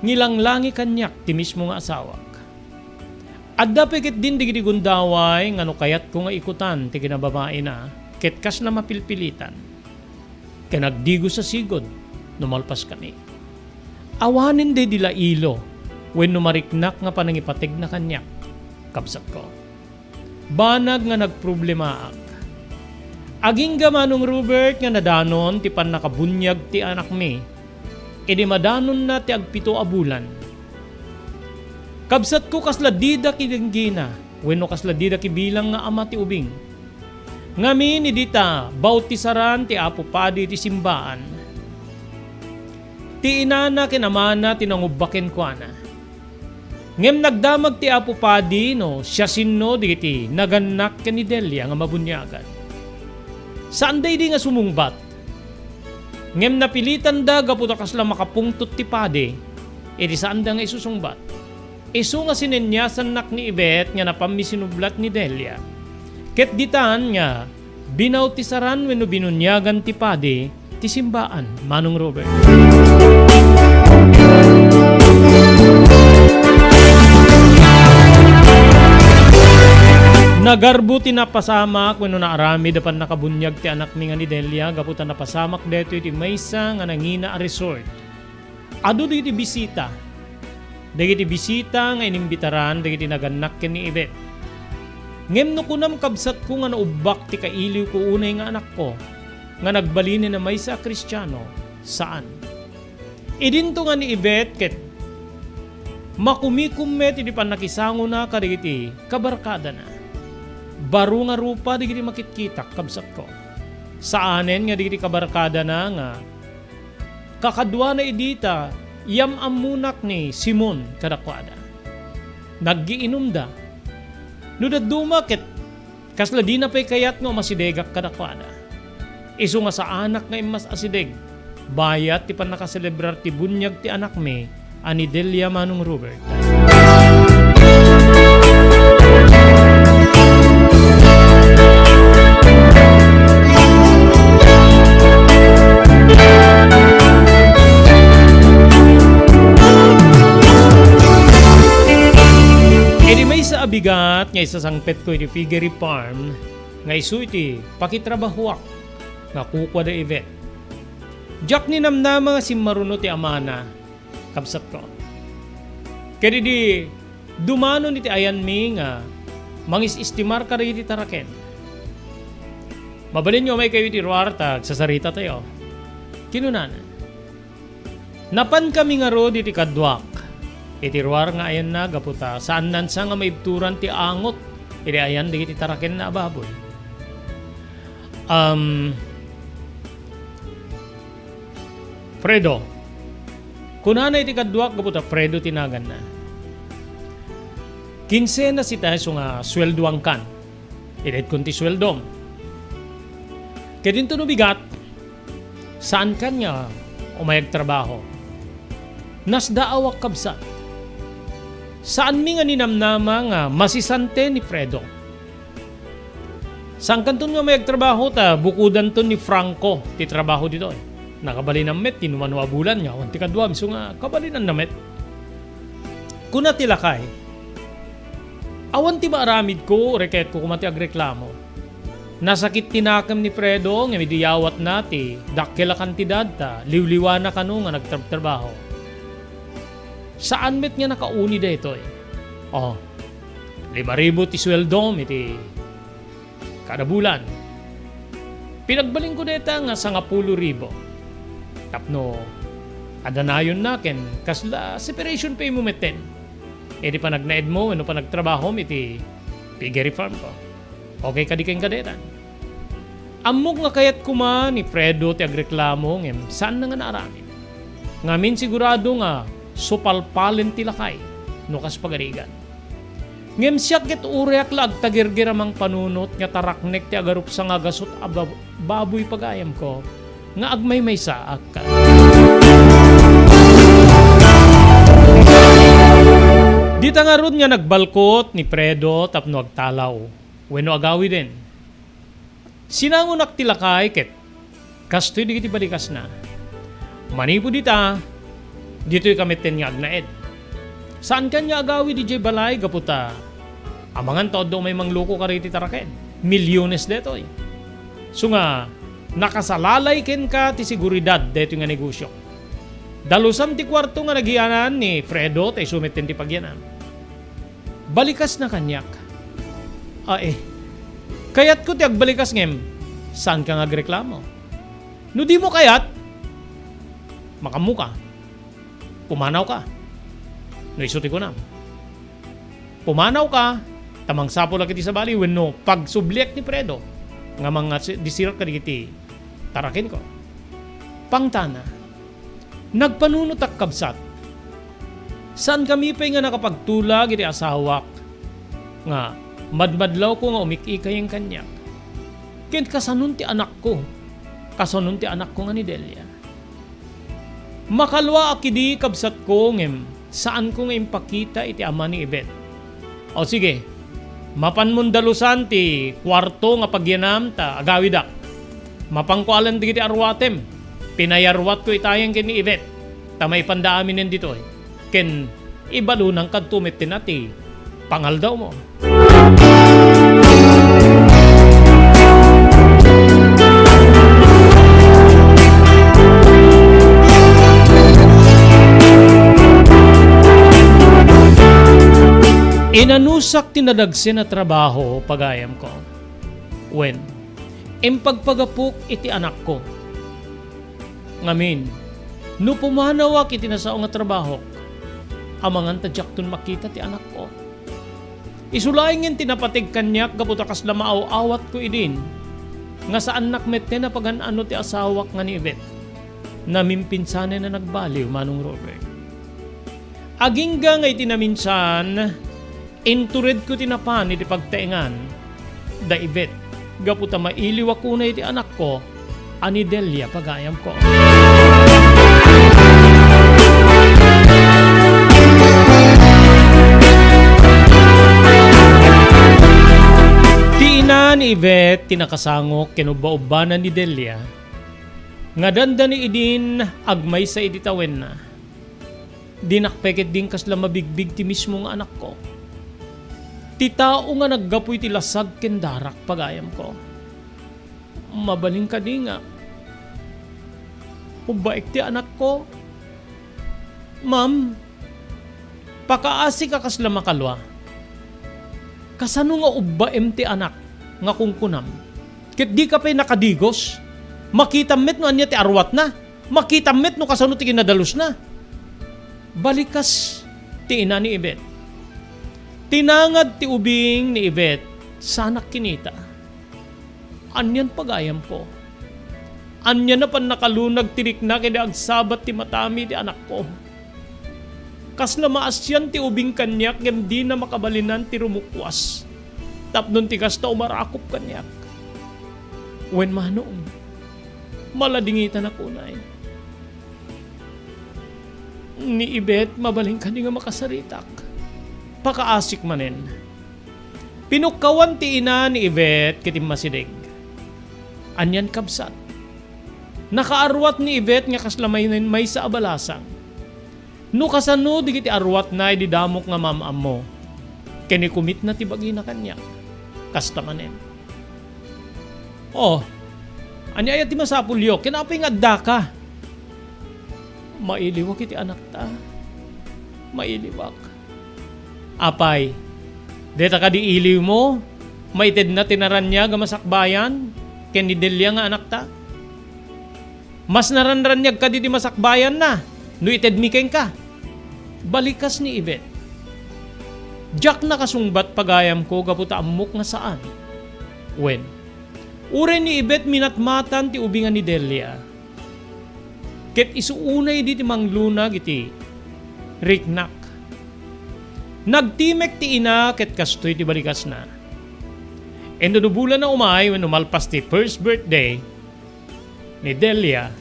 ngilanglangi kanyak ti mismo nga asawak. Adda pekit din di gundaway nga no kayat ko nga ikutan ti kinababae na ket kas na mapilpilitan. Kanagdigo sa sigod, numalpas kami. Awanin de dila ilo, when numariknak nga panangipatig na kanyak, kapsat ko. Banag nga nagproblemaak. Aging Manong Robert nga nadanon ti pan nakabunyag ti anak mi, edi madanon na ti agpito a bulan. Kabsat ko kasla dida kilinggina, when no kasla dida kibilang nga ama ti ubing. Ngamin ni dita, bautisaran ti Apo Padi ti simbaan. Ti inana kinamana tinangubaken ko na. Ngem nagdamag ti Apo Padi no, siya sinno digiti naganak ken ni Delia nga mabunyagan. Saan day di nga sumungbat? Ngem napilitan da gaputa kasla makapungtot ti Padi, iti saan da nga isusungbat? Isu nga sinenyasan nak ni Ibet nga napamisinublat ni Delia. Ket ditan nga binautisaran wenno binunyagan ti Padi ti simbaan, Manong Robert. Nagarbo ti napasamak wenno naarami dapan nakabunyag ti anak ni nga ni Delia gaputan napasamak deto iti maysa nga nangina a resort. Adu dagiti bisita. Dagiti bisita nga inimbitaran dagiti naganak ken ni Ibet. Ngem no kunam kabsat ko nga naubak ti kailiw ko unay nga anak ko nga nagbalin na maysa Kristiyano saan. Idinto nga ni Ibet ket makumikumet iti panakisango na kadagiti kabarkada na. Baro nga rupa digiti makitkitak kabsat ko. Saanen nga digiti kabarkada na nga kakadwa na idita yam amunak ni Simon kadakwada. Naggiinom da. Nudad dumakit kasla di na pa'y kayat nga masidegak kadakwada. Isu nga sa anak nga imas asideg. Bayat ti pan nakaselebrar ti bunyag ti anak me ani Delia Manong Robert. Edi may sa abigat nga isasangpet ko iti Figgery Farm nga isu iti pakitrabahuak nga kukwa da Ibet. Jack ni namnama nga simmaruno ti amana kabsat ko. Kaya di dumano iti ayan mi nga mangis-istimar ka rin iti taraken. Mabalin nyo may kayo iti ruartag sa sarita tayo. Kinunan. Napan kami nga ro iti kadwak. Iti ruar nga ayan na gaputa saan nansa nga maibturan ti angot. Iti ayan di iti taraken na ababoy. Fredo. Kunana iti kadwak gaputa Fredo tinagan na. 15 na si tayo nga sweldoang kan. Ilit kunti sweldom. Kaya din no bigat, saan kanya umayag trabaho? Nasdaawak kabsat. Saan mi nga ninamnama nga masisante ni Fredo? Saan kanton nga mayag trabaho ta bukudan ton ni Franco ti trabaho dito eh. Nakabali ng met, tinumanwa bulan niya, wanti kadwam, so nga kabali ng met. Kuna tilakay, awan ti maaramid ko, reket ko kumati agreklamo. Nasakit tinakam ni Fredo, nga midiyawat nati, dakila kantidad ta, liwliwa na kanu nga nagtrabaho. Saan met nga nakauni da ito eh? 5,000 ti sweldom iti kada bulan. Pinagbaling ko deta nga 10,000. Tapno, adanayon naken, kasla separation pay mo meten. E di pa nagnaed mo, ano pa nagtrabaho iti piggery farm ko. Okay ka di kayong kadetan. Amok nga kayat kuma ni Fredo ti agreklamo ngem saan na nga naaramin. Ngamin sigurado nga supalpalen ti lakay no kas pagarigan. Ngem siya ket ureak lag tagirgiramang panunot nga taraknek ti agarup sa nga gasot baboy pagayam ko nga agmay may saak ka. Dita nga ron nga nagbalkot ni Fredo tapno agtalaw. Wenno agawi din. Sinangunak tilakay ket kastoy di kiti balikas na. Manipo dita, dito'y kamiten nga agnaed. Saan kanya agawi di jay balay gaputa? Amangan taod daw may mangluko ka riti taraken. Milyones detoy. So nga, nakasalalay ken ka ti seguridad deto nga negosyo. Dalusam ti kwarto nga nagiyanan ni Fredo tay sumiten ti pagyanan. Balikas na kanyak. Kayat ko ti agbalikas ngem, saan ka nga agreklamo? No di mo kayat, makamuka. Pumanaw ka. No isuti ko na. Pumanaw ka, tamang sapo lang kiti sa bali, wenno pagsubliak ni Fredo, nga mga disirat ka digiti, tarakin ko. Pangtana, nagpanunutak kabsat, Saan kami pa nga nakapagtulag iti asawak? Nga, madmadlaw ko nga umikikay ang kanyak. Ken kasanun ti anak ko. Kasanun ti anak ko nga ni Delia. Makalwa akidi kabsat ko ngem saan ko nga impakita iti ama ni Ibet. O sige, mapanmundalusan ti kwarto nga pagyanam ta agawidak. Mapangkualan di ti arwatem. Pinayarwat ko itayang ken ni Ibet. Tamay pandaamin dito eh. Ken ibalunang kadtumit tinati. Pangal daw mo. Inanusak tinadagsin na trabaho pagayam ko. When? Impagpagapuk iti anak ko. Ngamin, no pumanawak iti nasao nga trabaho, amangan tadyak tun makita ti anak ko. Isulaingin tinapatig kanyak kaputakas na maaw-awat ko idin, nga saan nakmet na pagan-ano ti asawak nga ni Ibet, namimpinsan na nagbaliw manong Robert. Agingga nga itinaminsan, intured ko tinapan iti pagtaingan, da Ibet, gaputa mailiw ako na iti anak ko, ani Delia pagayam ko. Tina ni Ibet tinakasangok kinubaobanan ni Delia, nga danda ni idin agmay sa iditawen na. Dinakpeket din kasla mabigbig ti mismo nga anak ko. Ti tao nga naggapoy ti lasag kendarak pagayam ko. Mabaling ka di nga. Ubaik ti anak ko. Ma'am, pakaasi ka kasla makalwa. Kasano nga ubaem ti anak nga kungkunam. Ket di ka pa'y nakadigos. Makita met no anya ti arwat na. Makita met no kasano ti kinadalos na. Balikas ti ina ni Ibet. Tinangad ti ubing ni Ibet sa anak kinita. Anyan pagayam ko. Anyan na pan nakalunag tirik na kaya agsabat ti matami ti anak ko. Kas na maasyan ti ubing kanyak ngem di na makabalinan ti rumukwas. Tapnon ti kas ta umarakop kanyak. Wen manoong maladingitan ako na ni Ibet mabaling ka di nga makasaritak. Pakaasik manen. Pinukawan ti ina ni Ibet kitim masidig. Anyan kabsat. Nakaarwat ni Ibet nga kaslamay may sa abalasang. No kasano di kiti arwat na ididamok nga mamam mo. Kinikumit na ti bagi na kanya. Kasta manen. Oh, anya ayat ti masapulyo. Kinapay nga daka. Mailiwak iti anak ta. Mailiwak. Apay, deta ka di iliw mo, maited na tinaran niya gamasakbayan, ken ni Delia nga anak ta. Mas naranran niya ka di masakbayan na, no ited mikeng ka. Balikas ni Ibet. Diyak na kasungbat pagayam ko gaputa amok nga saan. When? Ure ni Ibet minatmatan ti ubingan ni Delia. Ket isuunay di ti manglunag iti riknak. Nagtimek ti ina ket kastoy ti balikas na. Endo no bulan na umay when umalpas ti first birthday ni Delia,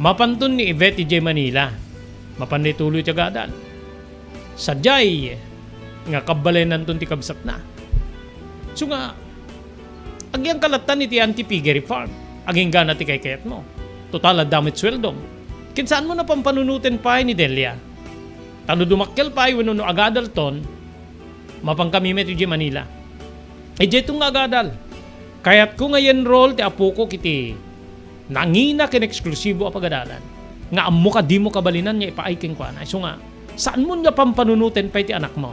mapantun ni Yvette ti Manila. Mapanday tuloy ti gadan. Sadyay nga kabalenan ton ti kabsat na. So nga agyang kalatan iti anti piggery farm. Aging gana ti kayat mo. Total damit sweldom. Kinsaan mo na pampanunutin pa ni Delia? Tano dumakkel pa ay no agadal ton, mapangkamimet iti Manila. E jetong agadal. Kayat ko ngayon roll ti apo ko kiti nangina ken eksklusibo a pagadalan. Nga ammo ka di mo kabalinan niya ipaaiking kwa na. So nga, saan mo nga pampanunutin pa iti anak mo?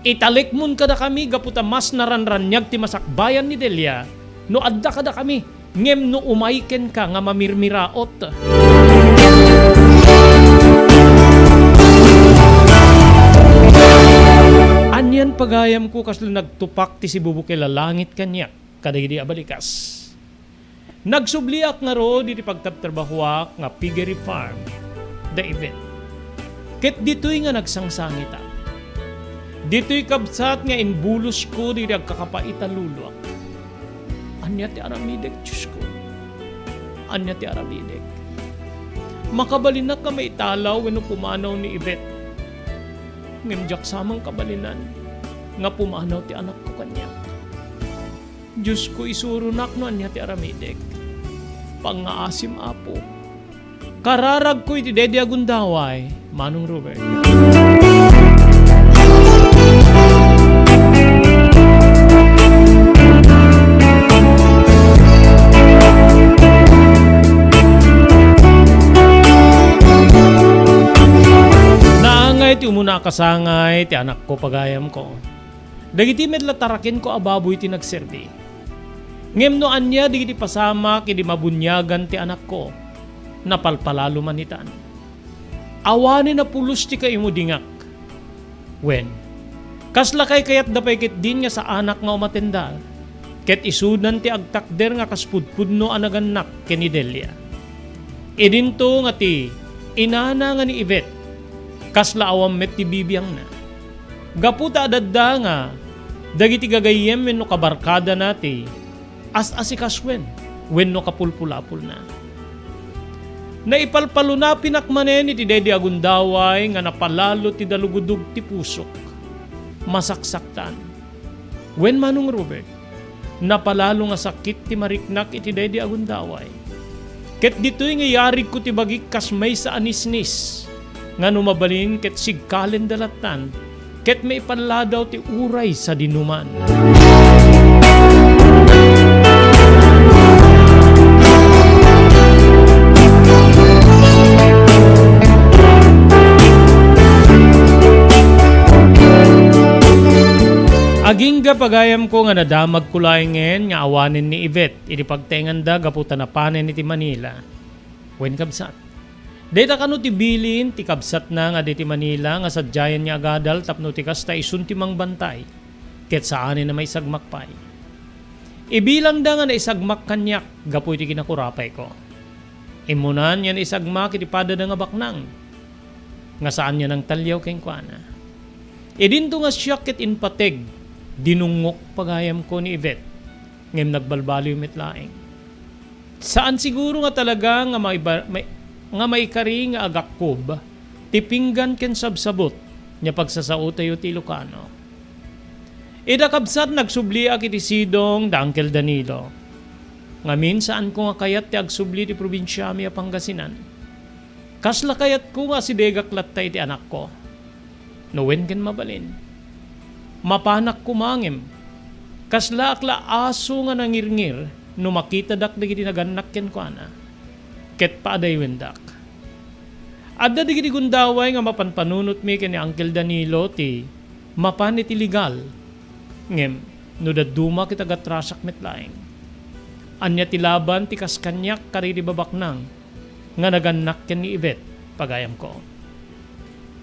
Italik mo kada kami gaputa mas naranranyag ti masakbayan ni Delia no adda kada kami ngem no umaiken ka nga mamirmiraot. Anyan pagayam ko kaslo nagtupak ti si bubuke lalangit kanya kadagidi abalikas. Nagsubliak nga ro di pagtatrabahuak nga piggery farm da Ibet. Ket dito'y nga nagsangsangita. Dito'y kabsat nga inbulos ko di agkakapaitan luluak. Anya ti aramidek, Diyos ko. Anya ti aramidek. Makabalinak ka maitalaw wenno pumanaw ni Ibet. Ngimjak samang kabalinan nga pumanaw ti anak ko kanya. Diyos ko isurunak no anya ti aramidek. Pangaasim apo. Kararag ko iti Dede Agundaway, Manong Robert. Naangay ti umuna kasangay ti anak ko pagayam ko. Dagiti medla tarakin ko ababoy ti nagserbi. Ngem no anya digiti pasama kidi mabunyagan ti anak ko. Napalpalalo manitan. Awani na pulos ti kaimo dingak. Wen, kaslakay kayat dapay ket din nga sa anak nga umatendal. Ket isudan ti agtakder nga kaspudpudno anaganak ken ni Delia. Idinto nga ti inana nga ni Ivet. Kasla awam met ti bibiyang na. Gaputa adadda nga dagiti gagayem wenno kabarkada nati as-asikaswen wenno kapulpulapul na. Naipalpalo na pinakmanen iti Dede Agundaway nga napalalo ti dalugudug ti pusok. Masaksaktan. Wen Manong Robert, napalalo nga sakit ti mariknak iti Dede Agundaway. Ket dito'y nga yarig ko ti bagik kas may sa anisnis. Nga numabalin ket sigkalen dalatan. Ket may ipanladaw ti uray sa dinuman. Aging pagayam ko nga nadamag kulayngen nga awanin ni Ivet iti pagtenganda gaputa na panen iti Manila. Wen kabsat. Deta kano ti bilin ti kabsat na nga diti Manila nga sadyayan niya agadal tapno ti kasta isun ti mangbantay ket saan na may sagmakpay. Ibilang da nga na isagmak kanyak gapu iti kinakurapay ko. Imunan yan isagmak iti pada nga baknang nga saan niya nang talyaw keng kuana. Idinto nga siya ket inpateg dinungok pagayam ko ni Ivet ngem nagbalbaliw metlaeng. Saan siguro nga talaga nga may kari nga agakkob tipinggan ken sabsabot nya pagsasautayo ti Ilocano. Ida kabsat nagsubliak iti sidong da Uncle Danilo. Ngamin saan ko nga kayat ti agsubli ti probinsya mi a Pangasinan. Kasla kayat ko nga si Degak lattay ti anak ko. No wen ken mabalin. Mapanak kumangem. Kasla akla aso nga nangirngir no makita dak digiti naganak ken kuana. Ket paaday wendak. Adda digiti gundaway nga mapanpanunot mi ken ni Uncle Danilo ti mapan iti legal. Ngem no daduma kita gatrasak metlaeng. Anya ti laban ti kaskanyak kari di babaknang nga naganak ken ni Ivet pagayam ko.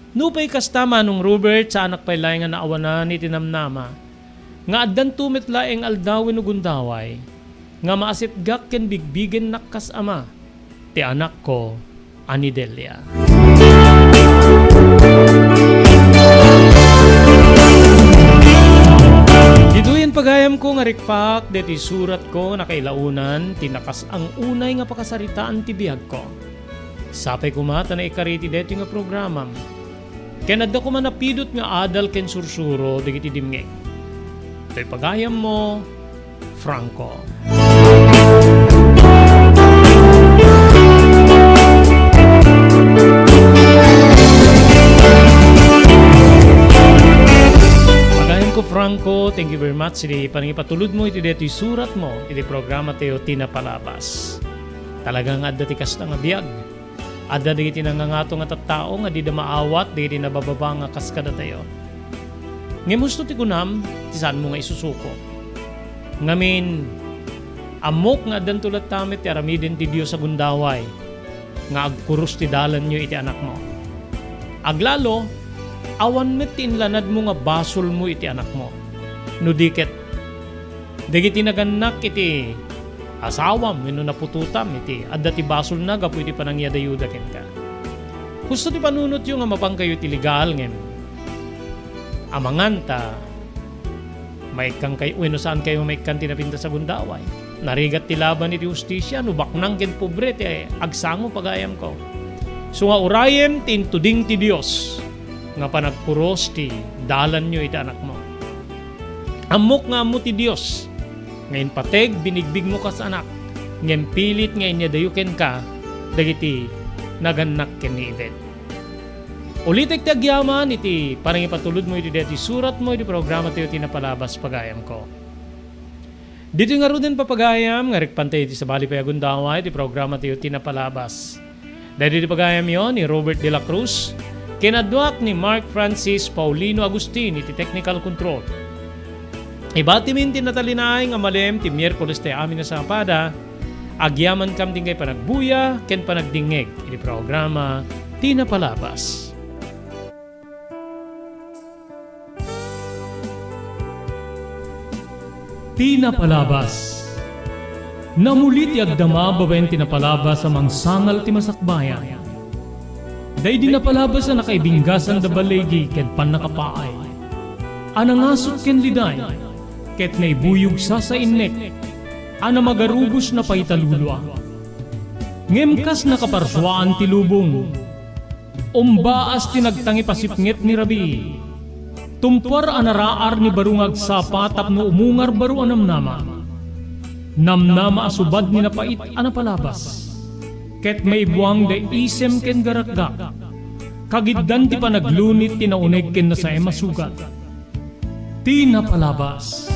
Nupay kasta Manong Robert sa anak paylay nga naawanan ni tinamnama nga addan tumit laeng aldawin no gundaway nga maasitgak ken bigbigen nakkas ama ti anak ko ani Delia. Ditoyen pagayam ko nga rikpak deti surat ko na kailaunan tinakas ang unay nga pakasaritaan ti biyag ko. Sapay kumata na ikariti deti nga programam. Ken adda ko man napidot nga adal ken sursuro digiti dimngeg. To'y pagayam mo, Franco. Pagayam ko Franco, thank you very much. Iti panangipatulod mo iti deto'y surat mo iti programa tayo tinapalabas. Talagang adda ti kasta nga biyag. Adda digiti nangangato nga tattao nga di da maawat digiti nabababa nga kaskada tayo. Ngem husto ti kunam ti saan mo nga isusuko. Ngamin amok nga addan tulat tamet ti aramiden ti Dios sa gundaway nga agkurus ti dalan nyo iti anak mo. Aglalo awan met ti inlanad mo nga basol mo iti anak mo. No diket digiti naganak iti asawam wenno napututam iti adda ti basol na gapu iti panangyadayuda ken ka. Gusto ti panunot yung nga mapang kayo ti legal ngem. Amanganta, may kang kayo, no saan kayo may kang tinapinta sa gundaway. Narigat ti laban ni justisya, no baknang ken pobre ti agsango pagayam ko. So nga urayem tintuding ti Dios nga panagpuros ti dalan nyo iti anak mo. Amok nga mo ti Dios. Ngayon pateg binigbig mo ka sa anak. Ngayon pilit ngayon niya dayuken ka dagiti naganak ken ni Ivet. Ulitek ti agyaman iti panangipatulod mo iti deti surat mo iti programa tayo tinapalabas pagayam ko. Dito nga ro din papagayam nga rekpantay iti sabali payagundaway iti programa tayo tinapalabas. Dahil iti pagayam yon ni Robert de la Cruz, kinadwak ni Mark Francis Paulino Agustin iti technical control. Ibatimin ti natalinay nga malem ti Miyerkules ti amin na sapada, agyaman kam din kay panagbuya ken panagdingeg iti programa tinapalabas. Tinapalabas. Namulit ti agdama babaen tinapalabas sa mangsangal ti masakbayan. Day di napalabas na nakaibinggasan da balegi ken panakapaay. Anangasot ken liday ket naibuyog sa innet. Ana magarubos na paitalulwa. Ngemkas nakaparswaan ti lubong. Umbaas ti nagtangi pasipnget ni Rabi. Tumpar anaraar ni barungag sapa tapno umungar baru anamnama. Namnama asubad ni napait anapalabas. Ket may buwang da isem ken garakgak. Kagiddan ti panaglunit ti nauneg ken nasay masugat. Tinapalabas.